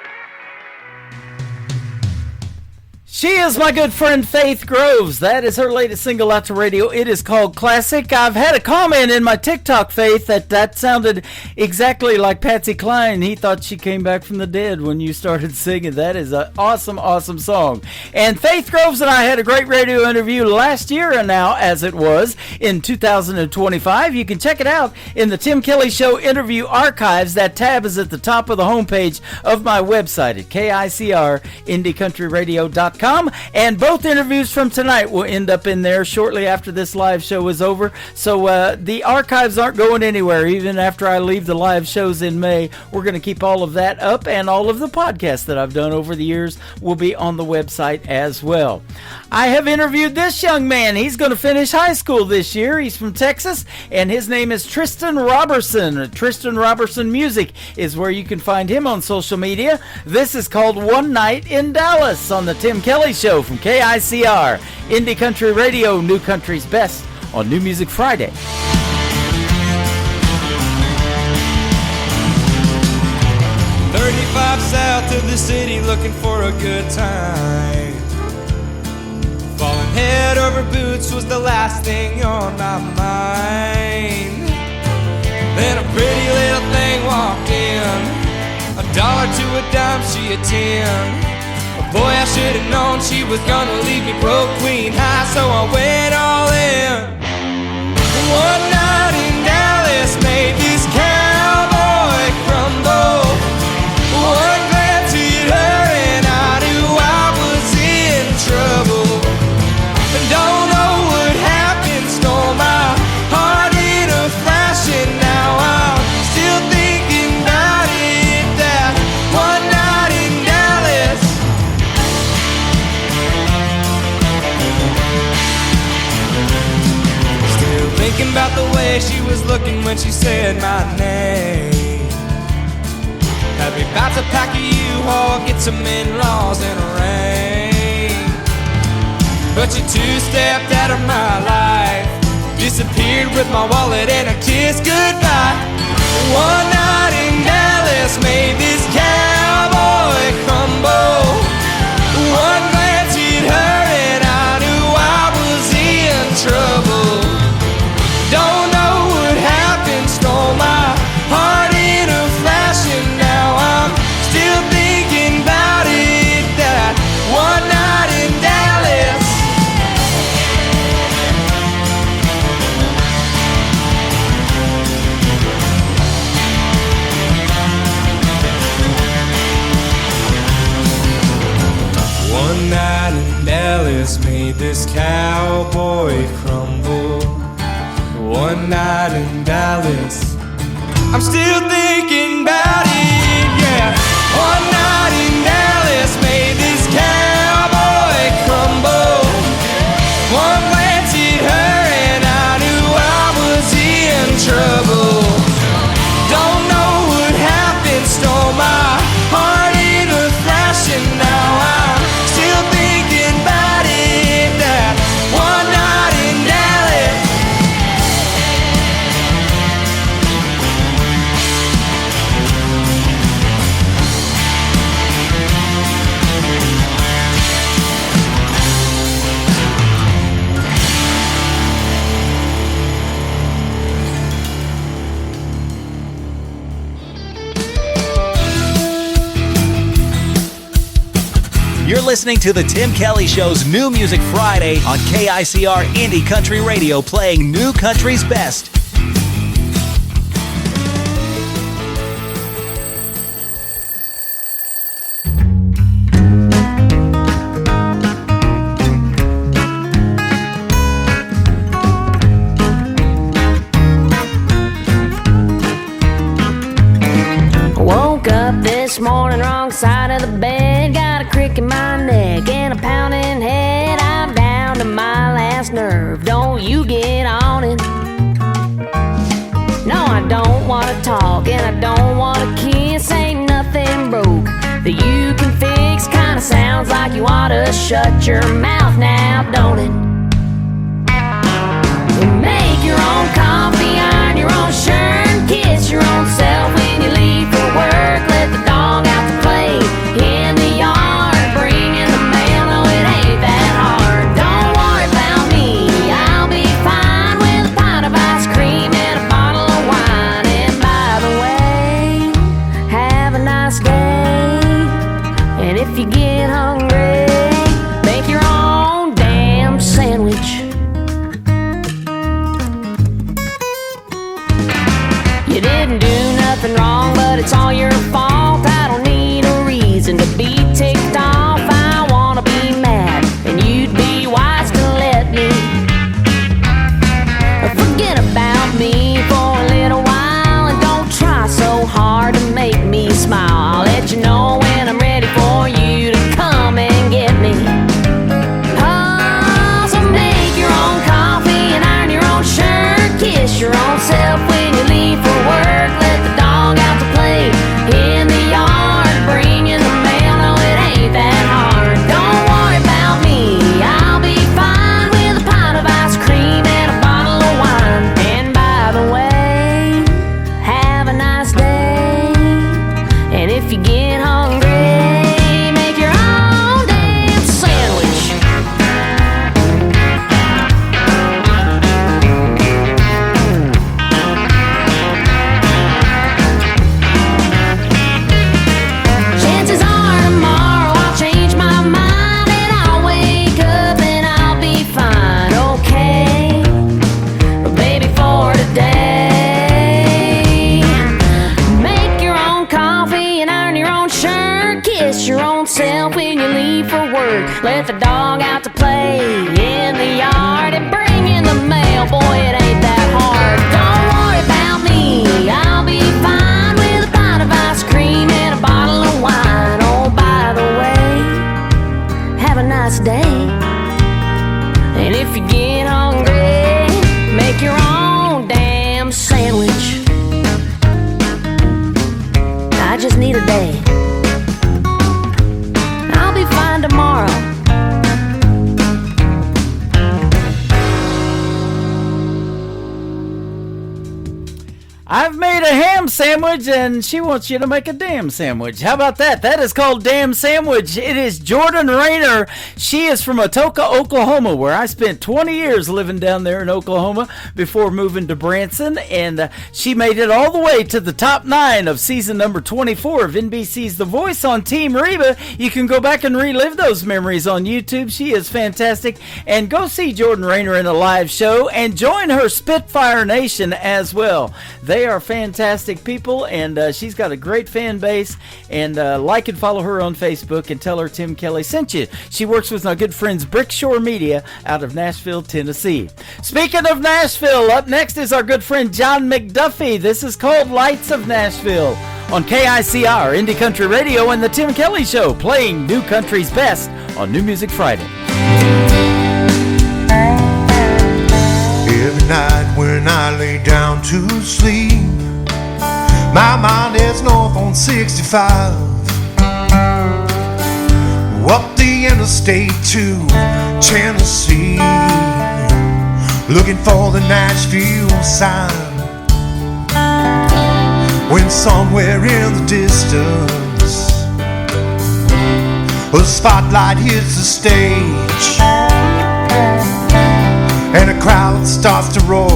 She is my good friend Faith Groves. That is her latest single out to radio. It is called Classic. I've had a comment in my TikTok, Faith, that sounded exactly like Patsy Cline. He thought she came back from the dead when you started singing. That is an awesome, awesome song. And Faith Groves and I had a great radio interview last year, and now, as it was, in 2025. You can check it out in the Tim Kelly Show interview archives. That tab is at the top of the homepage of my website at KICR, IndieCountryRadio.com. And both interviews from tonight will end up in there shortly after this live show is over. So the archives aren't going anywhere. Even after I leave the live shows in May, we're going to keep all of that up, and all of the podcasts that I've done over the years will be on the website as well. I have interviewed this young man. He's going to finish high school this year. He's from Texas, and his name is Tristan Robertson. Tristan Robertson Music is where you can find him on social media. This is called One Night in Dallas on the Tim Kelly Show from KICR, Indie Country Radio, New Country's Best on New Music Friday.
35 south of the city looking for a good time. Falling head over boots was the last thing on my mind. Then a pretty little thing walked in, $1 to a dime, she a 10. Boy, I should've known she was gonna leave me broke, queen high, so I went all in. One night in Dallas made this cowboy crumble. One glance hit her and I knew I was in trouble. Don't know what happened, stole my heart in a flash, and now I'm still thinking about it, that one night in Dallas. Still thinking about the way she was looking when she said my name. Had me about to pack a U-Haul, get some in-laws and a ring. But you two-stepped out of my life, disappeared with my wallet and a kiss goodbye. One night in Dallas made this cowboy crumble. One glance hit her and I knew I was in trouble. Don't know what happened, stole my heart in a flash, and now I'm still thinking about it, that one night in Dallas. One night in Dallas made this cowboy crumble. One night in Dallas, I'm still thinking about it, yeah. One night in Dallas made this cowboy crumble. One glance at her and I knew I was in trouble. Don't know what happened, stole my heart in a flash, and now I'm still thinking about it. That one night in Dallas.
You're listening to The Tim Kelly Show's New Music Friday on KICR Indie Country Radio, playing new country's best.
Woke up this morning, wrong side of the bed. Got a crick in my neck and a pounding head. I'm down to my last nerve. Don't you get on it. No, I don't want to talk and I don't want to kiss. Ain't nothing broke that you can fix. Kinda sounds like you ought to shut your mouth now, don't it? Make your own coffee, iron your own shirt, kiss your own self when you leave for work. Let the dog out to play in the yard, bring in the mail. No, it ain't that hard. Don't worry about me, I'll be fine with a pint of ice cream and a bottle of wine. And by the way, have a nice day. And if you get hungry, make your own damn sandwich. You didn't do nothing wrong, but it's all your fault. I don't need a reason to be ticked off. I wanna be mad, and you'd be wise to let me forget about me for a little while. And don't try so hard to make me smile. I'll let you know when I'm ready for you to come and get me. Oh, so make your own coffee and iron your own shirt, kiss your own self when you leave for work. Let the dog out to play in the yard, bring in the mail. No, it ain't that hard. Don't worry about me, I'll be fine with a pint of ice cream and a bottle of wine. And by the way, have a nice day. And if you get hungry, make your own damn sandwich. Chances are tomorrow I'll change my mind and I'll wake up and I'll be fine, okay? But baby, for today, make your own coffee and iron your own shirt, kiss your own self when you leave for work. Let the dog out to play in the yard and bring in the mail. Boy, it ain't that hard. Don't worry about me, I'll be fine with a pint of ice cream and a bottle of wine. Oh, by the way, have a nice day. And if you get hungry, make your own damn sandwich. I just need a day. I'll be fine tomorrow.
I've made a ham sandwich and she wants you to make a damn sandwich. How about that? That is called Damn Sandwich. It is Jordan Rayner. She is from Atoka, Oklahoma, where I spent 20 years living down there in Oklahoma before moving to Branson. And she made it all the way to the top 9 of season number 24 of NBC's The Voice on Team Reba. You can go back and relive those memories on YouTube. She is fantastic. And go see Jordan Rayner in a live show and join her Spitfire Nation as well. They They are fantastic people, and she's got a great fan base. And like and follow her on Facebook and tell her Tim Kelly sent you. She works with my good friends Brickshore Media out of Nashville, Tennessee. Speaking of Nashville, up next is our good friend John McDuffie. This is called Lights of Nashville on KICR, Indie Country Radio, and the Tim Kelly Show, playing New Country's best on New Music Friday.
Every night when I lay down to sleep, my mind is north on 65, up the interstate to Tennessee, looking for the Nashville sign. When somewhere in the distance a spotlight hits the stage, and a crowd starts to roar,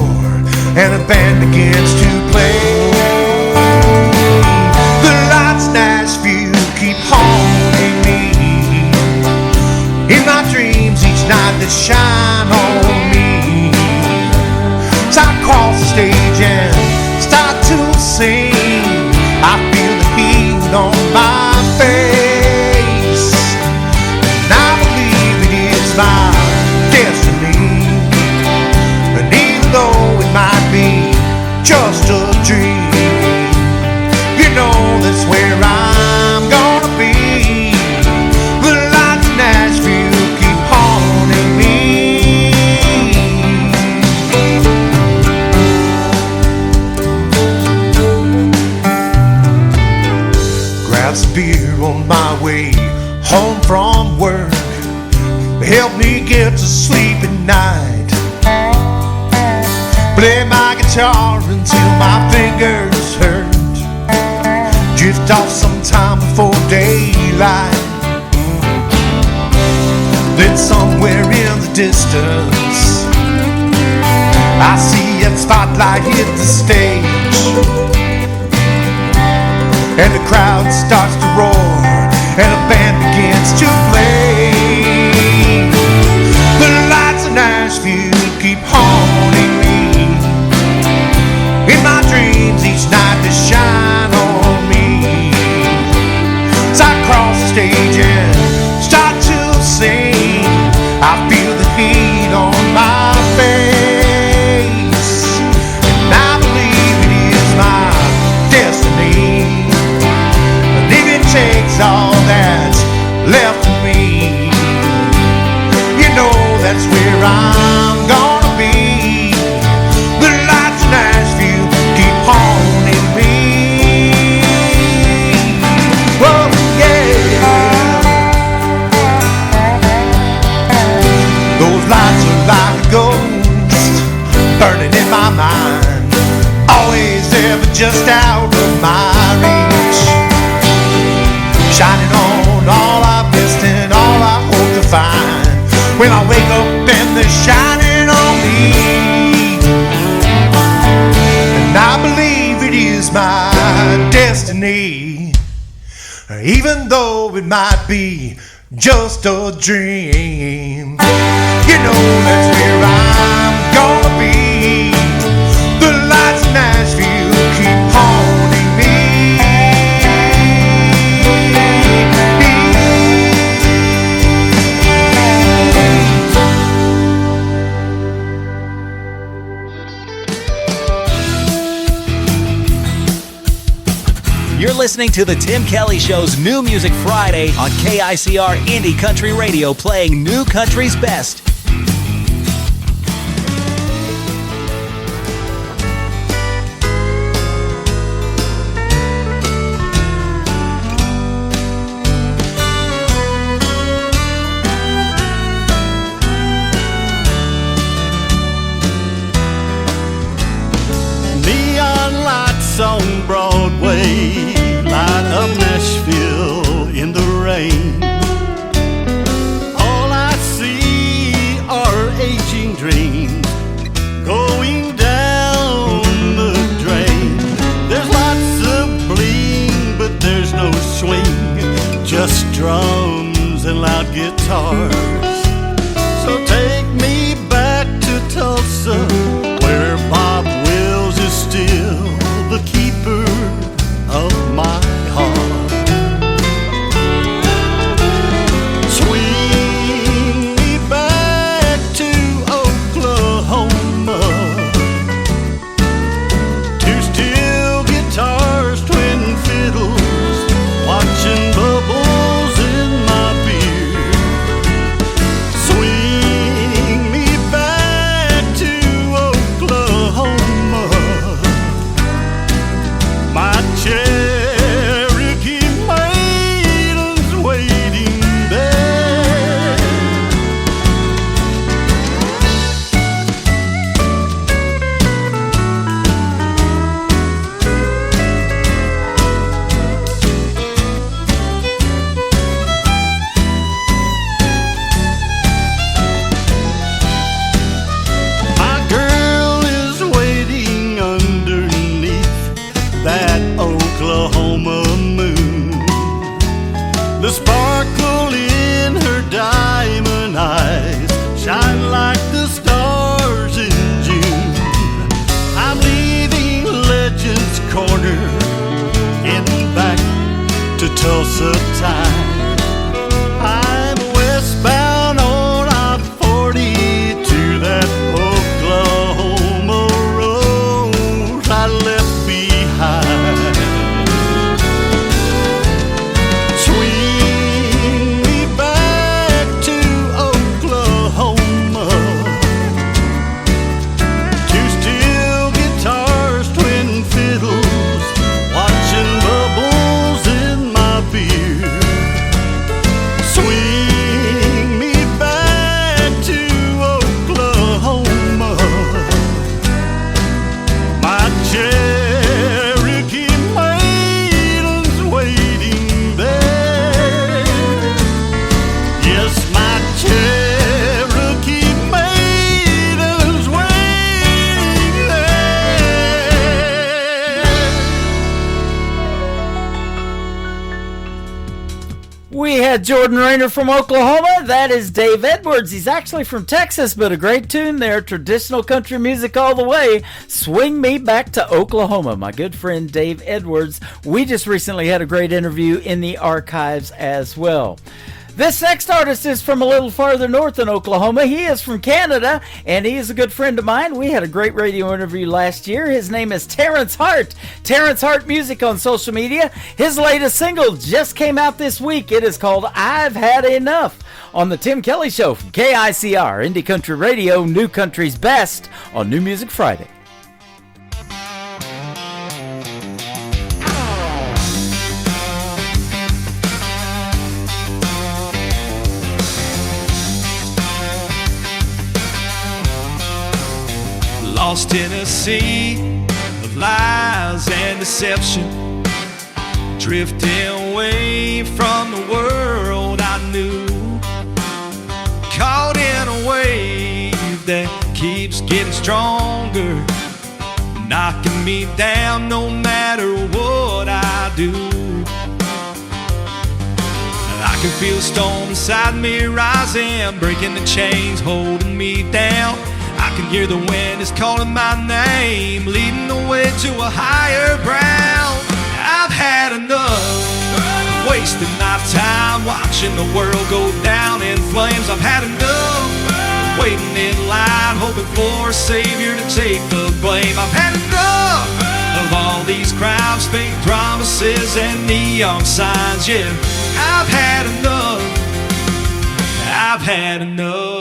and a band begins to play. The lights Nashville keep haunting me. In my dreams each night they shine on me. So I cross the stage and start to sing. I feel the heat on my face, and I believe it is my destiny. And even though it might be just a dream, you know that's where I'm gonna be. The lights of Nashville keep haunting me. Grab some beer on my way home from work, help me get to sleep at night. Play my guitar until my fingers hurt, drift off sometime before daylight. Then somewhere in the distance I see a spotlight hit the stage, and the crowd starts to roar, and a band begins to play. The lights of Nashville keep haunting me. In my dreams each night they shine on me. So I cross the stage and start to sing. I feel the heat on my face, and I believe it is my destiny. And if it takes all that's left of me, you know that's where I'm gonna be. The lights of Nashville keep haunting me. Oh yeah. Those lights are like a ghost burning in my mind, always there but just out of my reach, shining on all I've missed and all I hope to find. When I wake up and they're shining on me, and I believe it is my destiny, even though it might be just a dream. You know that's where I'm gonna be. The lights of Nashville keep haunting me.
You're listening to the Tim Kelly Show's New Music Friday on KICR Indie Country Radio, playing New Country's best.
Neon lights on Broadway light up Nashville in the rain. All I see are aging dreams going down the drain. There's lots of bling, but there's no swing, just drums and loud guitars. So take me back to Tulsa, where Bob Wills is still girl in her diamond eyes shine like the stars in June. I'm leaving Legends Corner, getting back to Tulsa time. I'm westbound on I-40 to that Oklahoma road I left behind. Swing me back to Oklahoma. Two steel guitars, twin fiddles, watching bubbles in my beer. Swing me back to Oklahoma. My Cherokee maiden's waiting there. Yes, my Cherokee maiden's waiting there.
We had Jordan Rayner from Oklahoma. That is Dave Edwards. He's actually from Texas, but a great tune there. Traditional country music all the way. Swing Me Back to Oklahoma. My good friend Dave Edwards. We just recently had a great interview in the archives as well. This next artist is from a little farther north in Oklahoma. He is from Canada, and he is a good friend of mine. We had a great radio interview last year. His name is Terrence Hart. Terrence Hart Music on social media. His latest single just came out this week. It is called I've Had Enough on the Tim Kelly Show from KICR, Indie Country Radio, New Country's Best on New Music Friday.
Lost in a sea of lies and deception, drifting away from the world I knew, caught in a wave that keeps getting stronger, knocking me down no matter what I do. I can feel the storm inside me rising, breaking the chains holding me down. I can hear the wind is calling my name, leading the way to a higher ground. I've had enough, wasting my time watching the world go down in flames. I've had enough, waiting in line, hoping for a savior to take the blame. I've had enough of all these crimes, fake promises, and neon signs. Yeah, I've had enough, I've had enough.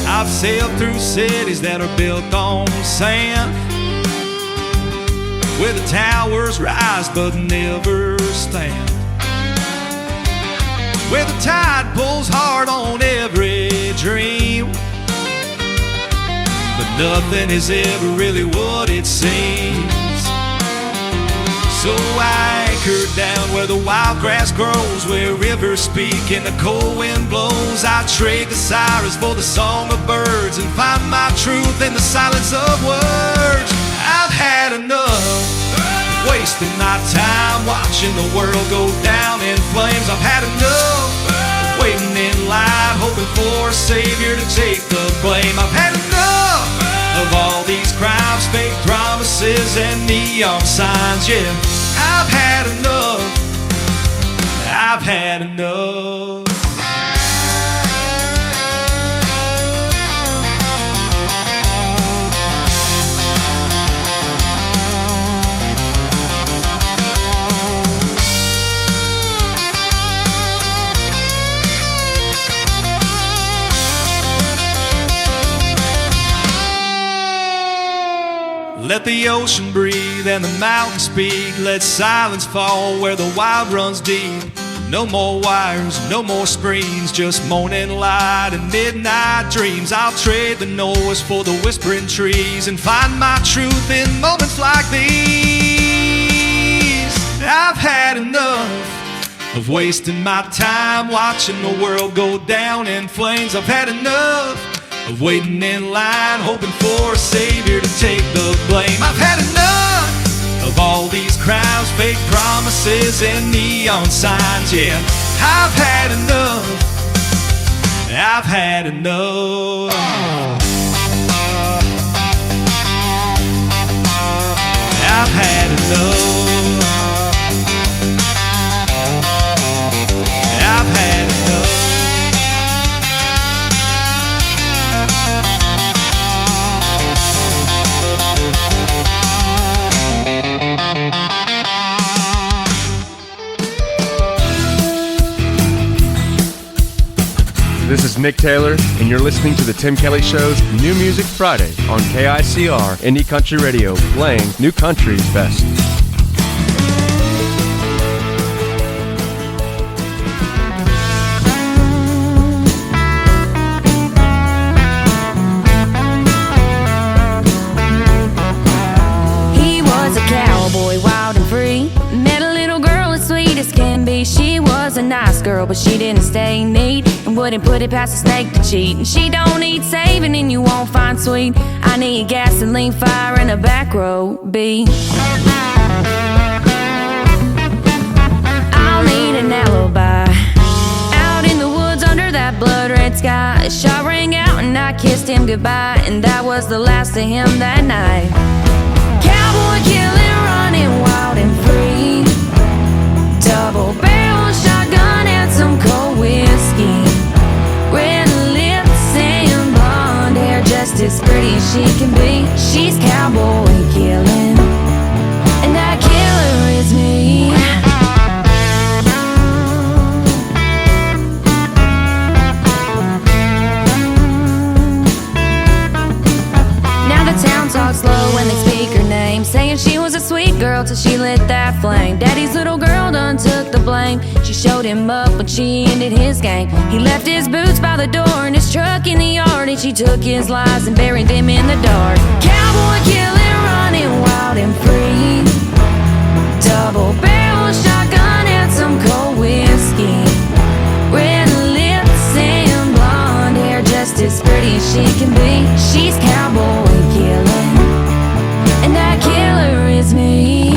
I've sailed through cities that are built on sand, where the towers rise but never stand, where the tide pulls hard on every dream, but nothing is ever really what it seems. So I anchored down where the wild grass grows, where rivers speak and the cold wind blows. I trade the sirens for the song of birds and find my truth in the silence of words. I've had enough, wasting my time watching the world go down in flames. I've had enough, waiting in line, hoping for a savior to take the blame. I've had enough of all these crimes, fake promises, and neon signs. Yeah, I've had enough, I've had enough. Let the ocean breathe and the mountains speak. Let silence fall where the wild runs deep. No more wires, no more screens, just morning light and midnight dreams. I'll trade the noise for the whispering trees and find my truth in moments like these. I've had enough of wasting my time watching the world go down in flames. I've had enough of waiting in line, hoping for a savior to take the blame. I've had enough of all these those fake promises and neon signs. Yeah, I've had enough. I've had enough. I've had enough. I've had enough.
This is Nick Taylor, and you're listening to The Tim Kelly Show's New Music Friday on KICR Indie Country Radio, playing New Country's best.
He was a cowboy, wild and free. Met a little girl as sweet as can be. She was a nice girl, but she didn't stay neat and wouldn't put it past a snake to cheat. And she don't need saving, and you won't find sweet. I need gasoline, fire, and a back row B. I'll need an alibi. Out in the woods under that blood red sky, a shot rang out and I kissed him goodbye, and that was the last of him that night. Cowboy killing, running wild and free. Double barrel shotgun and some cold whiskey. Red lips and blonde hair, just as pretty as she can be. She's cowboy killing, and that killer is me. Now the town talks low when they speak her name, saying she was a sweet girl till she lit that flame. Daddy's little girl done took the blame. She showed him up when she ended his game. He left his boots by the door and his truck in the yard, and she took his lies and buried them in the dark. Cowboy killing, running wild and free. Double barrel shotgun and some cold whiskey. Red lips and blonde hair, just as pretty as she can be. She's cowboy killing, and that killer is me.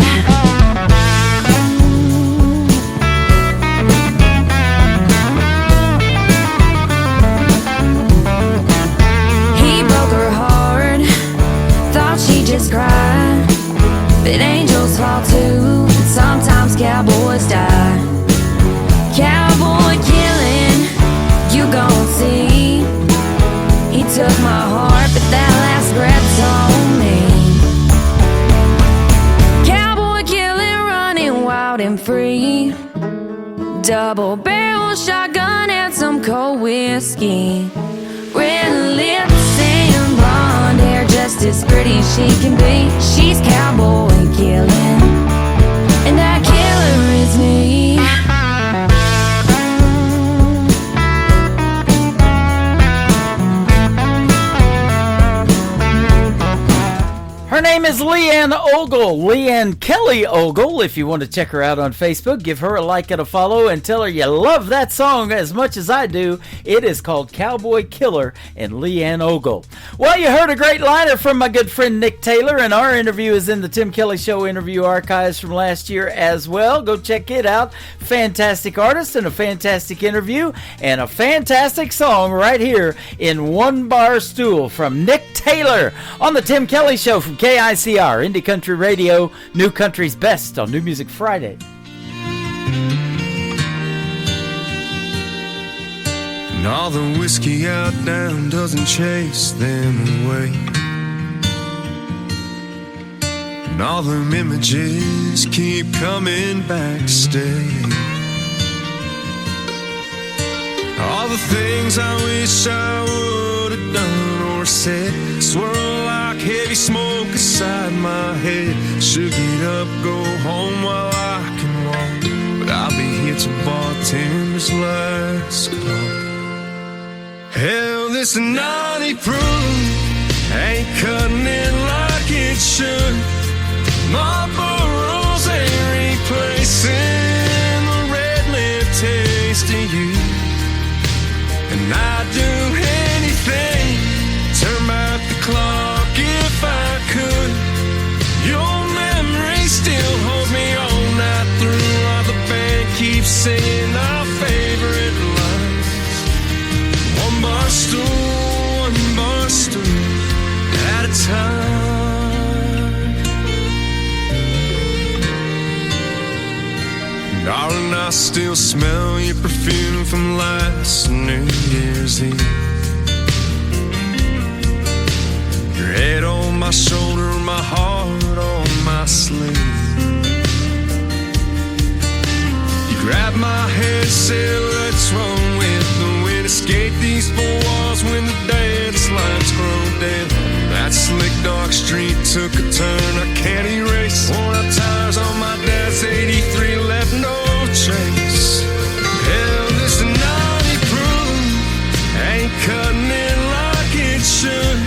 He broke her heart, thought she just cried, but angels fall too, and sometimes cowboys die. Cowboy killing, you gon' see. He took my heart, but that last breath's on me. Cowboy killing, running wild and free. Double barrel shotgun and some cold whiskey. Red lips and blonde hair, just as pretty as she can be. She's cowboy killing, and that killer is me.
Her name is Leanne Ogle, Leanne Kelly Ogle. If you want to check her out on Facebook, give her a like and a follow and tell her you love that song as much as I do. It is called Cowboy Killer and Leanne Ogle. Well, you heard a great liner from my good friend Nick Taylor, and our interview is in the Tim Kelly Show interview archives from last year as well. Go check it out. Fantastic artist and a fantastic interview and a fantastic song right here in One Bar Stool from Nick Taylor on the Tim Kelly Show from KICR, Indie Country Radio, New Country's best on New Music Friday.
And all the whiskey out down doesn't chase them away. And all them images keep coming back to stay. All the things I wish I would have done or said swirl like heavy smoke inside my head. Should get up, go home while I can walk, but I'll be here till bartender's last call. Hell, this naughty proof ain't cutting it like it should. Marlboro's ain't replacing the red lip taste of you. And I'd do anything, turn back the clock if I could. Your memory still holds me on singing our favorite lines. One bar stool at a time. Darling, I still smell your perfume from last New Year's Eve. Your head on my shoulder, my heart on my sleeve. You grabbed my hand, said, what's wrong with the wind? Escape these four walls when the dance lights grow dim. That slick dark street took a turn I can't erase. Worn out tires on my dad's 83 left no trace. Hell, this naughty proof ain't cutting it like it should.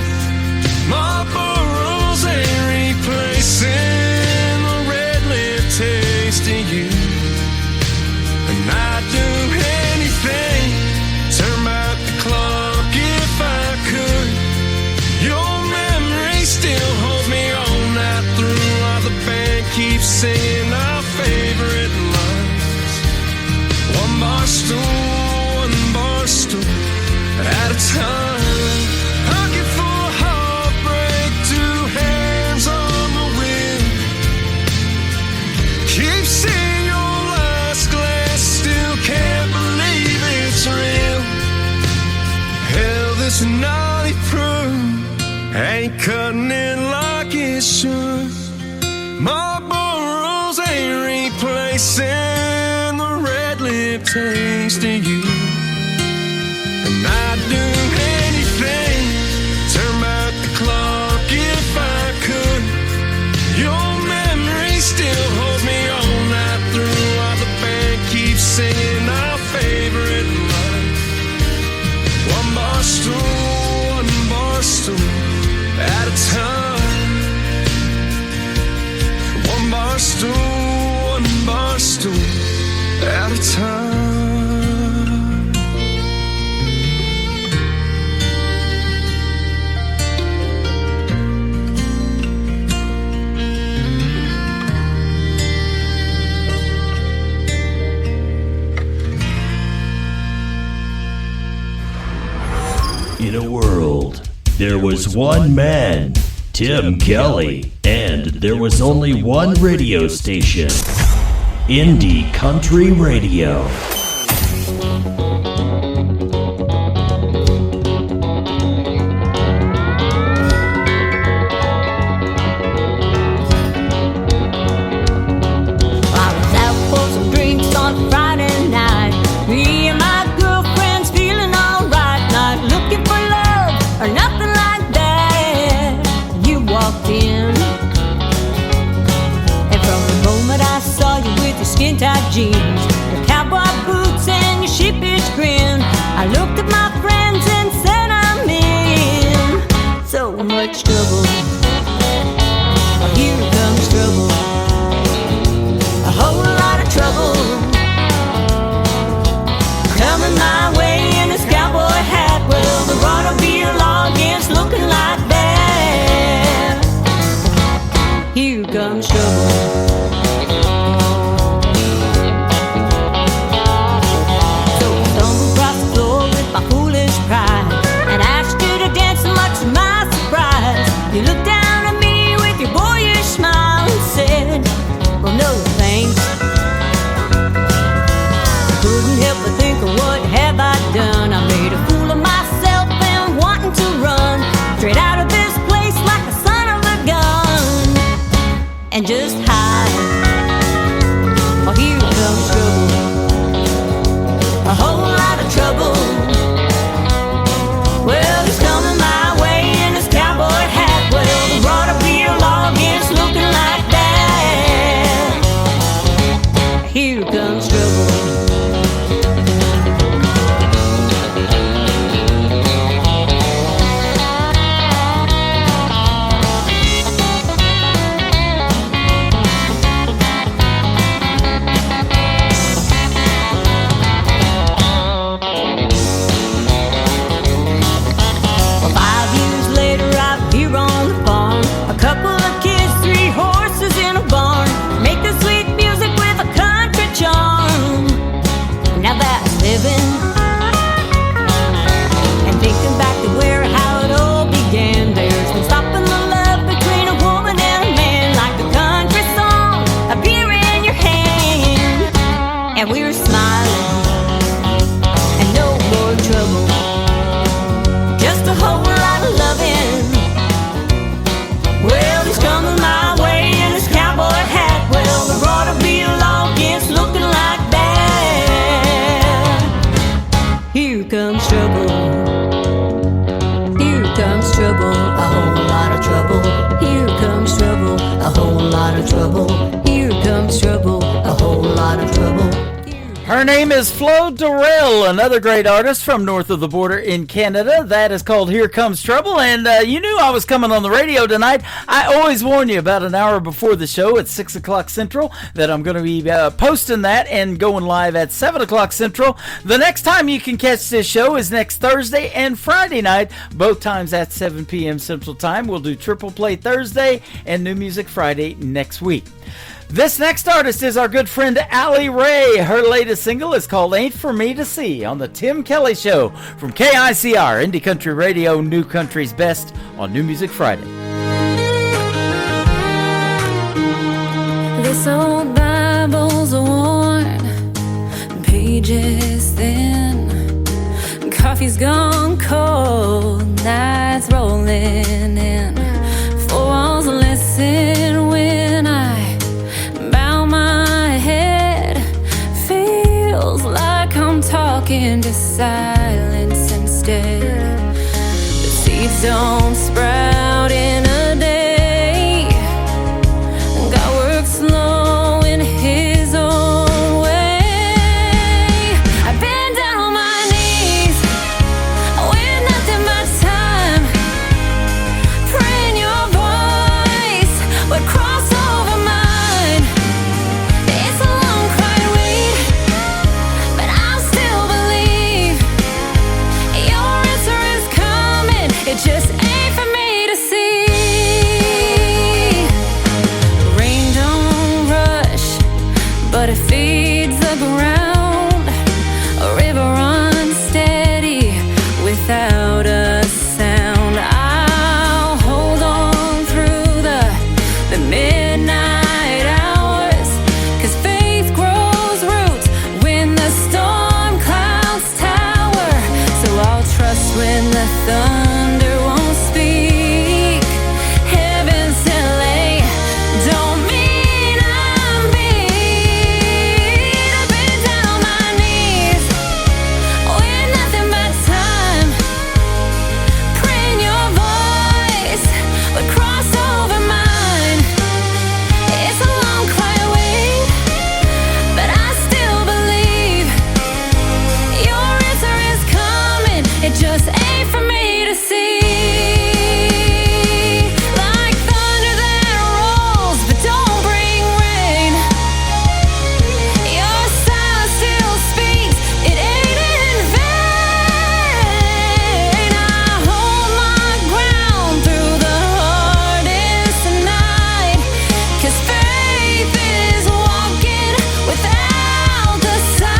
Marlboro's ain't replacing the red lip taste of you. And I'd do anything, turn back the clock if I could. Your memory still holds me on that through while the band keeps singing our favorite lines. One bar stool at a time. Hugging for heartbreak, two hands on the wheel. Keep seeing your last glass, still can't believe it's real. Hell, this naughty proof ain't cutting it like it should. Marlboro's ain't replacing the red lip taste of you. And I'd do anything, turn back the clock if I could. Your memory still holds me on that through while the band keeps singing our favorite line. One bar stool at a time. One bar stool at a time.
In a world, there was one man, Tim Kelly, and there was only one radio station, Indie Country Radio.
Skin-tight jeans, your cowboy boots and your sheepish grin. I looked at my friends and said I'm in so much trouble. Oh, here comes trouble, a whole lot of trouble coming my way in this cowboy hat. Well, the road will be a long against looking like that. Here comes trouble. You looked down at me with your boyish smile and said, well, no thanks. Couldn't help but think of what have I done. I made a fool of myself and wanting to run straight out of this place like the son of a gun and just hide. Oh, here comes trouble, a whole lot of trouble. Well, it's coming my way in this cowboy hat. Well, the road will be a long against looking like that. Here comes trouble. Couple of kids, 3 horses in a barn, make the sweet music with a country charm.
Her name is Flo Dorrell, another great artist from north of the border in Canada. That is called Here Comes Trouble. And you knew I was coming on the radio tonight. I always warn you about an hour before the show at 6 o'clock Central that I'm going to be posting that and going live at 7 o'clock Central. The next time you can catch this show is next Thursday and Friday night, both times at 7 p.m. Central Time. We'll do Triple Play Thursday and New Music Friday next week. This next artist is our good friend Allie Ray. Her latest single is called Ain't For Me To See on the Tim Kelly Show from KICR, Indie Country Radio, New Country's Best on New Music Friday.
This old Bible's worn, pages thin, coffee's gone cold, nights rolling in, four walls listen when I bow my head, feels like I'm talking to silence instead. The seeds don't sprout in a day, God works slow in His own way. I've been down on my knees with nothing but time, praying your voice would cross over mine. It's a long quiet wait, but I still believe your answer is coming. It just ain't for me to see. Rain don't rush, but it feeds the ground. A river runs steady without a sound. I'll hold on through the midnight hours, 'cause faith grows roots when the storm clouds tower. So I'll trust when the thunder won't speak. Heaven's delay don't mean I'm beat. I've been down on my knees with nothing but time, praying your voice would cross over mine. It's a long quiet wait, but I still believe your answer is coming. It just ain't for me to see. Like thunder that rolls but don't bring rain, your silence still speaks, it ain't in vain. I hold my ground through the hardest night, 'cause faith is walking without the sight.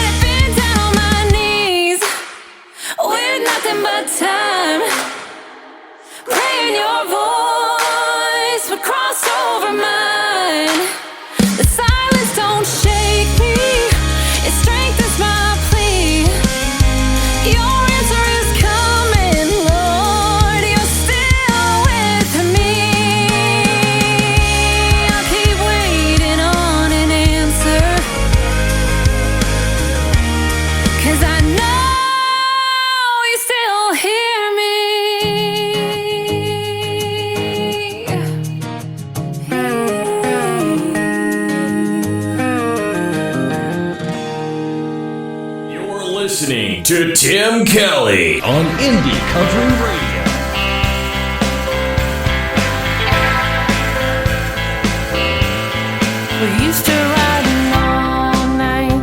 I've been down on my knees with nothing but time, praying your voice would cross over mine. The silence don't shake me, it strengthens my plea. Your answer is coming, Lord, you're still with me. I'll keep waiting on an answer, 'cause I know you still hear me.
You're listening to Tim Kelly on Indie Country Radio.
We used to ride all night,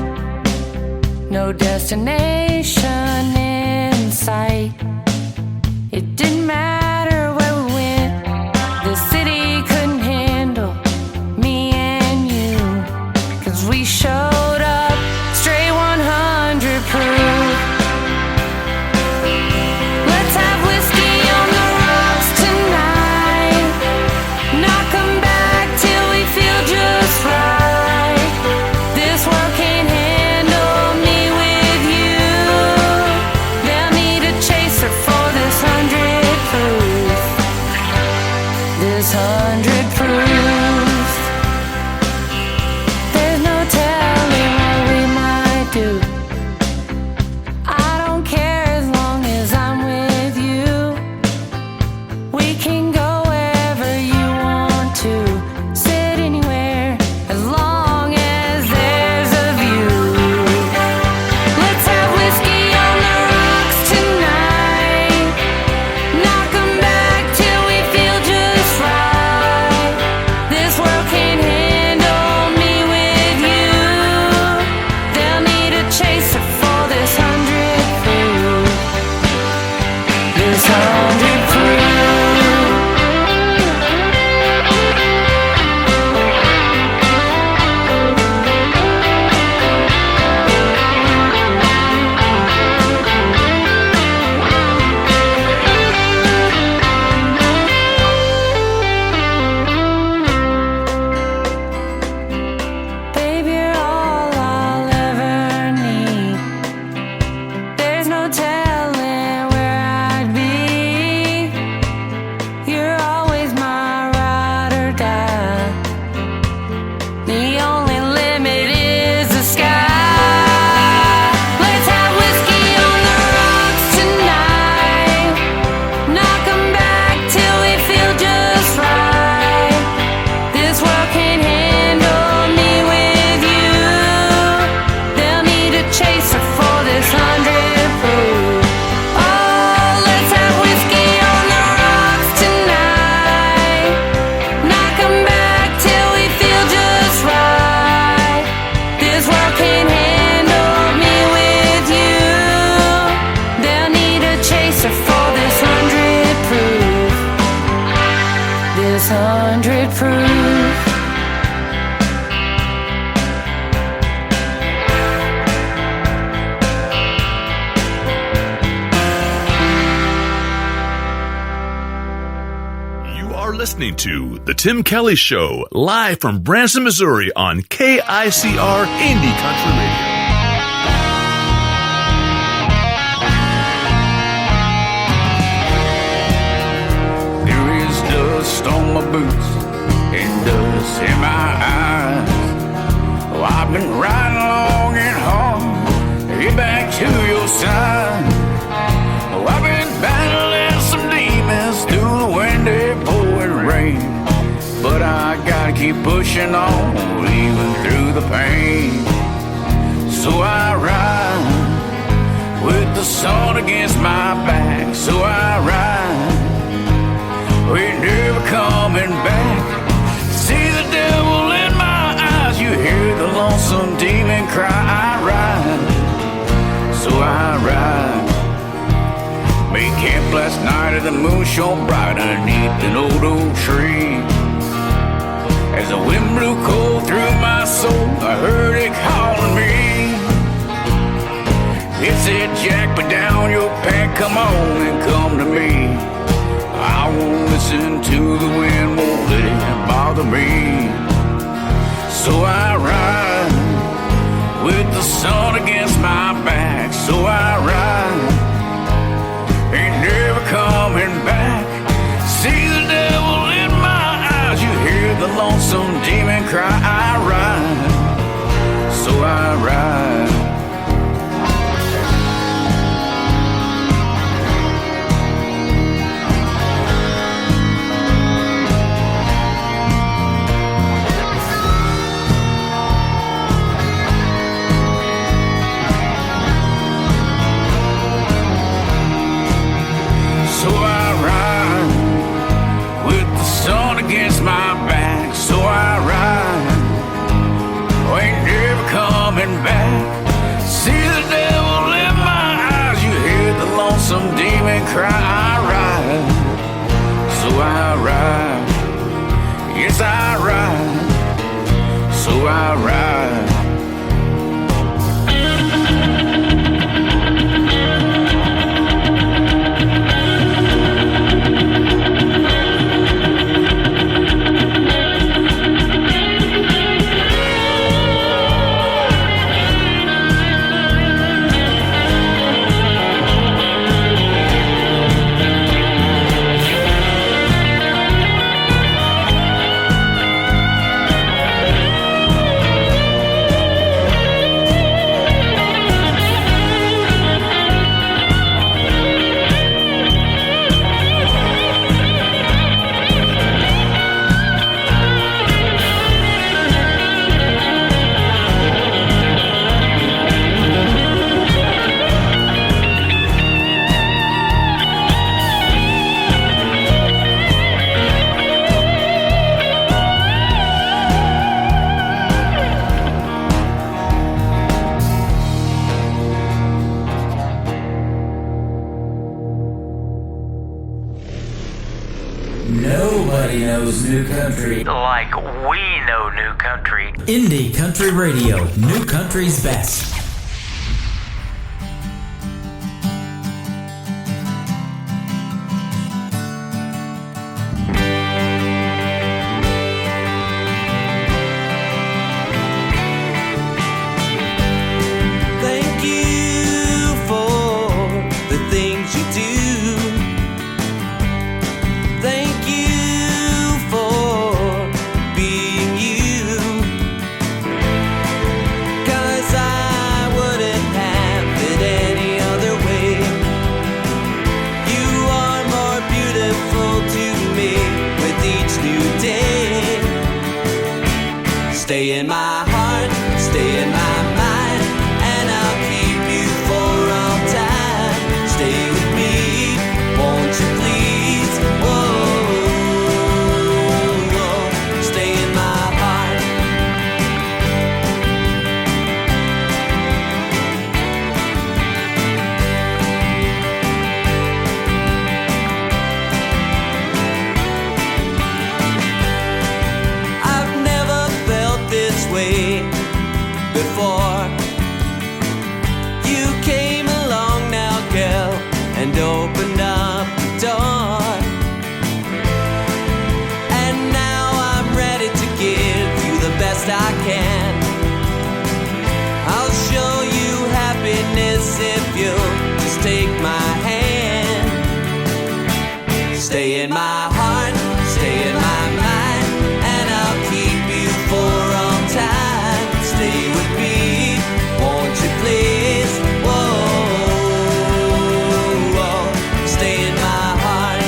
no destination in sight. It didn't matter where we went, the city couldn't handle me and you, 'cause we showed up straight 100 proof. Let's have whiskey on the rocks tonight, knock 'em back till we feel just right. This world can't handle me with you. They'll need a chaser for this 100 proof. This 100 proof. There's no telling what we might do. I don't care as long as I'm with you. We can go wherever you want to, sit anywhere as long
100 proof.
You are listening to The Tim Kelly Show, live from Branson, Missouri on KICR Indie Country Radio.
There is dust on my boots and dust in my eyes. Oh, I've been riding long and hard, get back to your side. Oh, I've been battling some demons through the windy pouring rain, but I gotta keep pushing on, even through the pain. So I ride with the sun against my back. So I ride, we're never coming back. See the devil in my eyes, you hear the lonesome demon cry. I ride, so I ride. Made camp last night and the moon shone bright underneath an old oak tree. As the wind blew cold through my soul, I heard it calling me. It said, Jack, put down your pack, come on and come to me. I won't listen to the wind, won't let it bother me. So I ride with the sun against my back. So I ride, ain't never coming back. See the devil in my eyes, you hear the lonesome demon cry. I ride, so I ride. So I ride with the sun against my back. So I ride, oh, ain't never coming back. See the devil in my eyes, you hear the lonesome demon cry. I ride, so I ride. Yes, I ride, so I ride.
Nobody knows new country
like we know new country.
Indie Country Radio, new country's best.
Thank you for the things you do. Thank you for being you. 'Cause I wouldn't have it any other way. You are more beautiful to me with each new day. Stay in my heart, stay in my mind, and I'll keep you for all time. Stay with me, won't you please? Whoa, whoa. Stay in my heart. best I can. I'll show you happiness if you'll just take my hand. Stay in my heart, stay in my mind, and I'll keep you for all time. Stay with me, won't you please? Whoa, whoa. Stay in my heart.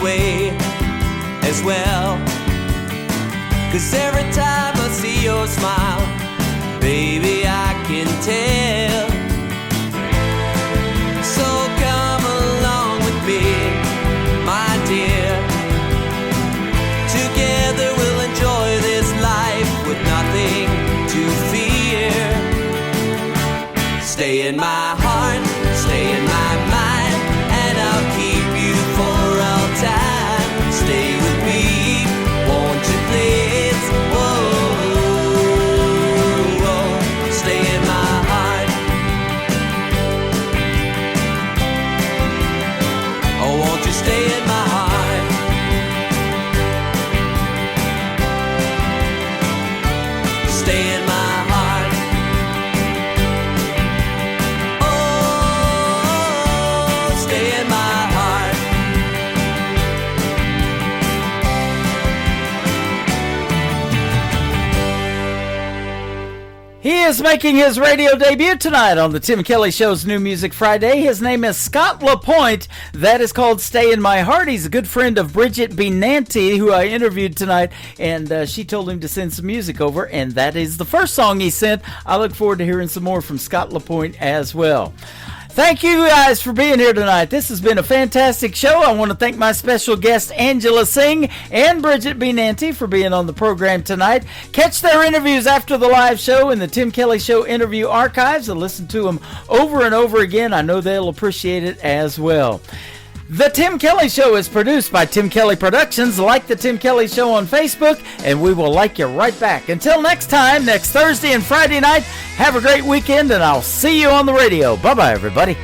Way as well, 'cause every time I see your smile, baby, I can tell. So come along with me, my dear. Together we'll enjoy this life with nothing to fear. Stay in my heart, stay in my mind, and I'll keep you for all time. Stay with me, won't you please? Whoa, whoa. Stay in my heart. Oh, won't you stay in my heart? Stay in my heart. Oh, stay in my heart.
He is making his radio debut tonight on the Tim Kelly Show's New Music Friday. His name is Scott LaPointe. That is called Stay in My Heart. He's a good friend of Bridget Benanti, who I interviewed tonight, and she told him to send some music over, and that is the first song he sent. I look forward to hearing some more from Scott LaPointe as well. Thank you guys for being here tonight. This has been a fantastic show. I want to thank my special guests, Angela Singh and Bridget Benanti, for being on the program tonight. Catch their interviews after the live show in the Tim Kelly Show interview archives and listen to them over and over again. I know they'll appreciate it as well. The Tim Kelly Show is produced by Tim Kelly Productions. Like the Tim Kelly Show on Facebook, and we will like you right back. Until next time, next Thursday and Friday night, have a great weekend, and I'll see you on the radio. Bye-bye, everybody.